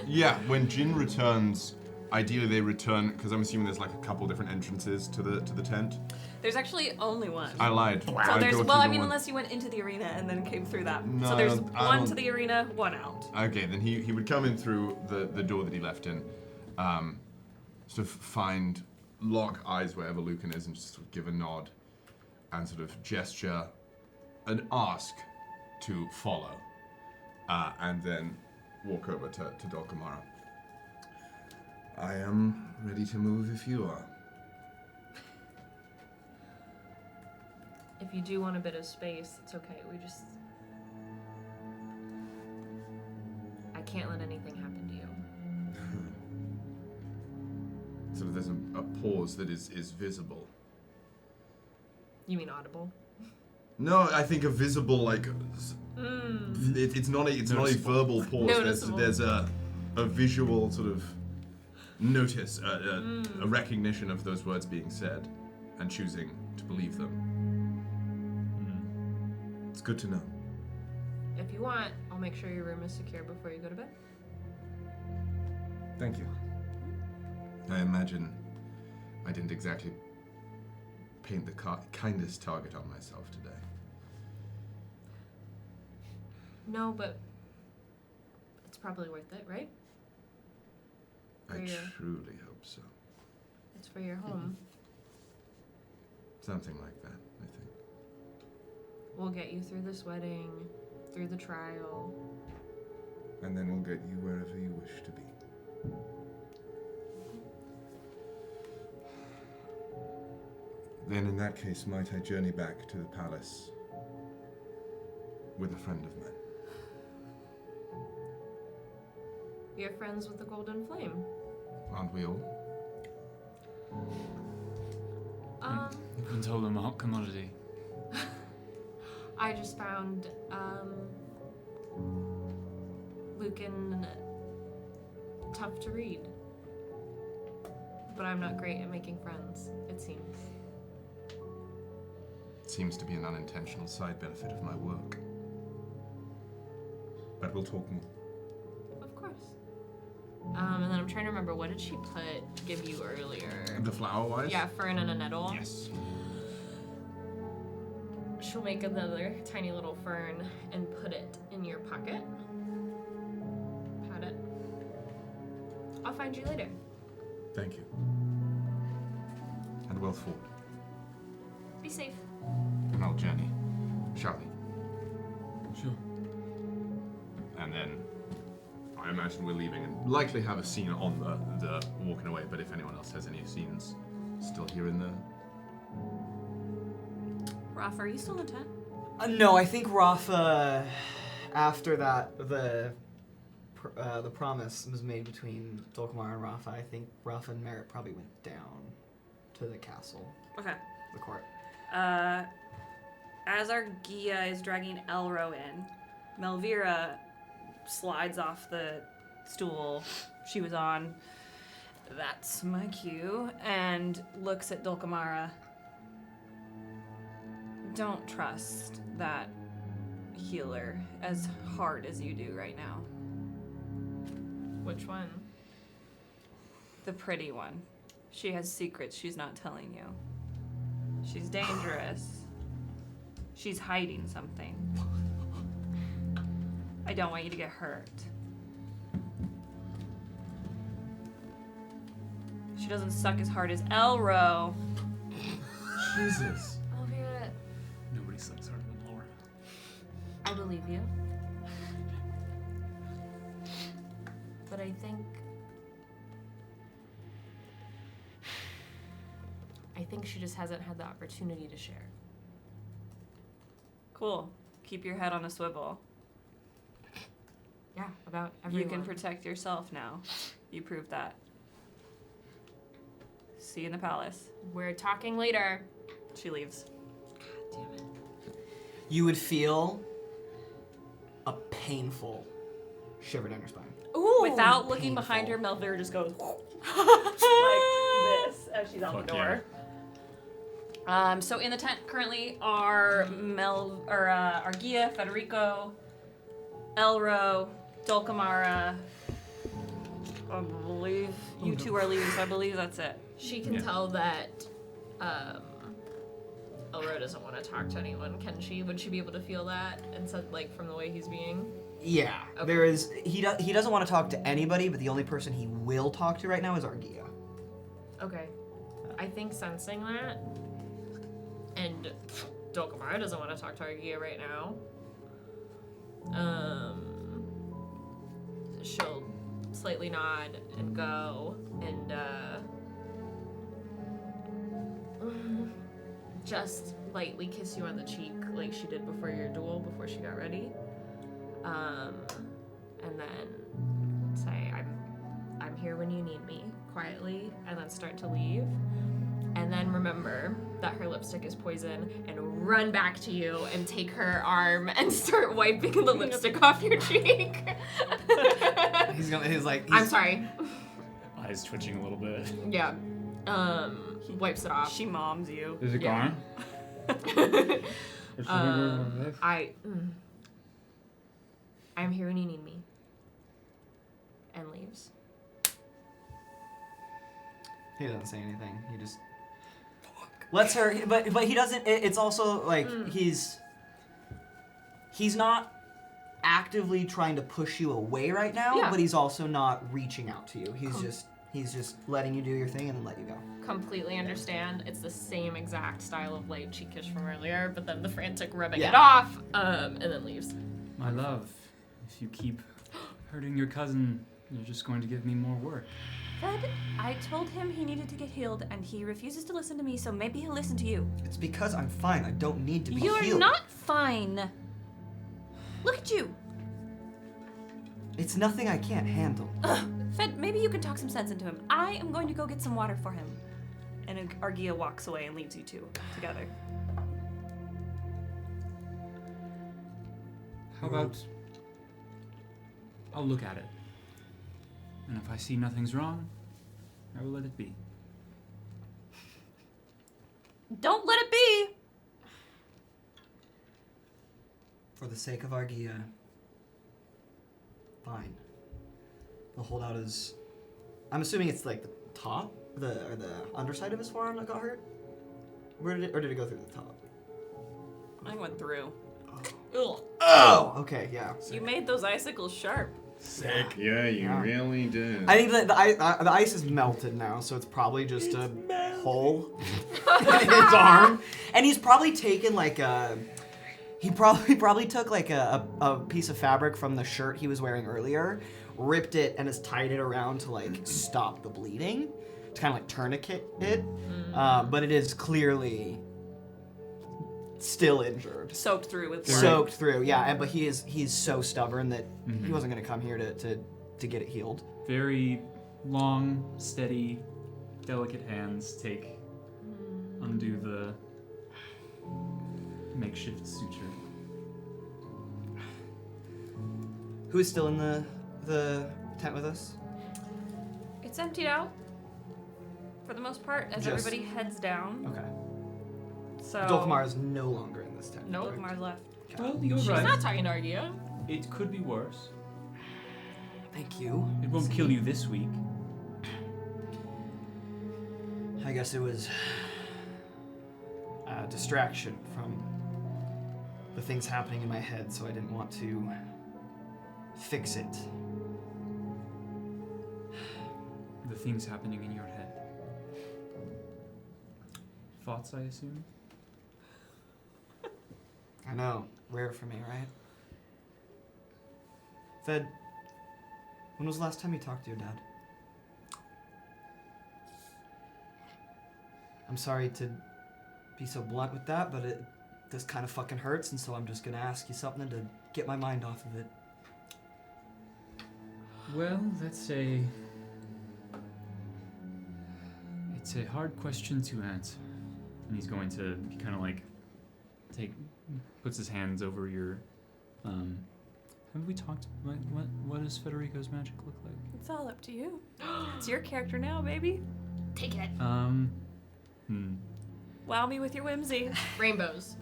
Yeah, when Jin returns, ideally they return because I'm assuming there's like a couple different entrances to the tent. There's actually only one. I lied. So I'd there's go well, through I the mean, one. unless you went into the arena and then came through that. No, so there's I one don't- to the arena, one out. Okay, then he would come in through the door that he left in, sort of find, lock eyes wherever Lücan is, and just sort of give a nod, and sort of gesture, and ask to follow, and then walk over to Dulcamara. I am ready to move if you are. If you do want a bit of space, it's okay. I can't let anything happen to you. Sort of there's a pause that is visible. You mean audible? No, I think a visible, like, it's not a verbal pause. Noticeable. There's a visual sort of notice, a recognition of those words being said, and choosing to believe them. It's good to know. If you want, I'll make sure your room is secure before you go to bed. Thank you. I imagine I didn't exactly paint the kindest target on myself today. No, but it's probably worth it, right? I For your- truly hope so. It's for your home. Something like that, I think. We'll get you through this wedding, through the trial. And then we'll get you wherever you wish to be. Then in that case, might I journey back to the palace with a friend of mine? You're friends with the Golden Flame. Aren't we all? You've been told I'm a hot commodity. I just found Lücan tough to read. But I'm not great at making friends, it seems. It seems to be an unintentional side benefit of my work. But we'll talk more. Of course. And then I'm trying to remember, what did she give you earlier? The flower wise? Yeah, fern and a nettle. Yes. She'll make another tiny little fern and put it in your pocket. Pat it. I'll find you later. Thank you. And well fought. Be safe. And I'll journey. Shall we? Sure. And then I imagine we're leaving and likely have a scene on the walking away, but if anyone else has any scenes still here in the... Rafa, are you still in the tent? No, I think Rafa, after that, the promise was made between Dulcamara and Rafa. I think Rafa and Merritt probably went down to the castle, Okay. the court. As our Gia is dragging Elro in, Melvira slides off the stool she was on. That's my cue. And looks at Dulcamara. Don't trust that healer as hard as you do right now. Which one? The pretty one. She has secrets she's not telling you. She's dangerous. She's hiding something. I don't want you to get hurt. She doesn't suck as hard as Elro. Jesus. Elvira, Nobody sucks harder than Laura. I believe you. But I think she just hasn't had the opportunity to share. Cool. Keep your head on a swivel. Yeah, about everyone. You can protect yourself now. You proved that. See you in the palace. We're talking later. She leaves. God damn it. You would feel a painful shiver down your spine. Ooh, without looking behind her, Melvira just goes like this as she's out the door. Yeah. So in the tent currently are Argia, Federico, Elro, Dulcamara. I believe you two are leaving, so I believe that's it. She can tell that Elro doesn't want to talk to anyone, can she? Would she be able to feel that? And so, like, from the way he's being? Yeah, Okay. there is. He doesn't want to talk to anybody, but the only person he will talk to right now is Argia. Okay. I think sensing that, and Dulcamara doesn't want to talk to Argia right now. She'll slightly nod and go and just lightly kiss you on the cheek like she did before your duel, before she got ready. And then say, I'm here when you need me, quietly, and then start to leave. And then remember that her lipstick is poison and run back to you and take her arm and start wiping the lipstick off your cheek. He's like, I'm sorry. Eyes twitching a little bit. Yeah. He wipes it off. She moms you. Is it Yeah. gone? I'm here when you need me. And leaves. He doesn't say anything. He just lets her. But he doesn't. It's also like he's not actively trying to push you away right now, Yeah. but he's also not reaching out to you. He's just letting you do your thing and then let you go. Completely understand. It's the same exact style of light she kissed from earlier, but then the frantic rubbing Yeah. it off, and then leaves. My love, if you keep hurting your cousin, you're just going to give me more work. Fed, I told him he needed to get healed, and he refuses to listen to me, so maybe he'll listen to you. It's because I'm fine. I don't need to be healed. You're not fine. Look at you. It's nothing I can't handle. Fed, maybe you can talk some sense into him. I am going to go get some water for him. And Argia walks away and leaves you two together. How about I'll look at it. And if I see nothing's wrong, I will let it be. Don't let it be! For the sake of Argia, fine. He'll hold out his. I'm assuming it's like the top, or the underside of his forearm that got hurt. Or did it go through the top? I went through. Oh, okay, yeah. You made those icicles sharp. Sick. Yeah, you really did. I think that the ice is melted now, so it's probably just a hole in his arm. And he's probably taken like a. He probably took like a piece of fabric from the shirt he was wearing earlier, ripped it, and has tied it around to like stop the bleeding, to kind of like tourniquet it. But it is clearly still injured. Soaked through with blood. Soaked through, yeah. But he's so stubborn that he wasn't gonna come here to get it healed. Very long, steady, delicate hands undo the makeshift suture. Who's still in the tent with us? It's emptied out for the most part as Just- everybody heads down. Okay. So Dulcamara is no longer in this tent. No, correct? Dulcamara's left. Well, you're She's right. not talking to Argia. It could be worse. Thank you. It won't kill you this week. I guess it was a distraction from the things happening in my head, so I didn't want to fix it. The things happening in your head. Thoughts, I assume? I know. Rare for me, right? Fed, when was the last time you talked to your dad? I'm sorry to be so blunt with that, but this kind of fucking hurts, and so I'm just gonna ask you something to get my mind off of it. Well, it's a hard question to answer. And he's going to kind of like puts his hands over your, have we talked, what does Federico's magic look like? It's all up to you. It's your character now, baby. Take it. Wow me with your whimsy. Rainbows.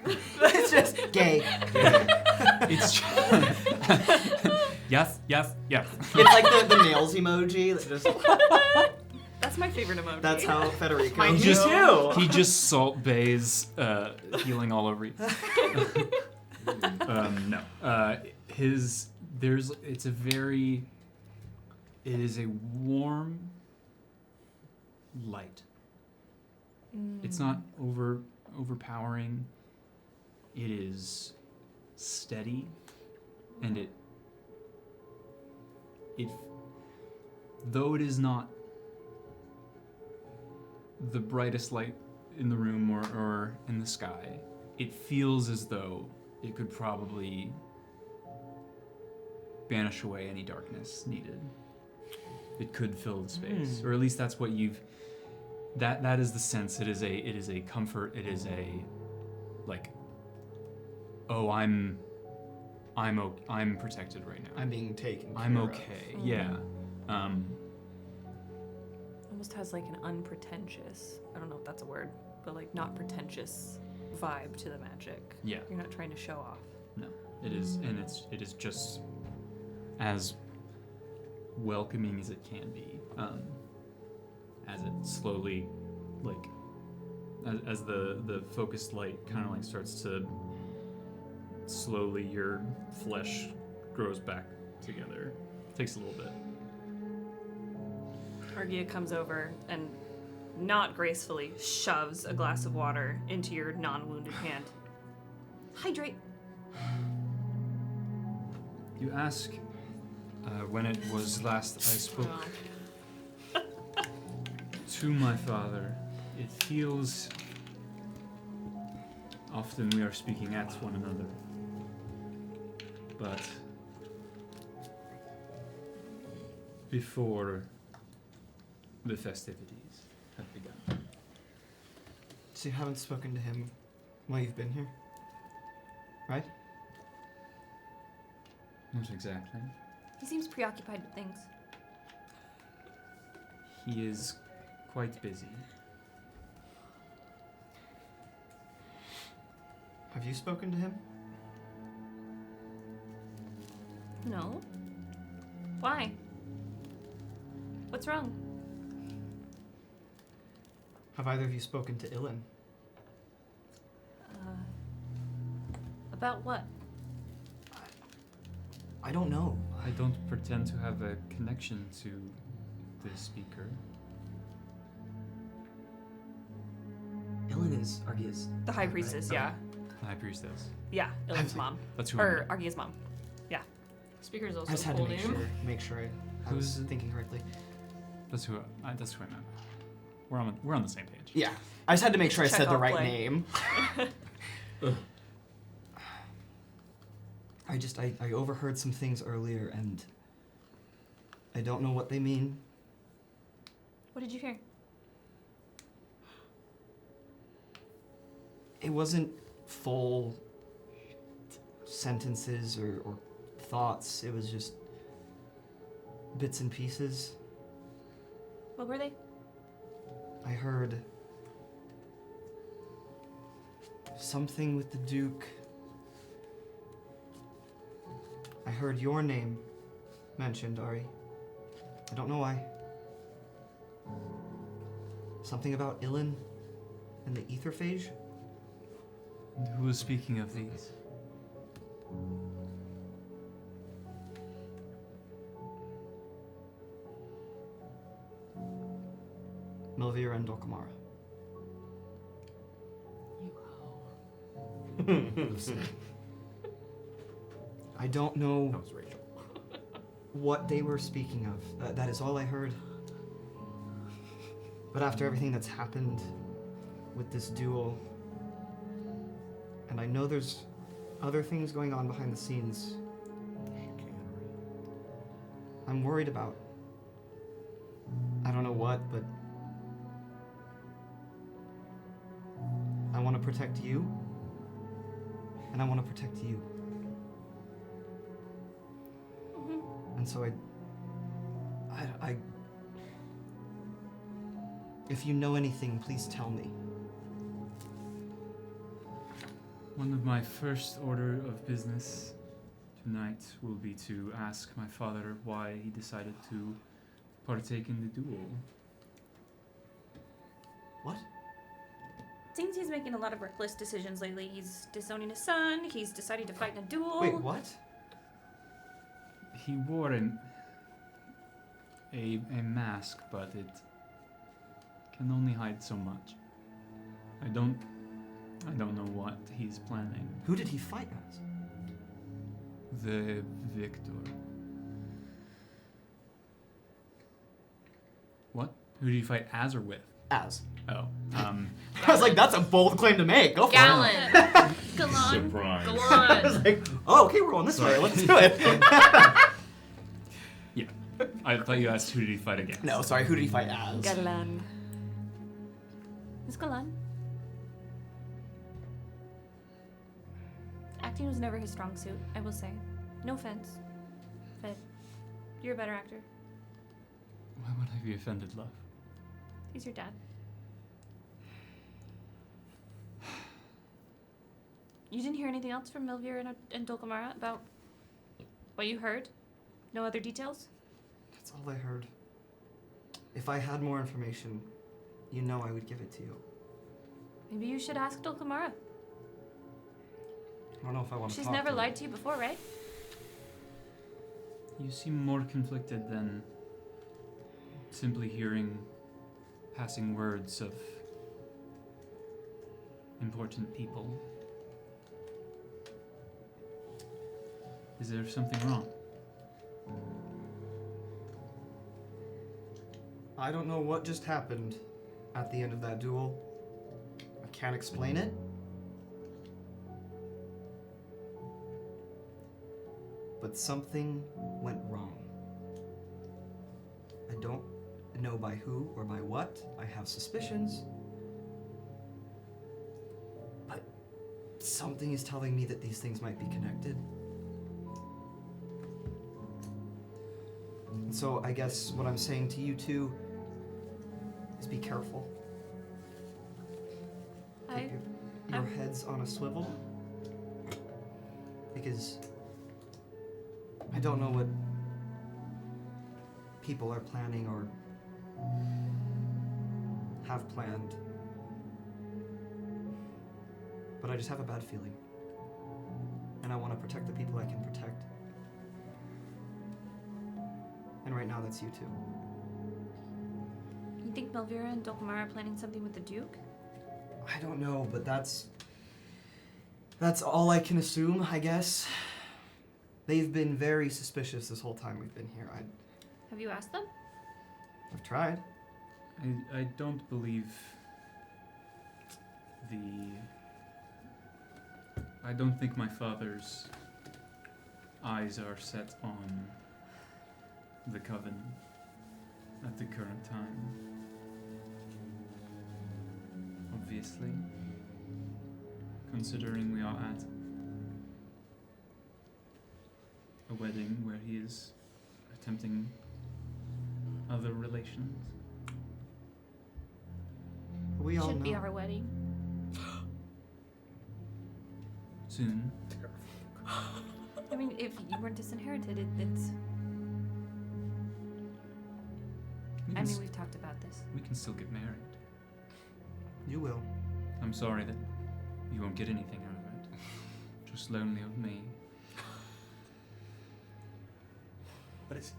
It's just gay. It's yes. It's like the nails emoji that just. That's my favorite emoji. That's how Federico. Mine too. He just salt bays, healing all over you. No. It is a warm light. It's not overpowering. It is steady, and it though it is not the brightest light in the room or in the sky, it feels as though it could probably banish away any darkness needed. It could fill the space, or at least that's what you've. That is the sense. It is a comfort. It is a, like, oh, I'm protected right now. I'm being taken. I'm care okay. of. Yeah. Almost has like an unpretentious, I don't know if that's a word, but like not pretentious vibe to the magic. Yeah. You're not trying to show off. No, it is, and it is just as welcoming as it can be. As it slowly, like, as the focused light kind of like starts to slowly, your flesh grows back together. It takes a little bit. Argia comes over and not gracefully shoves a glass of water into your non-wounded hand. Hydrate. You ask when it was last I spoke to my father. It feels often we are speaking at one another, but before the festivities have begun. So you haven't spoken to him while you've been here, right? Not exactly. He seems preoccupied with things. He is quite busy. Have you spoken to him? No. Why? What's wrong? Have either of you spoken to Ilan? About what? I don't know. I don't pretend to have a connection to the speaker. Ilan is Argia's. The High Priestess, right? yeah. The High Priestess. Yeah, Ilan's mom. That's who Or Argia's mom. Yeah. Speaker's I also just a had cool to name. make sure I was thinking correctly. That's who I meant. We're on the same page. Yeah. I just had to make sure I said the Chekhov right play. name. I overheard some things earlier and I don't know what they mean. What did you hear? It wasn't full sentences or thoughts. It was just bits and pieces. What were they? I heard something with the Duke. I heard your name mentioned, Ari. I don't know why. Something about Ilan and the Etherphage? And who was speaking of these? Melvira and Dulcamara. I don't know That was Rachel. what they were speaking of. That is all I heard. But after everything that's happened with this duel, and I know there's other things going on behind the scenes, I'm worried about. I don't know what, but I want to protect you, and I want to protect you. And so I if you know anything, please tell me. One of my first order of business tonight will be to ask my father why he decided to partake in the duel. What? Seems he's making a lot of reckless decisions lately. He's disowning his son. He's deciding to fight in a duel. Wait, what? He wore a mask, but it can only hide so much. I don't know what he's planning. Who did he fight as? The victor. What? Who did he fight as or with? As. Oh. I was like, that's a bold claim to make. Go for Gallon. it. Galon. Surprise. I was like, oh, okay, we're going this way. Let's do it. Yeah. I thought you asked who did he fight against. No, sorry, who did he fight as? Galan. It's Galan. Acting was never his strong suit, I will say. No offense. But you're a better actor. Why would I be offended, love? He's your dad. You didn't hear anything else from Melvira and Dulcamara about what you heard? No other details? That's all I heard. If I had more information, you know I would give it to you. Maybe you should ask Dulcamara. I don't know if I want to She's talk never to lied to you before, right? You seem more conflicted than simply hearing passing words of important people. Is there something wrong? I don't know what just happened at the end of that duel. I can't explain it. But something went wrong. I don't know by who or by what. I have suspicions. But something is telling me that these things might be connected. And so I guess what I'm saying to you two is be careful. Keep your heads on a swivel. Because I don't know what people are planning or have planned. But I just have a bad feeling. And I want to protect the people I can protect. And right now that's you two. You think Melvira and Dulcamara are planning something with the Duke? I don't know, but that's all I can assume, I guess. They've been very suspicious this whole time we've been here. Have you asked them? I've tried. I don't believe I don't think my father's eyes are set on the Coven at the current time. Obviously, considering we are at a wedding where he is attempting other relations. We all Should know. be our wedding. Soon. I mean, if you weren't disinherited, it's... I mean, we've talked about this. We can still get married. You will. I'm sorry that you won't get anything out of it. Just lonely of me. But it's...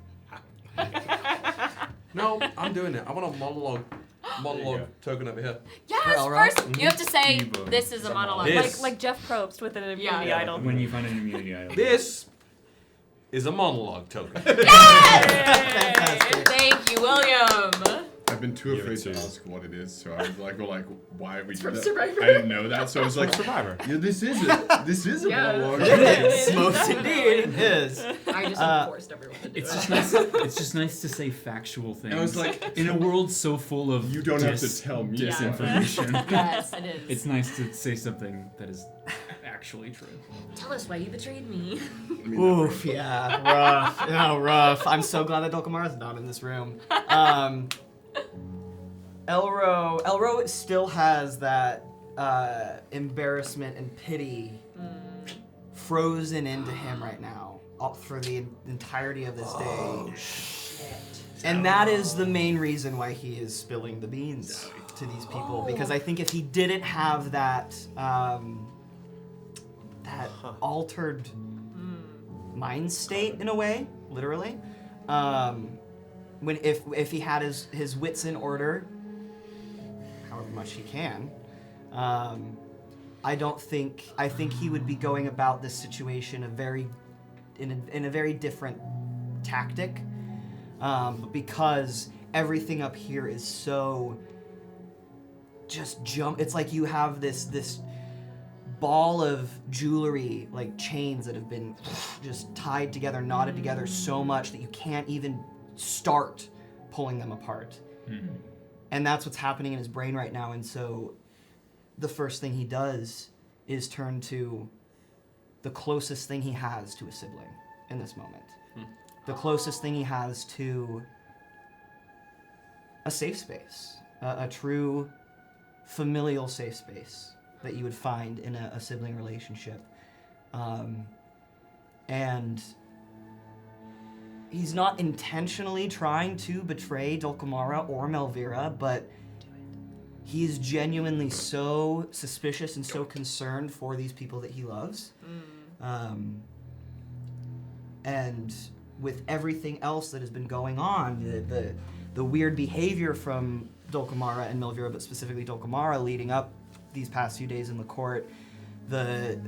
No, I'm doing it. I want a monologue token over here. Yes, first you have to say Ebook. this is a monologue. This- Like Jeff Probst with an immunity Yeah. idol. When you find an immunity idol. This is a monologue token. Yes! Thank you, William. A I've been too Give it afraid to to you. ask what it is, so I was like, why are we from that? Survivor. I didn't know that, so I was like, Survivor. Yeah, this is it. This is a Yeah. monologue. It's most indeed is. I just forced everyone to do It's it. just nice. It's just nice to say factual things. I was like, in a world so full of You don't have to tell me. disinformation. Yes, it is. It's nice to say something that is actually true. Tell us why you betrayed me. Oof, yeah, rough. Yeah, rough. I'm so glad that Dulcamara's not in this room. Elro still has that embarrassment and pity frozen into him right now for the entirety of this day. And that is the main reason why he is spilling the beans to these people. Because I think if he didn't have that altered mind state in a way, literally, if he had his wits in order, however much he can, I think he would be going about this situation in a very different tactic, but because everything up here is so just it's like you have this ball of jewelry, like chains that have been just tied together, knotted together so much that you can't even start pulling them apart. And that's what's happening in his brain right now. And so the first thing he does is turn to the closest thing he has to a sibling in this moment. The closest thing he has to a safe space, a true familial safe space that you would find in a sibling relationship. And he's not intentionally trying to betray Dulcamara or Melvira, but he's genuinely so suspicious and so concerned for these people that he loves. And with everything else that has been going on, the weird behavior from Dulcamara and Melvira, but specifically Dulcamara, leading up these past few days in the court, the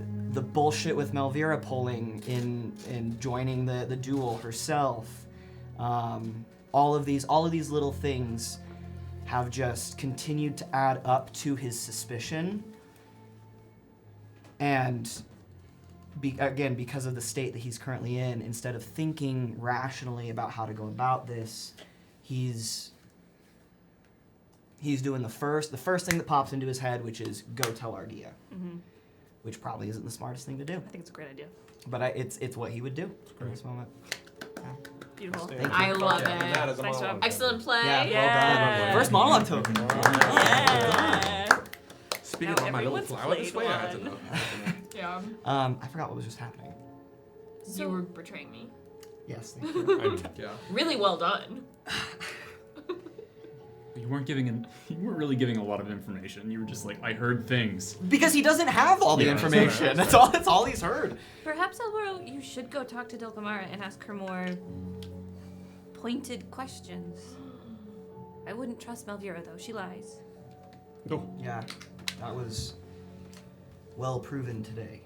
bullshit with Melvira pulling in and joining the duel herself, all of these little things have just continued to add up to his suspicion. And again, because of the state that he's currently in, instead of thinking rationally about how to go about this, he's doing the first thing that pops into his head, which is go tell Ardea, which probably isn't the smartest thing to do. I think it's a great idea. But it's what he would do in this moment. Beautiful. Thank you. I love Yeah, it. that is a Nice monologue. job. Excellent play. Yeah, well done. First monologue token. Yeah. Speaking Now of my little everyone's flower this played way, I had to one. know. Yeah. I forgot what was just happening. You were betraying me. Yes, thank you. Yeah. Really well done. You weren't really giving a lot of information. You were just like, I heard things. Because he doesn't have all the Yeah, information. That's all he's heard. Perhaps, Elro, you should go talk to Dulcamara and ask her more pointed questions. I wouldn't trust Melvira, though. She lies. Yeah, that was well proven today.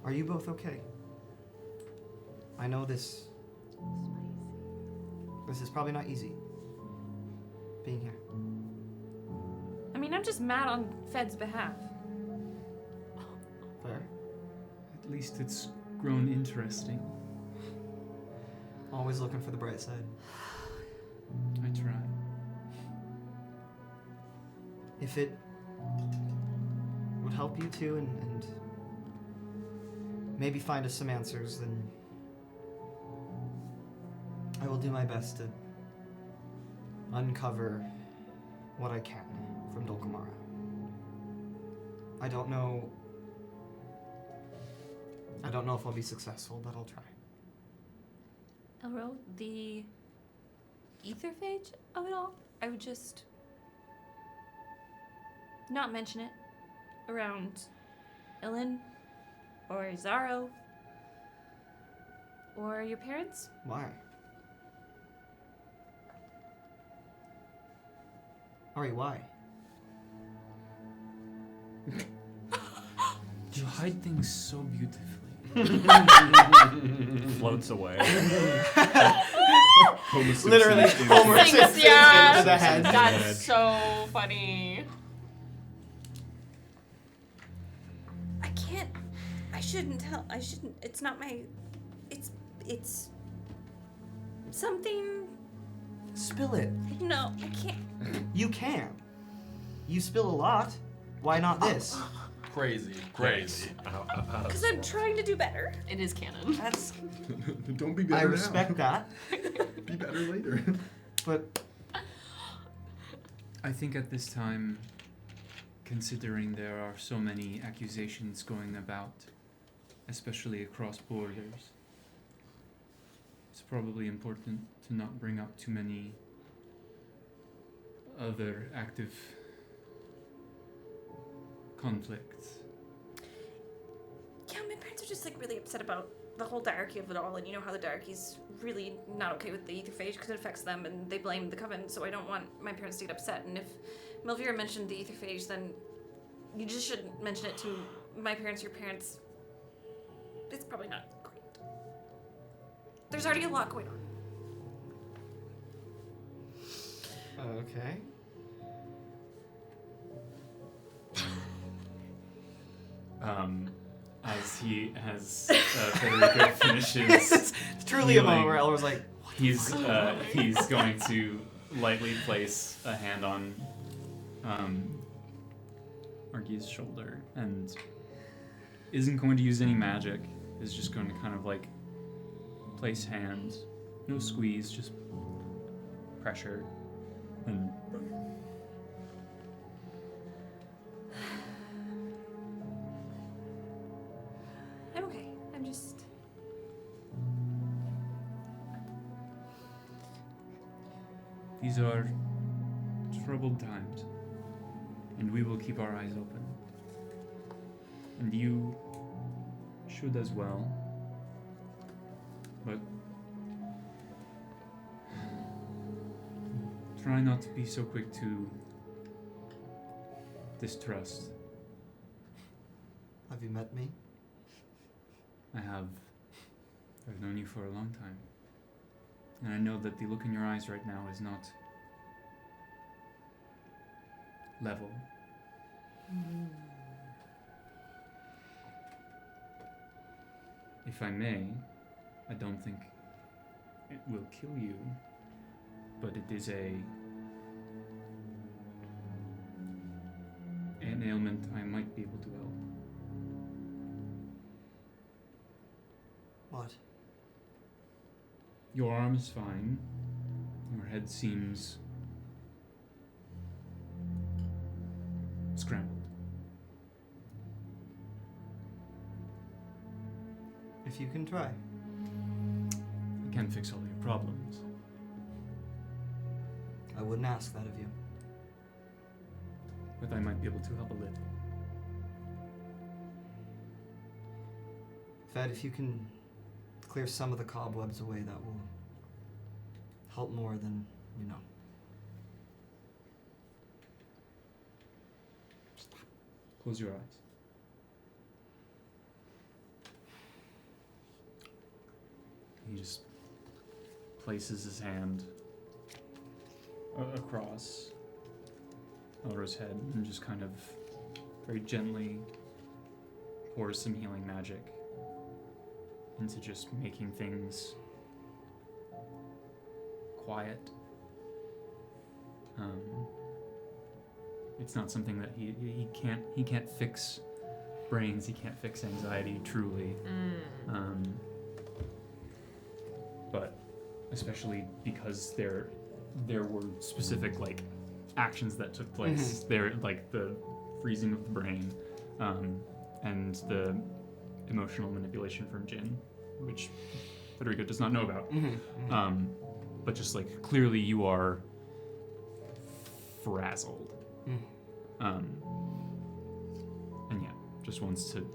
Are you both okay? I know this is probably not easy, being here. I mean, I'm just mad on Fed's behalf. Fair. At least it's grown interesting. Always looking for the bright side. I try. If it would help you too, and maybe find us some answers, then I will do my best to uncover what I can from Dulcamara. I don't know if I'll be successful, but I'll try. Elro, the ether phage of it all, I would just not mention it around Ellen or Zaro or your parents. Why? Alright, why? You hide things so beautifully. Floats away. Homer Simpson Literally, is- Homer Thanks, Simpson yeah. into the head. That's so funny. I can't. I shouldn't tell. I shouldn't. It's not my. It's something. Spill it. No, I can't. You can. You spill a lot. Why not this? Crazy. Because I'm trying to do better. It is canon. That's. Don't be better I respect now. that. Be better later. But I think at this time, considering there are so many accusations going about, especially across borders, it's probably important to not bring up too many other active conflicts. Yeah, my parents are just like really upset about the whole diarchy of it all, and you know how the diarchy's really not okay with the etherphage because it affects them, and they blame the coven. So I don't want my parents to get upset. And if Melvira mentioned the etherphage, then you just shouldn't mention it to my parents, your parents. It's probably not great. There's already a lot going on. okay. As Federico finishes, It's truly a moment healing, where Elro's like, he's going to lightly place a hand on Argy's shoulder and isn't going to use any magic. Is just going to kind of like place hands, no squeeze, just pressure, and I'm okay. I'm just. these are troubled times, and we will keep our eyes open. And you should as well. But try not to be so quick to distrust. have you met me? I have. I've known you for a long time. And I know that the look in your eyes right now is not level. If I may, I don't think it will kill you, but it is an ailment I might be able to help. What? Your arm is fine. Your head seems scrambled. If you can try. I can't fix all your problems. I wouldn't ask that of you. But I might be able to help a little. Fed, if you can clear some of the cobwebs away, that will help more than you know. Close your eyes. He just places his hand across Elro's head and just kind of very gently pours some healing magic into just making things quiet. It's not something that he can't fix brains, he can't fix anxiety truly. But especially because there were specific like actions that took place. There, like the freezing of the brain, and the emotional manipulation from Jin, which Federico does not know about. But just like clearly you are frazzled. And yeah, just wants to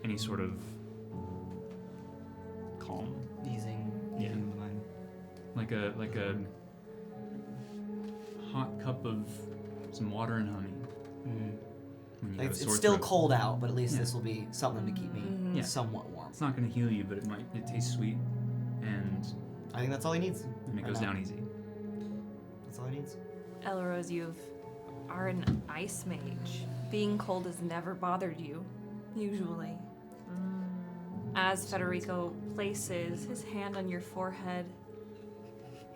any sort of calm. Easing Yeah. the mind. Like a hot cup of some water and honey. When you have a It's sore still throat. cold out, but at least Yeah. this will be something to keep me Yeah. somewhat warm. It's not going to heal you, but it tastes sweet, and I think that's all he needs. And it right goes now. down easy. That's all he needs. Elro, you are an ice mage. Being cold has never bothered you, usually. As Federico places his hand on your forehead,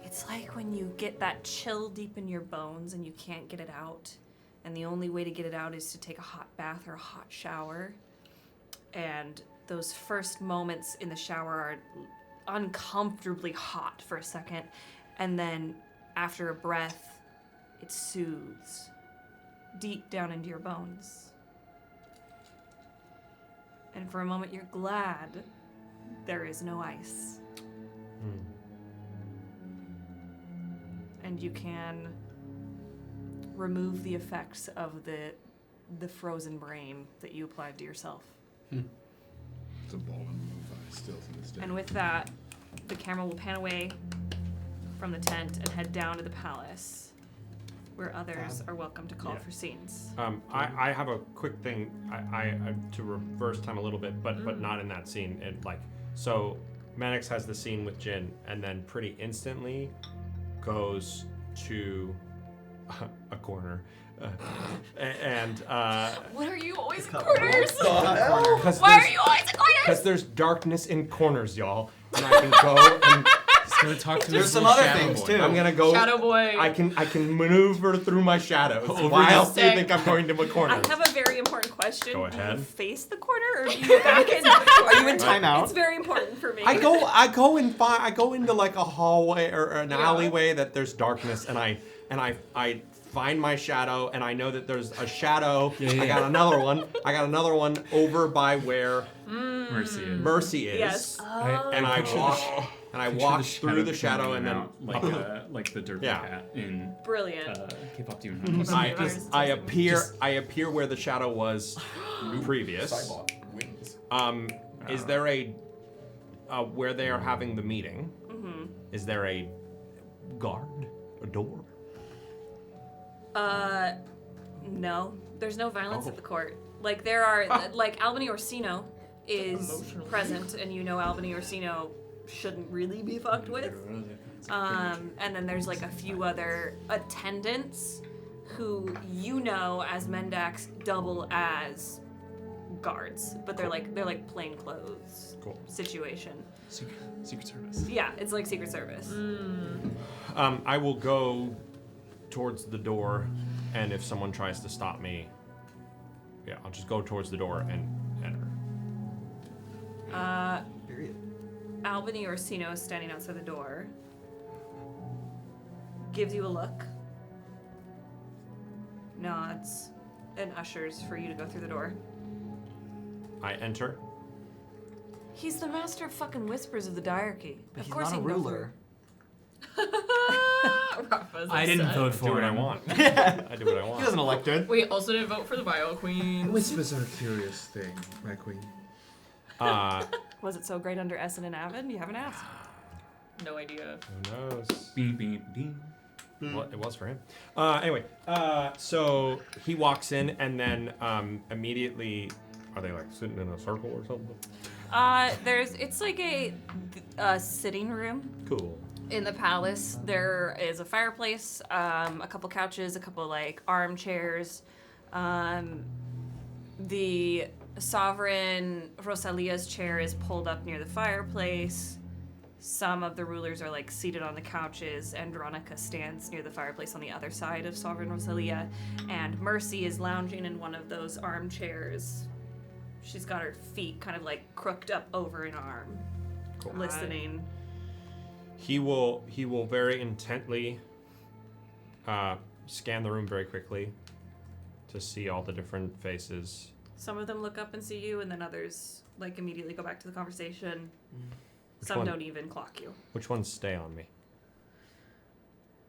it's like when you get that chill deep in your bones and you can't get it out. And the only way to get it out is to take a hot bath or a hot shower. And those first moments in the shower are uncomfortably hot for a second. And then after a breath, it soothes deep down into your bones. And for a moment, you're glad there is no ice. And you can remove the effects of the frozen brain that you applied to yourself. It's a ball and move still to this day. And with that, the camera will pan away from the tent and head down to the palace, where others are welcome to call for scenes. I have a quick thing. I to reverse time a little bit, but not in that scene. So Mendax has the scene with Jin, and then pretty instantly goes to a corner. What are you always in corners? Why are you always in corners? Because there's darkness in corners, y'all, and I can go and. Gonna talk to There's some other things too. I'm gonna go. Shadow boy. I can maneuver through my shadows. Why else do you think I'm going to a corner? I have a very important question. Go Do ahead. you face the corner or do you back into the corner? Are you in timeout? It's very important for me. I go into like a hallway or an alleyway that there's darkness, and I find my shadow, and I know that there's a shadow. I got another one. I got another one over by where Mercy is. Yes. And I walk through the shadow and then like the derpy cat in Brilliant. K-pop demon. I appear where the shadow was previous. Is there a where they are having the meeting? Is there a guard, a door? No. There's no violence at the court. Like there are, like Albany Orsino is present, and you know Albany Orsino shouldn't really be fucked with. And then there's like a few other attendants who you know as Mendax double as guards, but they're like plain clothes situation. Secret Service. Yeah, it's like Secret Service. I will go towards the door, and if someone tries to stop me, I'll just go towards the door and enter. Albany Orsino is standing outside the door, gives you a look, nods, and ushers for you to go through the door. I enter. He's the master of fucking whispers of the diarchy. But of he's course not a he can go ruler. Rafa's I didn't upset. vote for Do what I him. want. I do what I want. He wasn't elected. We also didn't vote for the Bio Queen. Whispers are a curious thing, my queen. Was it so great under Essen and Avid? You haven't asked. No idea. Who knows? Beep, beep, beep. Well, it was for him. Anyway, so he walks in, and then immediately, are they like sitting in a circle or something? It's like a sitting room. Cool. In the palace, there is a fireplace, a couple couches, a couple like armchairs. The Sovereign Rosalia's chair is pulled up near the fireplace. Some of the rulers are like seated on the couches. Andronica stands near the fireplace on the other side of Sovereign Rosalia, and Mercy is lounging in one of those armchairs. She's got her feet kind of like crooked up over an arm, listening. He will very intently scan the room very quickly to see all the different faces. Some of them look up and see you, and then others like immediately go back to the conversation. Which Some one? don't even clock you. Which ones stay on me?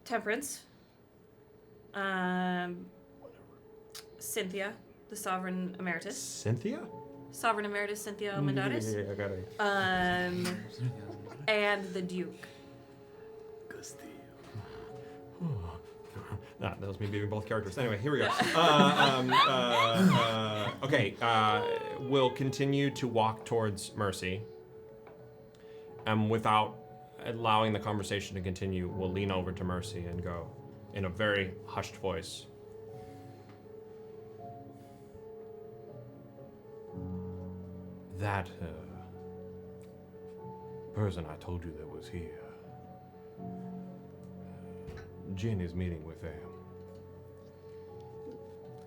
Temperance. Cynthia, the Sovereign Emeritus. Cynthia? Sovereign Emeritus Cynthia Mendax. Yeah, I got it. And the Duke. That was me beating both characters. Anyway, here we go. Okay, we'll continue to walk towards Mercy. Without allowing the conversation to continue, will lean over to Mercy and go, in a very hushed voice, that person I told you that was here, Jin is meeting with them.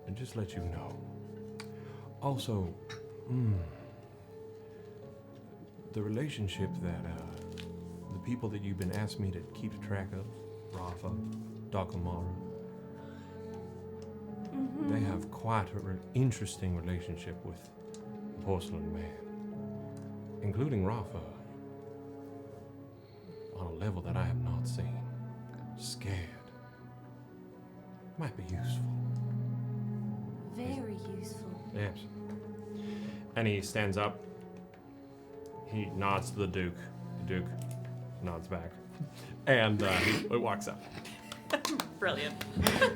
And just let you know. Also, the relationship that the people that you've been asked me to keep track of, Rafa, Dulcamara, they have quite an interesting relationship with the Porcelain Man, including Rafa, on a level that I have not seen. Scared. Might be useful. Very useful. Yes. And he stands up. He nods to the Duke. The Duke nods back. And he walks up. Brilliant. Lovely,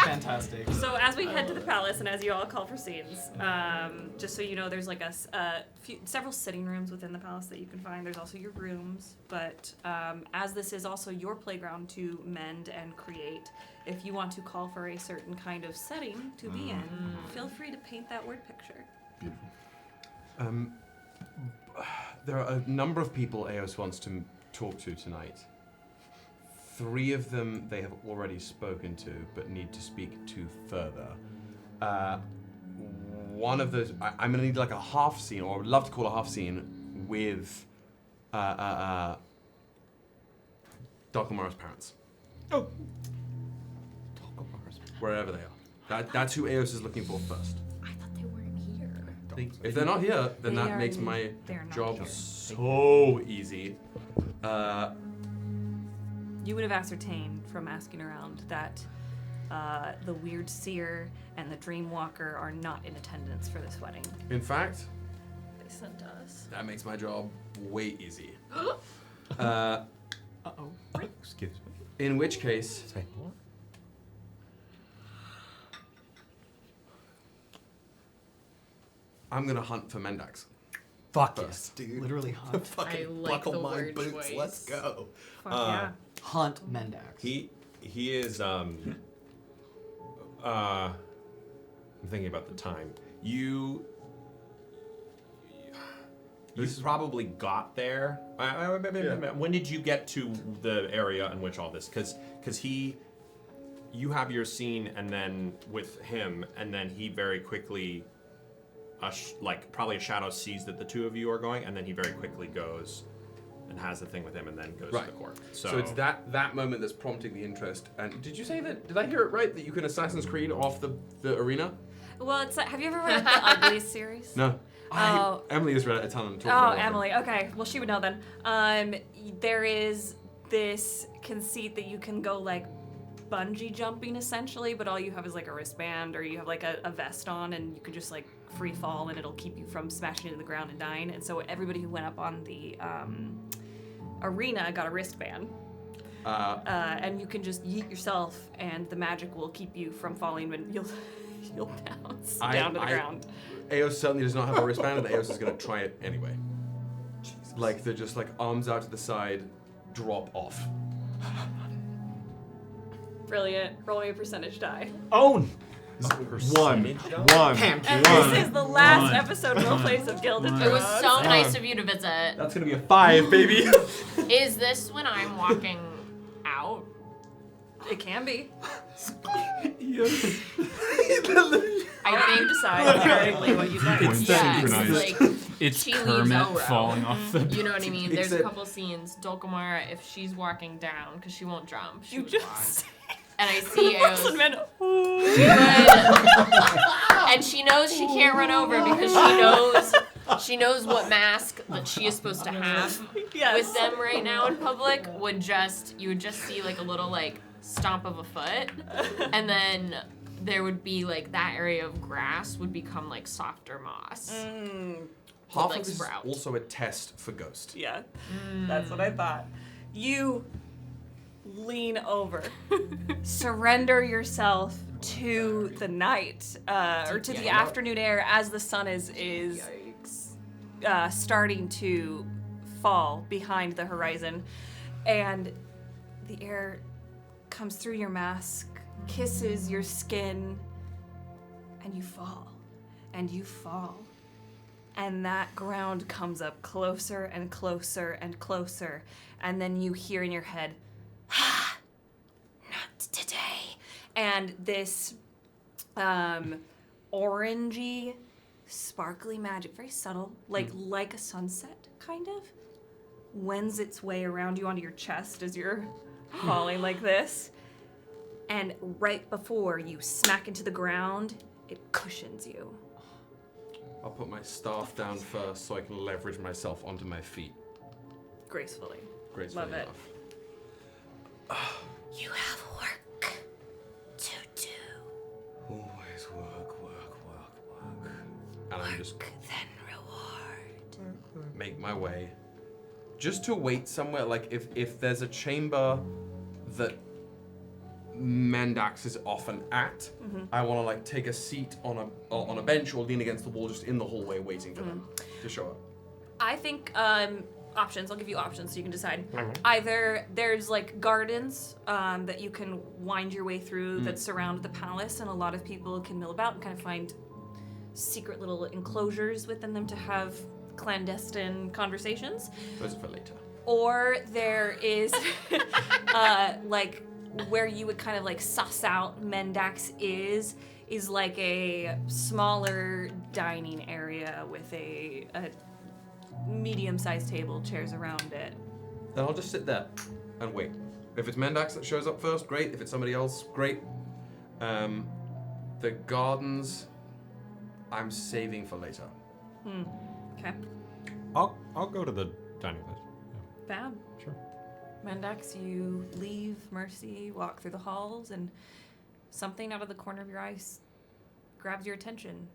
fantastic. So as we head to the palace and as you all call for scenes, just so you know, there's like several sitting rooms within the palace that you can find. There's also your rooms, but as this is also your playground to mend and create, if you want to call for a certain kind of setting to be in, feel free to paint that word picture. Beautiful. There are a number of people Eos wants to talk to tonight. 3 of them they have already spoken to, but need to speak to further. One of those, I'm gonna need like a half scene, or I would love to call a half scene with Dulcamara's parents. Oh. Wherever they are. That's who Eos is looking for first. I thought they weren't here. If they're not here, then They that are makes in- my they are not job here. so easy. You would have ascertained from asking around that the weird seer and the dream walker are not in attendance for this wedding. In fact, They sent us. that makes my job way easy. Excuse me. In which case, Say what? I'm gonna hunt for Mendax. Fuck First. yes, dude. Literally hunt. I like the word choice. Let's go. Fuck yeah. Hunt Mendax. He is I'm thinking about the time. You probably got there. When did you get to the area in which all this? Because you have your scene, and then with him, and then he very quickly, probably a shadow sees that the two of you are going, and then he very quickly goes and has the thing with him, and then goes to the court. So it's that moment that's prompting the interest. And did you say that? Did I hear it right? That you can Assassin's Creed off the arena? Well, it's have you ever read the Ugliest series? No. Oh. Emily has read it a ton and talked Oh, about it. Emily. Okay. Well, she would know then. There is this conceit that you can go like bungee jumping essentially, but all you have is like a wristband, or you have like a vest on, and you can just like free fall, and it'll keep you from smashing into the ground and dying. And so everybody who went up on the arena got a wristband. And you can just yeet yourself, and the magic will keep you from falling when you'll bounce down to the ground. Eos certainly does not have a wristband, and Eos is going to try it anyway. Jesus. Like, they're just like arms out to the side, drop off. Brilliant. Roll me a percentage die. One. And this is the last episode of Roleplays of Gilded. It was so nice of you to visit. That's going to be a 5, baby. Is this when I'm walking out? It can be. I think decide exactly what you'd like. It's yeah, synchronized. like It's she leaves Kermit Elro. falling off the. You know what I mean? There's a Except- couple scenes. Dulcamara, if she's walking down, because she won't jump, she You would just. walk. And I see Eos. Porcelain Man. And she knows she can't run over because she knows what mask that she is supposed to have with them right now in public you would just see like a little like stomp of a foot, and then there would be like that area of grass would become like softer moss. Half like of this sprout. is also a test for Ghost. Yeah, that's what I thought. You lean over, surrender yourself to the night, or to the afternoon air as the sun is starting to fall behind the horizon, and the air comes through your mask, kisses your skin, and you fall. And you fall. And that ground comes up closer and closer and closer. And then you hear in your head, ah, not today. And this orangey, sparkly magic, very subtle, like a sunset, kind of, wends its way around you onto your chest as you're falling like this. And right before you smack into the ground, it cushions you. I'll put my staff down first so I can leverage myself onto my feet. Gracefully. Gracefully Love it. enough. You have work to do. Always work. And I'm just Then reward. make my way. Just to wait somewhere, like if there's a chamber that Mendax is often at, I want to like take a seat on a bench or lean against the wall just in the hallway waiting for them to show up. I think options. I'll give you options so you can decide. Either there's like gardens that you can wind your way through that surround the palace, and a lot of people can mill about and kind of find secret little enclosures within them to have clandestine conversations. Those are for later. Or there is like where you would kind of like suss out Mendax is like a smaller dining area with a medium-sized table, chairs around it. Then I'll just sit there and wait. If it's Mendax that shows up first, great. If it's somebody else, great. The gardens, I'm saving for later. Okay. I'll go to the dining place. Fab. Sure. Mendax, you leave Mercy, walk through the halls, and something out of the corner of your eyes grabs your attention,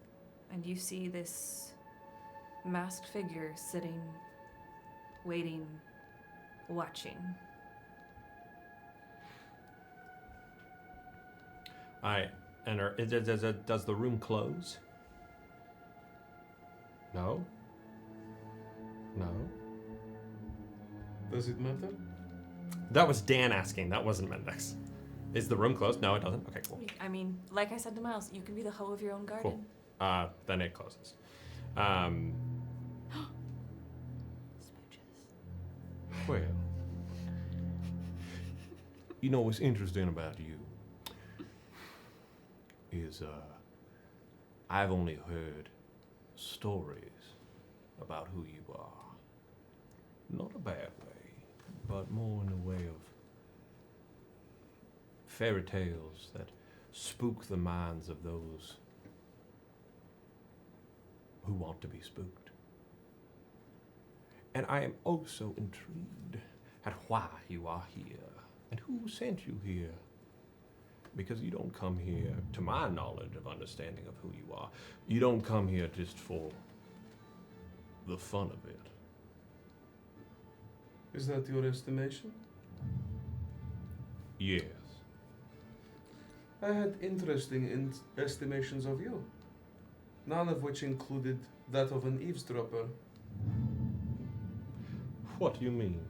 and you see this masked figure sitting, waiting, watching. I enter. Does the room close? No? No? Does it matter? That was Dan asking. That wasn't Mendax. Is the room closed? No, it doesn't. Okay, cool. I mean, like I said to Miles, you can be the hoe of your own garden. Cool. Then it closes. Well, you know what's interesting about you is I've only heard stories about who you are. Not a bad way, but more in the way of fairy tales that spook the minds of those who want to be spooked. And I am also intrigued at why you are here and who sent you here. Because you don't come here, to my knowledge of understanding of who you are, you don't come here just for the fun of it. Is that your estimation? Yes. I had interesting estimations of you, none of which included that of an eavesdropper. What do you mean?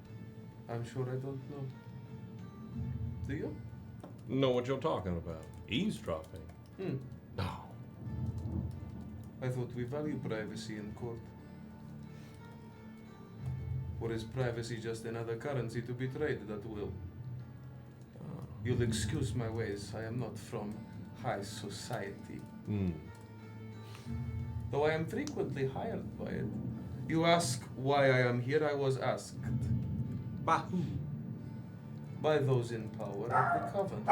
I'm sure I don't know. Do you? Know what you're talking about? Eavesdropping? No. I thought we value privacy in court. Or is privacy just another currency to be traded at will? You'll excuse my ways. I am not from high society. Though I am frequently hired by it. You ask why I am here, I was asked. By who? By those in power at the Coven.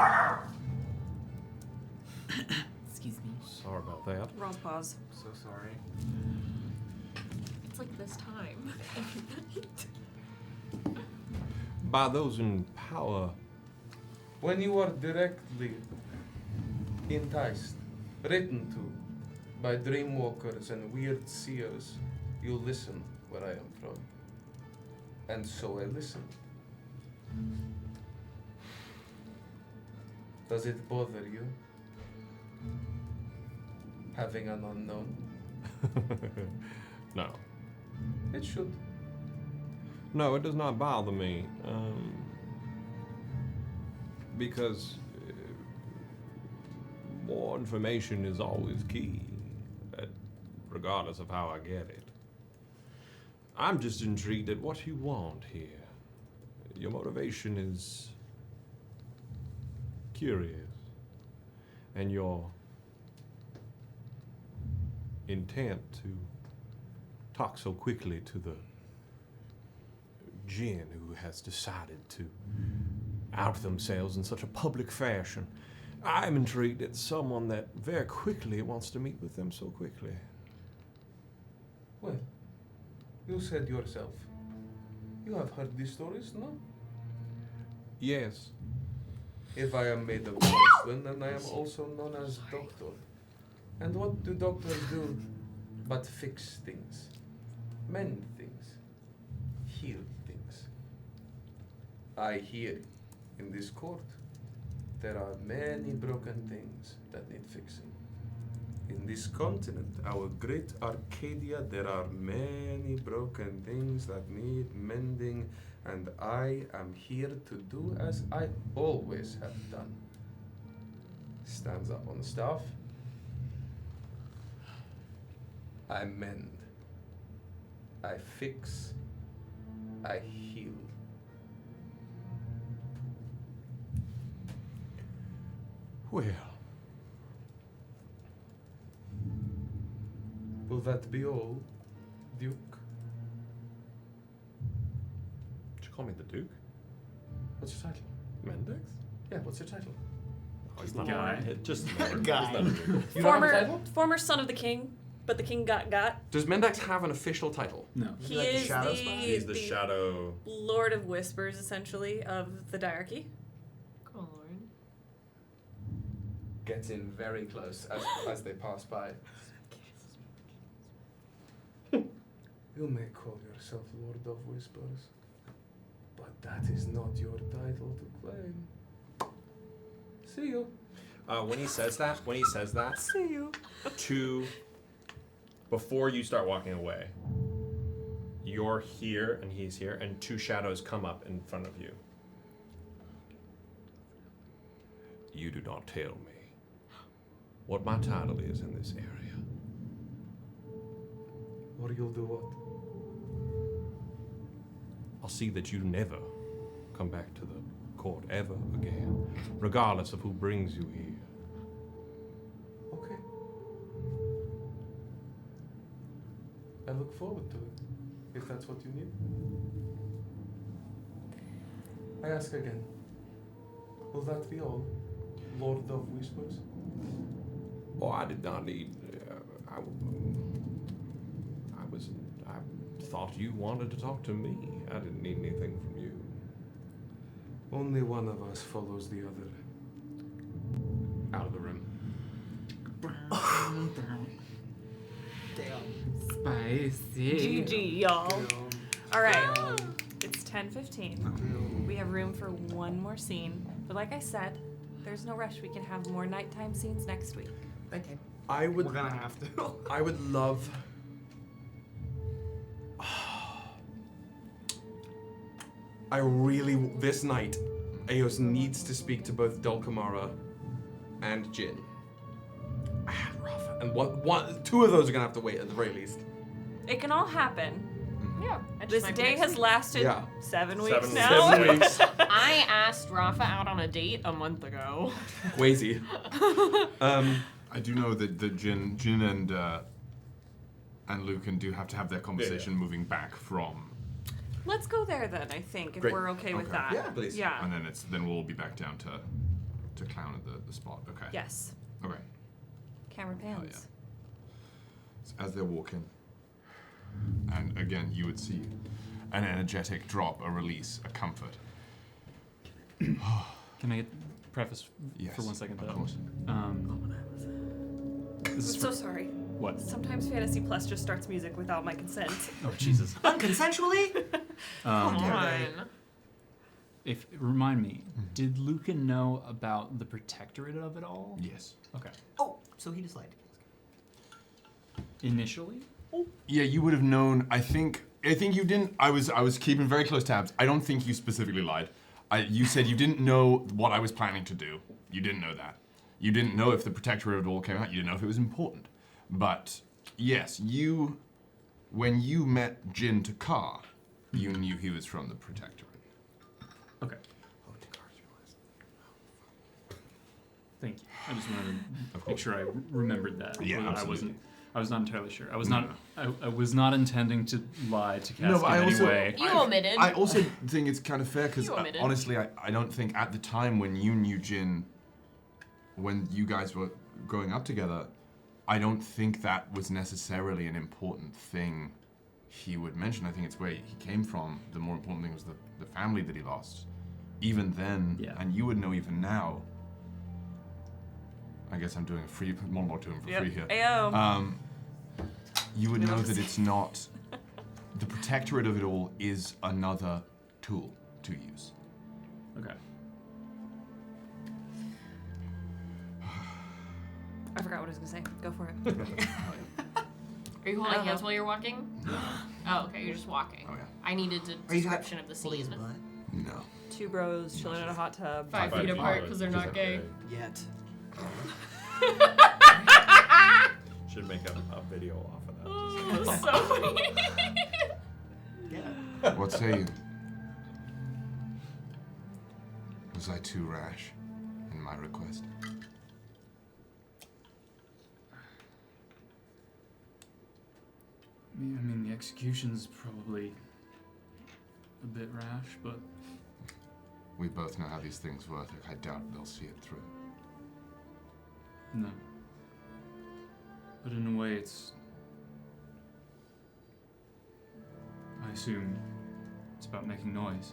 Excuse me. Sorry about that. Wrong pause. So sorry. It's like this time. By those in power. When you are directly enticed, written to, by dreamwalkers and weird seers, you listen where I am from. And so I listen. Does it bother you? Having an unknown? No. It should. No, it does not bother me. Because more information is always key, regardless of how I get it. I'm just intrigued at what you want here. Your motivation is curious, and your intent to talk so quickly to the Jinn who has decided to out themselves in such a public fashion. I'm intrigued at someone that very quickly wants to meet with them so quickly. Well, you said yourself. You have heard these stories, no? Yes. If I am made of porcelain, then I am also known as Doctor. And what do doctors do but fix things, mend things, heal things? I hear in this court there are many broken things that need fixing. In this continent, our great Arcadia, there are many broken things that need mending, and I am here to do as I always have done. Stands up on the staff. I mend. I fix. I heal. Well, will that be all, Duke? Did you call me the Duke? What's your title? Mendax? Yeah, what's your title? Oh, he's Guy. not just Guy. You don't have a title? Former son of the king, but the king got. Does Mendax have an official title? No. He like the is shadow the, spy? He's the shadow. Lord of Whispers, essentially, of the diarchy. Cool, Lord. Gets in very close as they pass by. You may call yourself Lord of Whispers, but that is not your title to claim. See you. When he says that, See you. before you start walking away, you're here and he's here, and two shadows come up in front of you. you do not tell me what my title is in this area. Or you'll do what? I'll see that you never come back to the court ever again, regardless of who brings you here. Okay. I look forward to it, if that's what you need. I ask again, will that be all, Lord of Whispers? Oh, I did not need. I thought you wanted to talk to me. I didn't need anything from you. Only one of us follows the other. Out of the room. Damn. Spicy. GG, y'all. All right. It's 10:15. We have room for one more scene. But like I said, there's no rush. We can have more nighttime scenes next week. Okay. I would. We're gonna have to. I would love. I really, this night, Eos needs to speak to both Dulcamara and Jin. And Rafa. And two of those are gonna have to wait at the very least. It can all happen. Yeah. This day has lasted Yeah. 7 weeks 7 now. 7 weeks. I asked Rafa out on a date a month ago. Wazy. I do know that Jin and Lücan do have to have their conversation moving back from, Let's go there then, I think, if Great. we're okay with Okay. that. Yeah, please. Yeah. and then we'll be back down to clown at the spot. Okay. Yes. Okay. Camera Oh, pans. So as they're walking, and again, you would see an energetic drop, a release, a comfort. Can I get preface Yes, for 1 second of though? course. This I'm is so for, sorry. what? Sometimes Fantasy Plus just starts music without my consent. Oh Jesus. Unconsensually? Come dare on. If remind me, did Lücan know about the protectorate of it all? Yes. Okay. Oh, so he just lied. Initially? Yeah, you would have known. I think I think you didn't. I was keeping very close tabs. I don't think you specifically lied. You said you didn't know what I was planning to do. You didn't know that. You didn't know if the Protectorate at all came out. You didn't know if it was important. But yes, when you met Jin Takar, you knew he was from the Protectorate. Okay. Thank you. I just wanted to make sure I remembered that. Yeah, But absolutely. I was not entirely sure. I was not. I was not intending to lie to Castillo but I in any also- way. You omitted. I also think it's kind of fair because You omitted. honestly, I don't think at the time when you knew Jin, when you guys were growing up together, I don't think that was necessarily an important thing he would mention. I think it's where he came from. The more important thing was the family that he lost. Even then, Yeah. and you would know even now. I guess I'm doing a free monologue to him for free here. Ayo. You would know that it's not. The Protectorate of it all is another tool to use. Okay. I forgot what I was gonna say. Go for it. Are you holding hands while you're walking? Oh, okay. You're just walking. Oh, yeah. I needed a description of the scene. No. Two bros chilling in a hot tub. 5 feet apart because they're not gay. Yet. Should make a video off of that. Oh, that's so funny. Yeah. What say you? Was I too rash in my request? I mean, the execution's probably a bit rash, but We both know how these things work. I doubt they'll see it through. no. But in a way, I assume it's about making noise.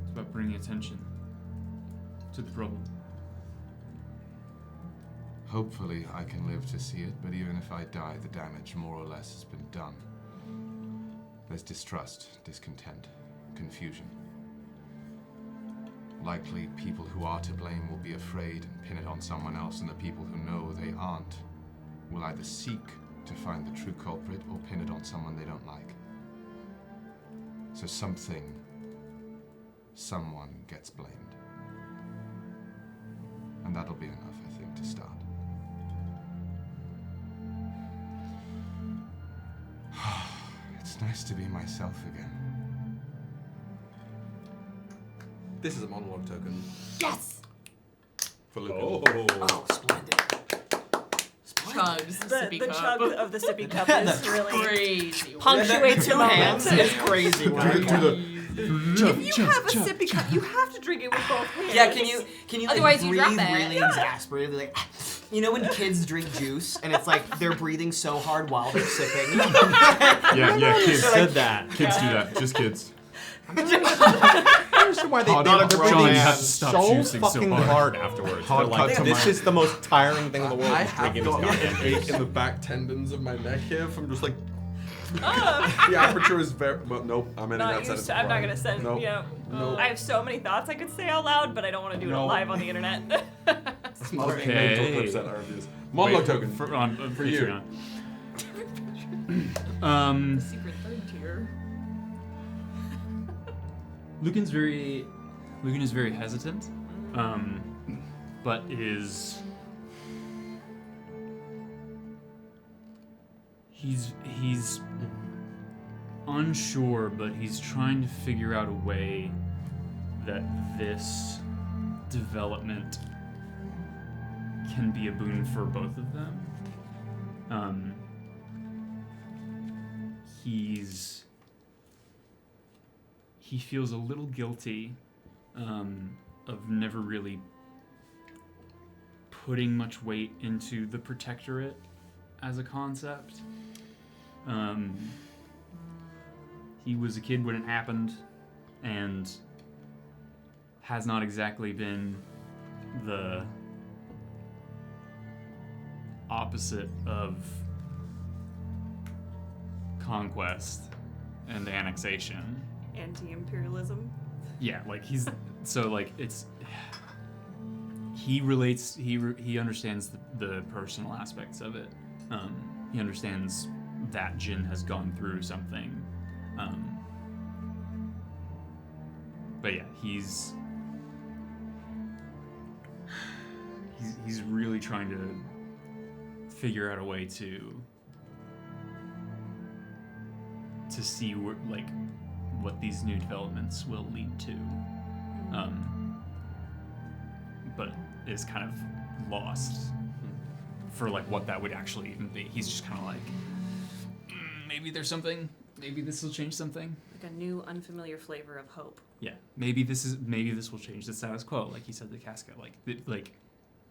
It's about bringing attention to the problem. Hopefully, I can live to see it, but even if I die, the damage more or less has been done. There's distrust, discontent, confusion. Likely, people who are to blame will be afraid and pin it on someone else, and the people who know they aren't will either seek to find the true culprit or pin it on someone they don't like. So someone gets blamed. And that'll be enough, I think, to start. It's nice to be myself again. This is a monologue token Yes! for Lücan. Oh, splendid. Chugs the sippy The cup. chug of the sippy cup is really Crazy. punctuates the Two moment. hands is crazy. If you have a sippy cup, you have to drink it with both hands. Yeah, can you like, Otherwise you breathe drop it. really exasperatedly, like, you know when kids drink juice and it's like they're breathing so hard while they're sipping? Yeah, kids Said that. Kids do that. Just kids. I understand why they Hard not cut to everybody my you have has to stop so juicing so fucking hard. hard afterwards. Hard They're cut like, to this my- is the most tiring thing in the world. I is have drinking got this like goddamn an ache juice. in the back tendons of my neck here from just like. The aperture is very. Well, nope. I'm ending Not that used sentence. to, I'm not before I- gonna send. Nope. You know, Nope. I have so many thoughts I could say out loud, but I don't want to do it No. live on the internet. Okay. Clips that are reviews. Monologue token. For, on, For you. Patreon. Secret third tier. Lücan is very hesitant, but is he's unsure, but he's trying to figure out a way that this development can be a boon for both of them. He feels a little guilty of never really putting much weight into the Protectorate as a concept. He was a kid when it happened and has not exactly been the opposite of conquest and annexation. Anti-imperialism. Yeah, like he's so like it's he relates he understands the personal aspects of it. He understands that Jin has gone through something. But yeah, he's really trying to figure out a way to see what these new developments will lead to, but is kind of lost for what that would actually even be. He's just kind of maybe there's something. Maybe this will change something. Like a new, unfamiliar flavor of hope. Yeah, maybe this will change the status quo. Like he said, the casket.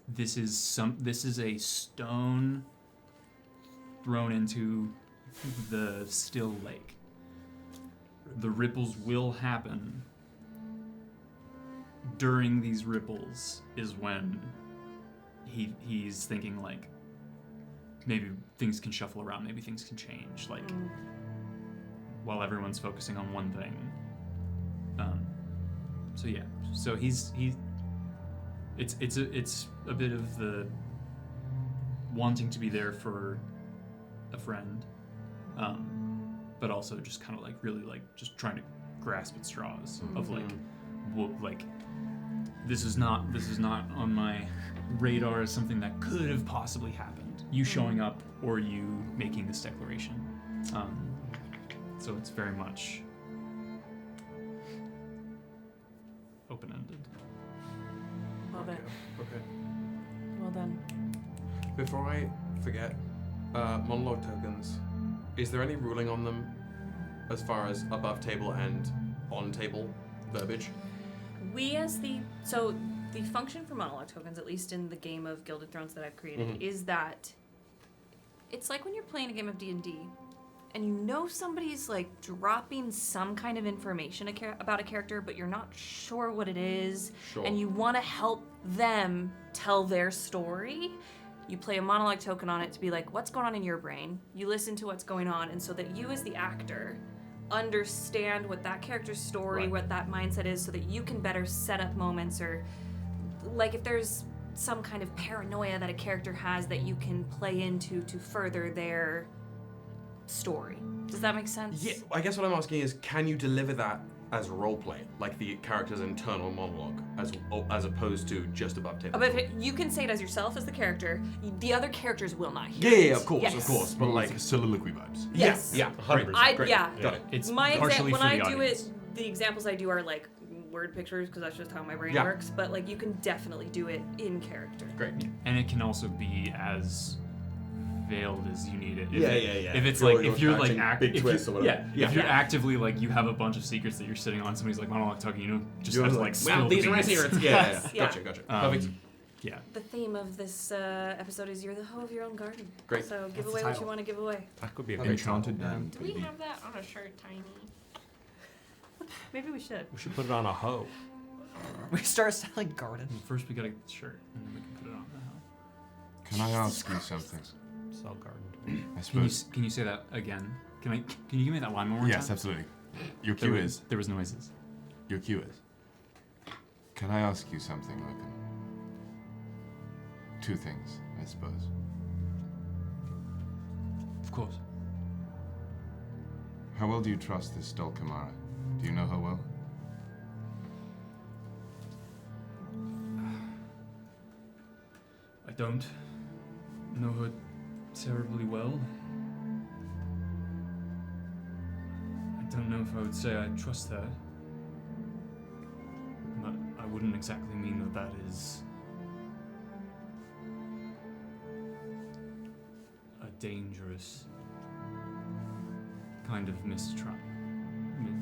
This is a stone thrown into the still lake. The ripples will happen. During these ripples is when he's thinking maybe things can shuffle around, maybe things can change. While everyone's focusing on one thing. So it's a bit of the wanting to be there for a friend, but also just kind of really just trying to grasp at straws of this is not on my radar as something that could have possibly happened. You showing up or you making this declaration. So it's very much open-ended. Love it. Okay. Well done. Before I forget, monologue tokens. Is there any ruling on them as far as above table and on table verbiage? The function for monologue tokens, at least in the game of Gilded Thrones that I've created, is that it's like when you're playing a game of D&D and you know somebody's dropping some kind of information about a character, but you're not sure what it is, and you want to help them tell their story. You play a monologue token on it to be what's going on in your brain? You listen to what's going on, and so that you as the actor understand what that character's story, what that mindset is, so that you can better set up moments, or if there's some kind of paranoia that a character has that you can play into to further their story. Does that make sense? Yeah, I guess what I'm asking is, can you deliver that as roleplay, like the character's internal monologue, as opposed to just above table? But you can say it as yourself as the character. The other characters will not hear it. Yeah, of course. But soliloquy vibes. Yes. Yeah, 100%. Great. Yeah. Got it. It's my partially when for I the do audience. it, the examples I do are word pictures because that's just how my brain Yeah. works. But you can definitely do it in character. Great. And it can also be as veiled as you need it. Yeah. If it's if you're if you're actively you have a bunch of secrets that you're sitting on, somebody's monologue talking, just have to spill well, the these are my beans. secrets. Yeah. Gotcha. Perfect. Yeah. The theme of this episode is you're the hoe of your own garden. Great. So give away what you want to give away. That could be a Enchanted band. Do we have that on a shirt, Tiny? Maybe we should. We should put it on a hoe. We start selling garden. First, we gotta get the shirt, and then we can put it on the hoe. Can I ask you something? Sell garden. I suppose. Can you say that again? Can you give me that line one more time? Yes, absolutely. Your cue is. There was noises. Your cue is. Can I ask you something, Lücan? Two things, I suppose. Of course. How well do you trust this Dulcamara? Do you know her well? I don't know her terribly well. I don't know if I would say I trust her. But I wouldn't exactly mean that is a dangerous kind of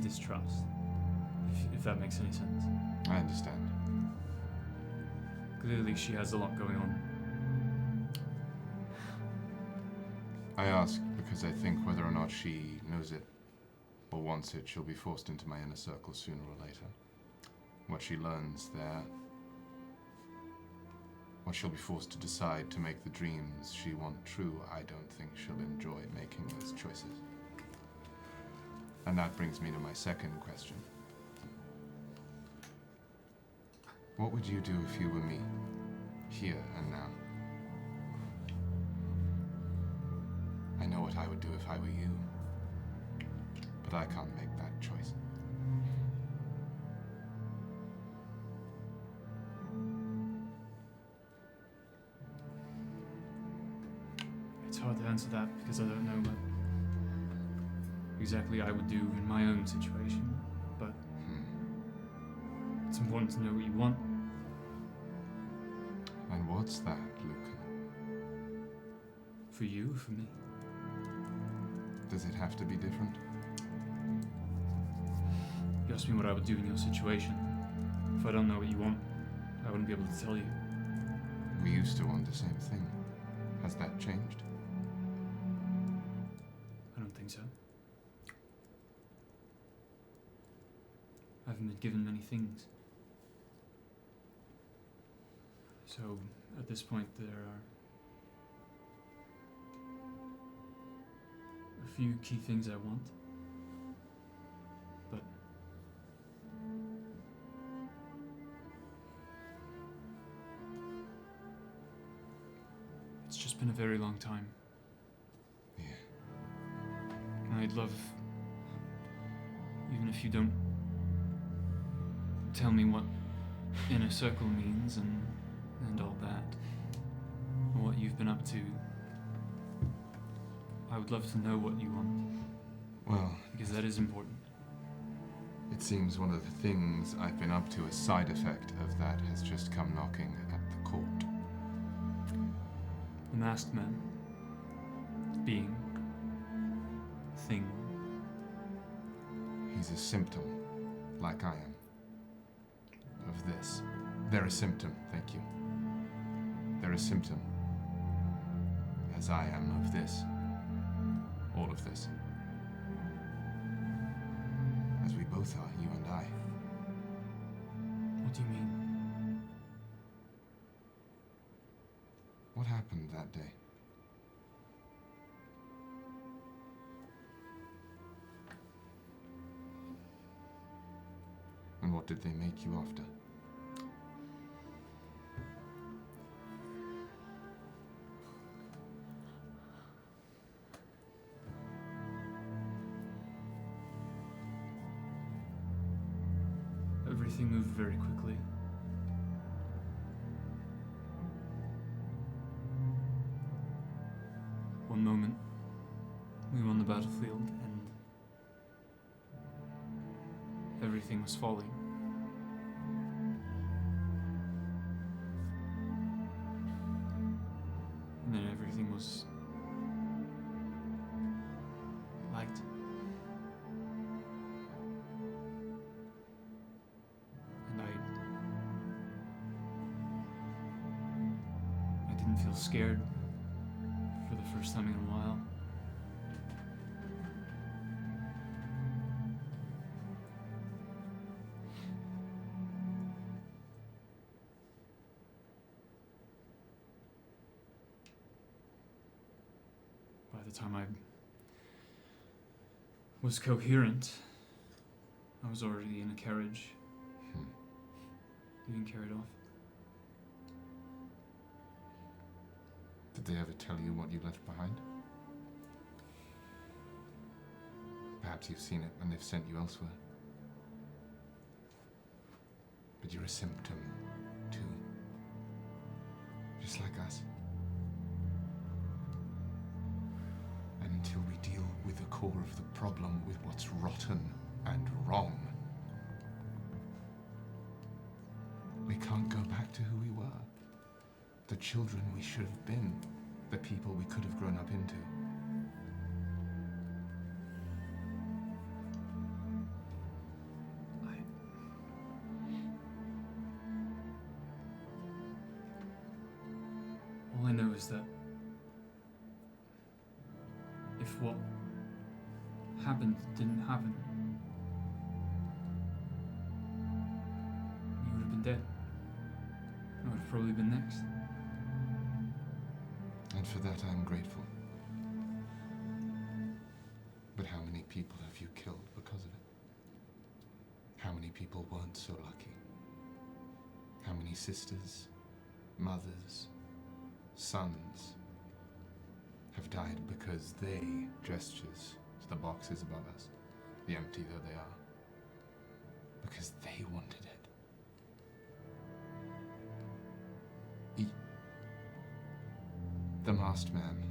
distrust, if that makes any sense. I understand. Clearly she has a lot going on. I ask because I think whether or not she knows it or wants it, she'll be forced into my inner circle sooner or later. What she learns there, what she'll be forced to decide to make the dreams she wants true, I don't think she'll enjoy making those choices. And that brings me to my second question. What would you do if you were me, here and now? I know what I would do if I were you. But I can't make that choice. It's hard to answer that because I don't know what exactly I would do in my own situation, but it's important to know what you want. And what's that, Lücan? For you, for me. Does it have to be different? You asked me what I would do in your situation. If I don't know what you want, I wouldn't be able to tell you. We used to want the same thing. Has that changed? I don't think so. I haven't been given many things. So, at this point, there are a few key things I want. But it's just been a very long time. Yeah. And I'd love, even if you don't tell me what inner circle means and all that, or what you've been up to, I would love to know what you want. Well, because that is important. it seems one of the things I've been up to, a side effect of that, has just come knocking at the court. The masked man. Being. Thing. He's a symptom, like I am, of this. They're a symptom, thank you. They're a symptom, as I am of this. All of this. As we both are, you and I. What do you mean? What happened that day? And what did they make you after? Everything moved very quickly. One moment, we were on the battlefield and everything was falling. And then everything was light. And I didn't feel scared for the first time in a while. By the time I was coherent, I was already in a carriage, being carried off. Did they ever tell you what you left behind? Perhaps you've seen it and they've sent you elsewhere. But you're a symptom, too. Just like us. And until we deal with the core of the problem, with what's rotten and wrong, we can't go back to who we were. The children we should have been. The people we could have grown up into. All I know is that if what happened didn't happen, you would have been dead. I would have probably been next. And for that I'm grateful. But how many people have you killed because of it? How many people weren't so lucky? How many sisters, mothers, sons, have died because they gestures to the boxes above us, the empty though they are, because they wanted it. The masked man,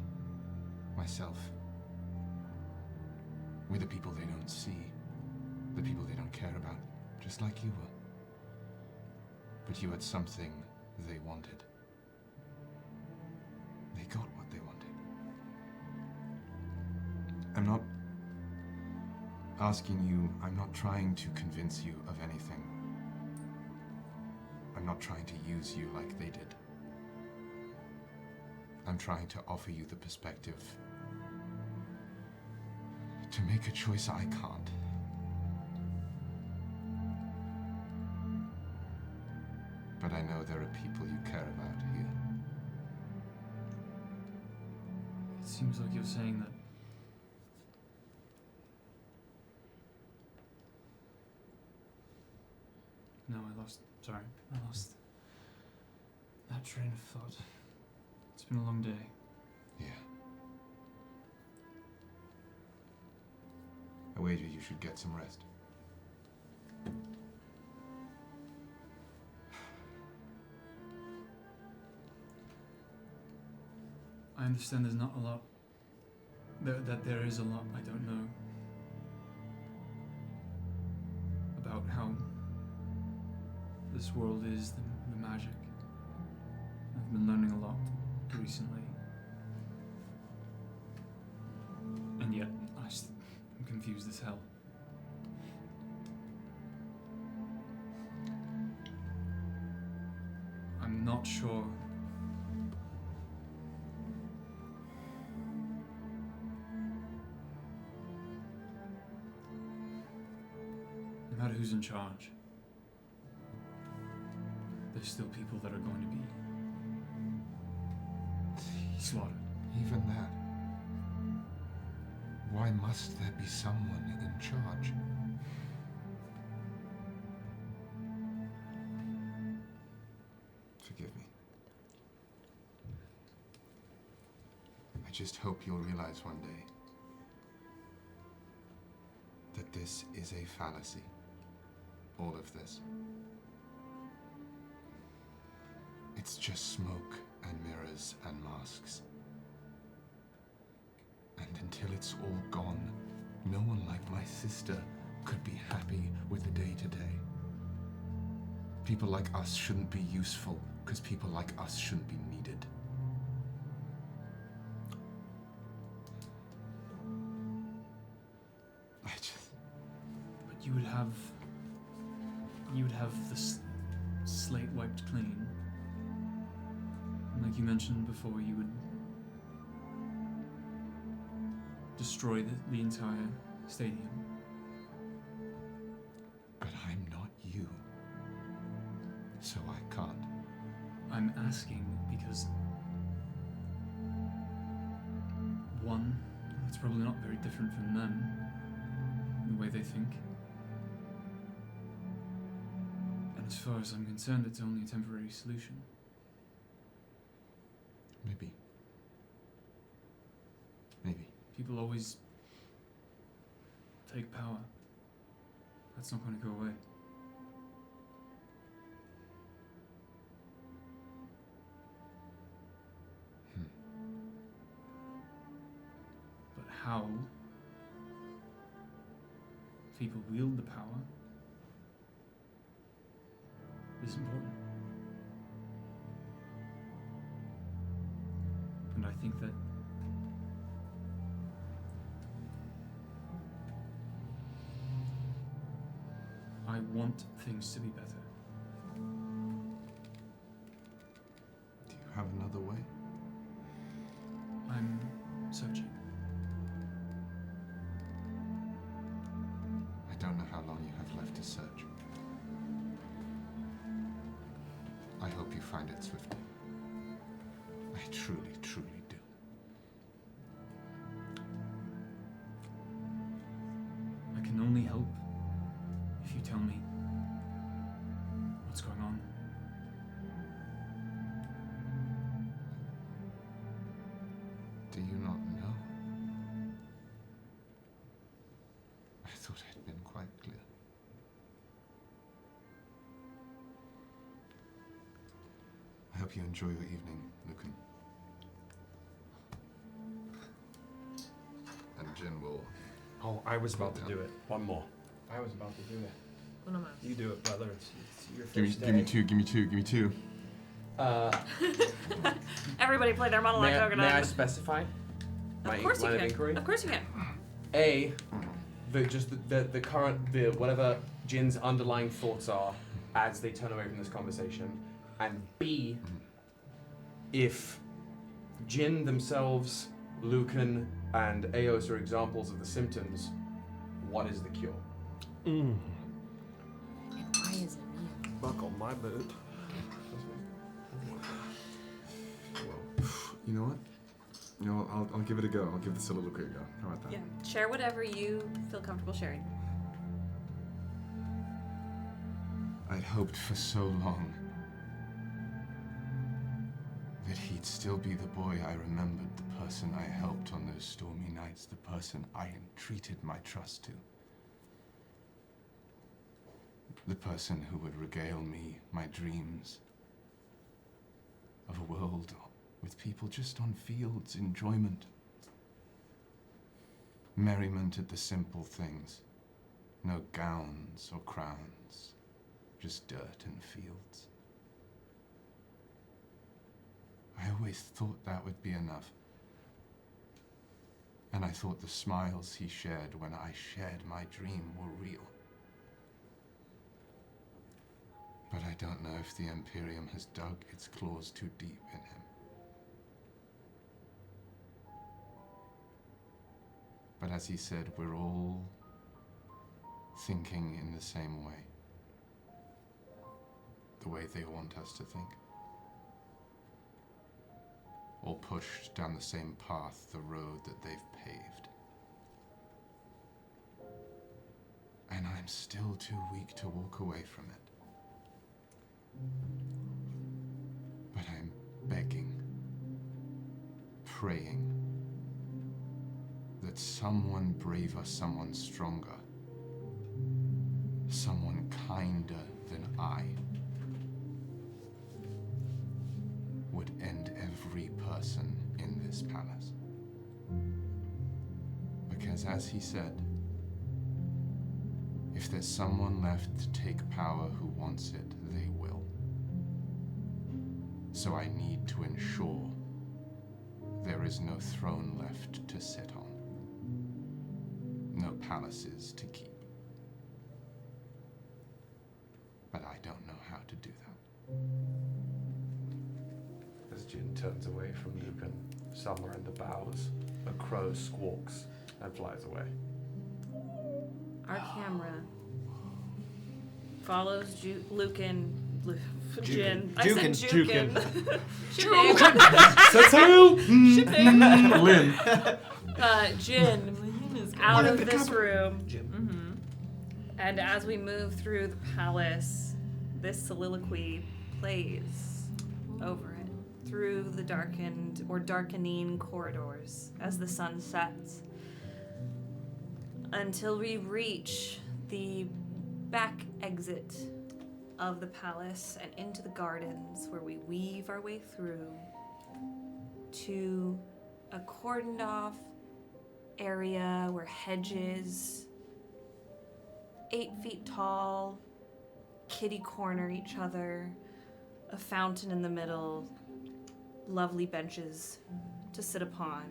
myself, we're the people they don't see, the people they don't care about, just like you were. But you had something they wanted. They got what they wanted. I'm not asking you, I'm not trying to convince you of anything. I'm not trying to use you like they did. I'm trying to offer you the perspective to make a choice I can't. But I know there are people you care about here. It seems like you're saying that no, I lost that train of thought. It's been a long day. Yeah. I wager you should get some rest. I understand there's not a lot, that there is a lot I don't know about how this world is, the magic. I've been learning a lot recently. And yet, I'm confused as hell. I'm not sure no matter who's in charge, there's still people that are going to be slaughtered. Even that. Why must there be someone in charge? Forgive me. I just hope you'll realize one day that this is a fallacy. All of this. It's just smoke and mirrors and masks. And until it's all gone, no one like my sister could be happy with the day-to-day. People like us shouldn't be useful, because people like us shouldn't be needed. But you would have the slate wiped clean. And like you mentioned before, you would destroy the entire stadium. But I'm not you. So I can't. I'm asking because one, it's probably not very different from them, in the way they think. And as far as I'm concerned, it's only a temporary solution. Maybe. People always take power. That's not going to go away. But how people wield the power is important. And I think that I want things to be better. Do you have another way? I'm searching. I don't know how long you have left to search. I hope you find it swiftly. I truly, truly do. I can only help if you tell me what's going on. Do you not hope you enjoy your evening, Lücan. And Jin will. Oh, I was about to do it. One more. I was about to do it. Uno más. You do it, brother. It's your Give me, first give me day. two. Give me two. Give me two. Everybody play their monologue. May I specify? Of course you line of can. inquiry? Of course you can. A, the current, whatever Jin's underlying thoughts are as they turn away from this conversation, and B, if Jin themselves, Lücan, and Eos are examples of the symptoms, what is the cure? And why is it me? Buckle my boot. You know what? You know, I'll give it a go. I'll give the soliloquy a go. How about that? Yeah. Share whatever you feel comfortable sharing. I'd hoped for so long that he'd still be the boy I remembered, the person I helped on those stormy nights, the person I entreated my trust to. The person who would regale me my dreams of a world with people just on fields, enjoyment, merriment at the simple things, no gowns or crowns, just dirt and fields. I always thought that would be enough. And I thought the smiles he shared when I shared my dream were real. But I don't know if the Imperium has dug its claws too deep in him. But as he said, we're all thinking in the same way. The way they want us to think. All pushed down the same path, the road that they've paved. And I'm still too weak to walk away from it. But I'm begging, praying, that someone braver, someone stronger, someone kinder than I would end every person in this palace. Because as he said, if there's someone left to take power who wants it, they will. So I need to ensure there is no throne left to sit on. No palaces to keep. But I don't know how to do that. As Jin turns away from Lücan, somewhere in the boughs, a crow squawks and flies away. Our camera follows Lücan. Jin. I said Jukin. Shipping. Lynn. Jin out of this room. And as we move through the palace, this soliloquy plays over it through the darkened or darkening corridors as the sun sets, until we reach the back exit of the palace and into the gardens, where we weave our way through to a cordoned off area where hedges 8 feet tall kitty corner each other, a fountain in the middle, lovely benches to sit upon.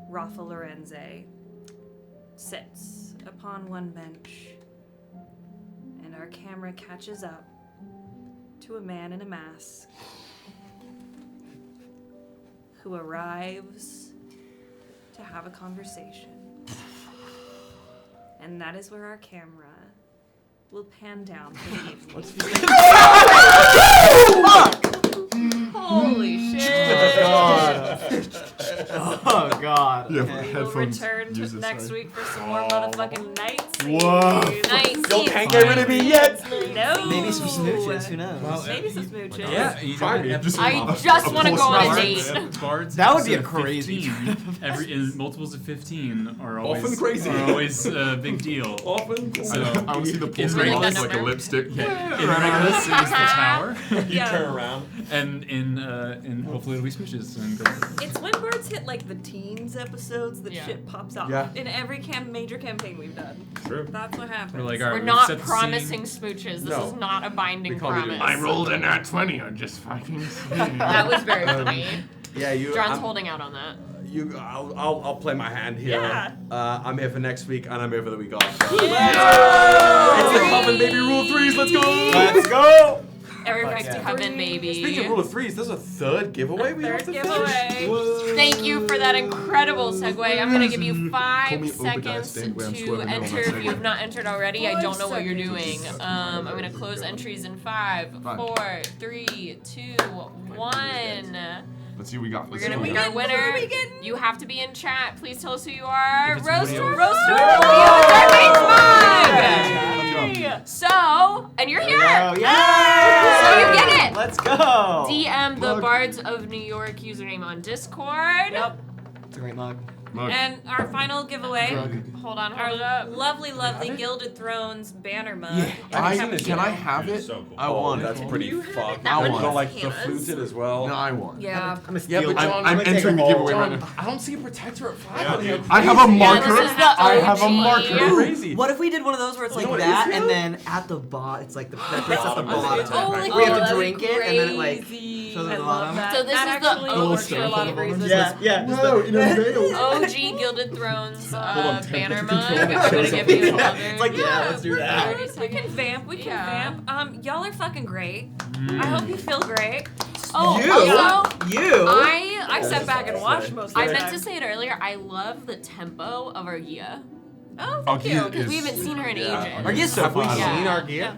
Rafa Lorenzae sits upon one bench, and our camera catches up to a man in a mask who arrives to have a conversation. And that is where our camera will pan down for the evening. Fuck! Holy shit. Oh god. God. Yeah, Okay. We will headphones. return Use to this, next sorry. week for some more motherfucking nights. Whoa. Nice. Y'all can't get rid of me yet. No. Maybe some smooches. Who knows? Well, Maybe some smooches. Yeah, you Fine, got just- I just want to go on a Bards, date. Bards That would be a episode crazy 15, multiples of 15 are always Often crazy. Are always a big deal. Often. So I want to see the in pulse really rate that just like a number. lipstick. in Regulus it was the tower, You turn around. and in hopefully it'll be smooches. And It's when birds hit like the teens episodes that Yeah. shit pops off. Yeah. In every major campaign we've done. True. That's what happens. we're like, all right, We're we've not set the promising scene. smooches. This No. is not a binding We can't be doing promise. that. I rolled a nat 20 on just fucking That was very funny. Yeah, you. John's I'm- holding out on that. I'll play my hand here. Yeah. I'm here for next week, and I'm here for the week after. Yeah! It's the Coven Baby Rule of Threes. Let's go. Let's go! Everybody's yeah. Coven baby. Speaking of Rule of Threes, there's a third giveaway we have Third to giveaway. finish. Thank you for that incredible segue. I'm gonna give you Call 5 me seconds Obadiah, where I'm to swerving in on enter that if you have segue. not entered already. I don't know what you're 5 doing. I'm gonna close entries in 5, 4, 3, 2, 1. Let's see what we got. We're Let's gonna see pick what our we got. winner. You have to be in chat. Please tell us who you are. If it's Roaster, Woody- roaster. Let's go. So, and you're here. Oh, So yeah! you get it. Let's go! DM the Plug. Bards of New York username on Discord. Yep. It's a great mug. Mug. And our final giveaway, Hold on, our hold up. lovely Gilded Thrones banner mug. Yeah. Can I have it? So cool. I want That's it. pretty fucked. That one Got has like the Hannah's. fluted as well. No, I want. Yeah. I'm a Yeah, but John, I'm entering the giveaway right now. I don't see a protector at 5 Yeah, on here. dude. I have a marker. this is the I have a OG. marker. Crazy. What if we did one of those where it's You like know what that, it is, and yeah? then at the bottom, it's like the that bit's at the bottom. Oh, like we have to that'd drink be it, and then it like crazy. shows at I the love bottom. that. So this That is the actually OG works for a lot of reasons. Yeah. No, in a veil. OG Gilded Thrones on, banner temperature mug. control, I'm it gonna shows give up. you another. It's like, yeah, let's do that. 30 We can seconds. vamp. We can Yeah. vamp. Y'all are fucking great. I hope you feel great. Oh, You? also, You? I sat back and watched most of I the meant time. to say it earlier. I love the tempo of Argia Oh, Oh, thank you. because we haven't seen her in Yeah. ages. Argia's so Have we fun. Yeah. seen our gear?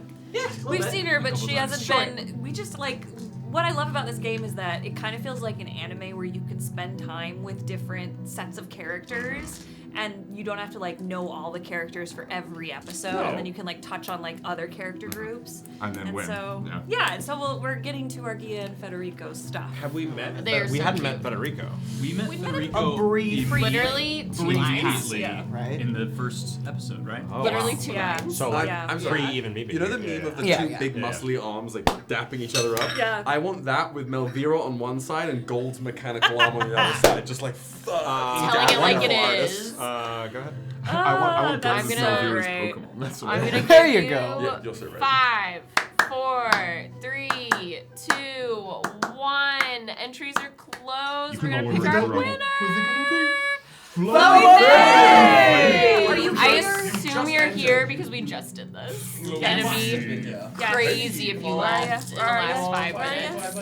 We've seen her, but she hasn't Short. been. We just like. What I love about this game is that it kind of feels like an anime where you can spend time with different sets of characters, and you don't have to like know all the characters for every episode, No. and then you can like touch on like other character groups. And then win. So Yeah. and so we're getting to Argia and Federico stuff. Have we met? They're we so hadn't cute. met Federico. We met We met Federico a brief- Literally 2 lines. immediately Yeah. Right? in the first episode, right? Oh, Literally wow. 2 Yeah. lines. So Yeah. I'm three sorry. even maybe. You know the meme of the Yeah, two yeah. big Yeah. muscly arms like dapping each other up? Yeah. I want that with Melvira on one side and Gold's mechanical arm on the other side. Just like fuck. Telling it like it is. Go ahead. I want that's Gold's so Melvira's great. Pokemon. That's what I'm I gonna want. There give you go. Yeah, you'll sit right. 5, 4, 3, 2, 1. Entries are closed. You We're can gonna go pick with our the winner. Who's it gonna be? Are you I here? assume you're here because we just did this. It's gonna be Yeah. crazy if you left in the last 5 minutes.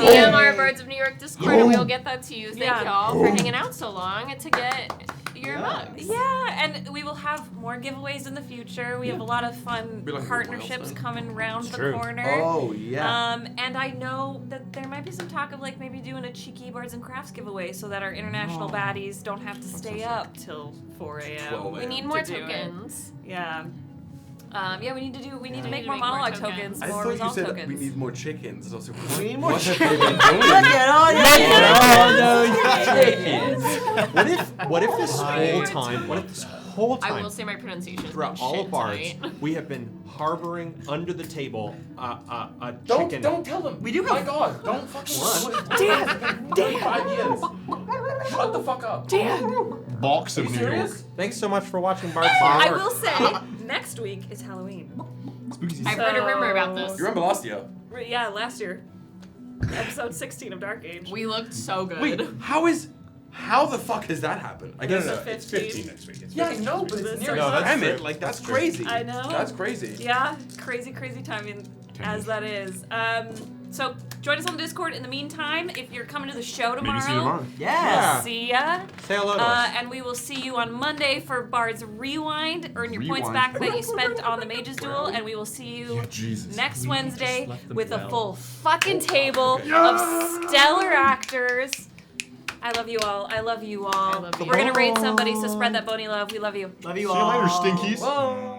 DM our Bards of New York Discord and we'll get that to you. Thank Yeah. y'all for hanging out so long to get your mugs. Yeah, and we will have more giveaways in the future. We have a lot of fun Be like a partnerships milestone. coming round the true. corner. Oh yeah. And I know that there might be some talk of like maybe doing a cheeky Bards and Crafts giveaway so that our international baddies don't have to stay up till 4 a.m. 12 We need more to do it. tokens. Yeah. Yeah, we need to We make need to more make more monologue tokens. tokens, I more thought you resolve said tokens. we need more chickens. I was like, We need more what have they been doing? What if this whole time? What if this whole I time? will say my pronunciation is Throughout all shit of Bards, tonight. we have been harboring under the table a Don't chicken. tell them. We do My have- God, don't fucking run. Damn. 5 years. Shut the fuck up. Box of Are you New York. serious? Thanks so much for watching Bards. I will say, next week is Halloween. Spooky season. I've heard a rumor about this. You remember last year? Yeah, last year. Episode 16 of Dark Age. We looked so good. Wait, how the fuck has that happened? I guess It's 15 next week. It's Yeah, I 15. know, but it's near No, that's Damn it, true. like that's That's true. crazy. I know. That's crazy. Yeah, crazy timing as that is. So join us on the Discord. In the meantime, if you're coming to the show tomorrow, Maybe see you tomorrow. Yeah. we'll see ya. Say hello to us. And we will see you on Monday for Bards Rewind. Earn your points back that you spent on the Mage's Duel, and we will see you Yeah, Jesus. next We Wednesday just left them with a well. full fucking table of stellar actors. I love you all. I love you all. I love you. We're gonna raid somebody, so spread that bony love. We love you. Love you See you all. later, stinkies. Whoa.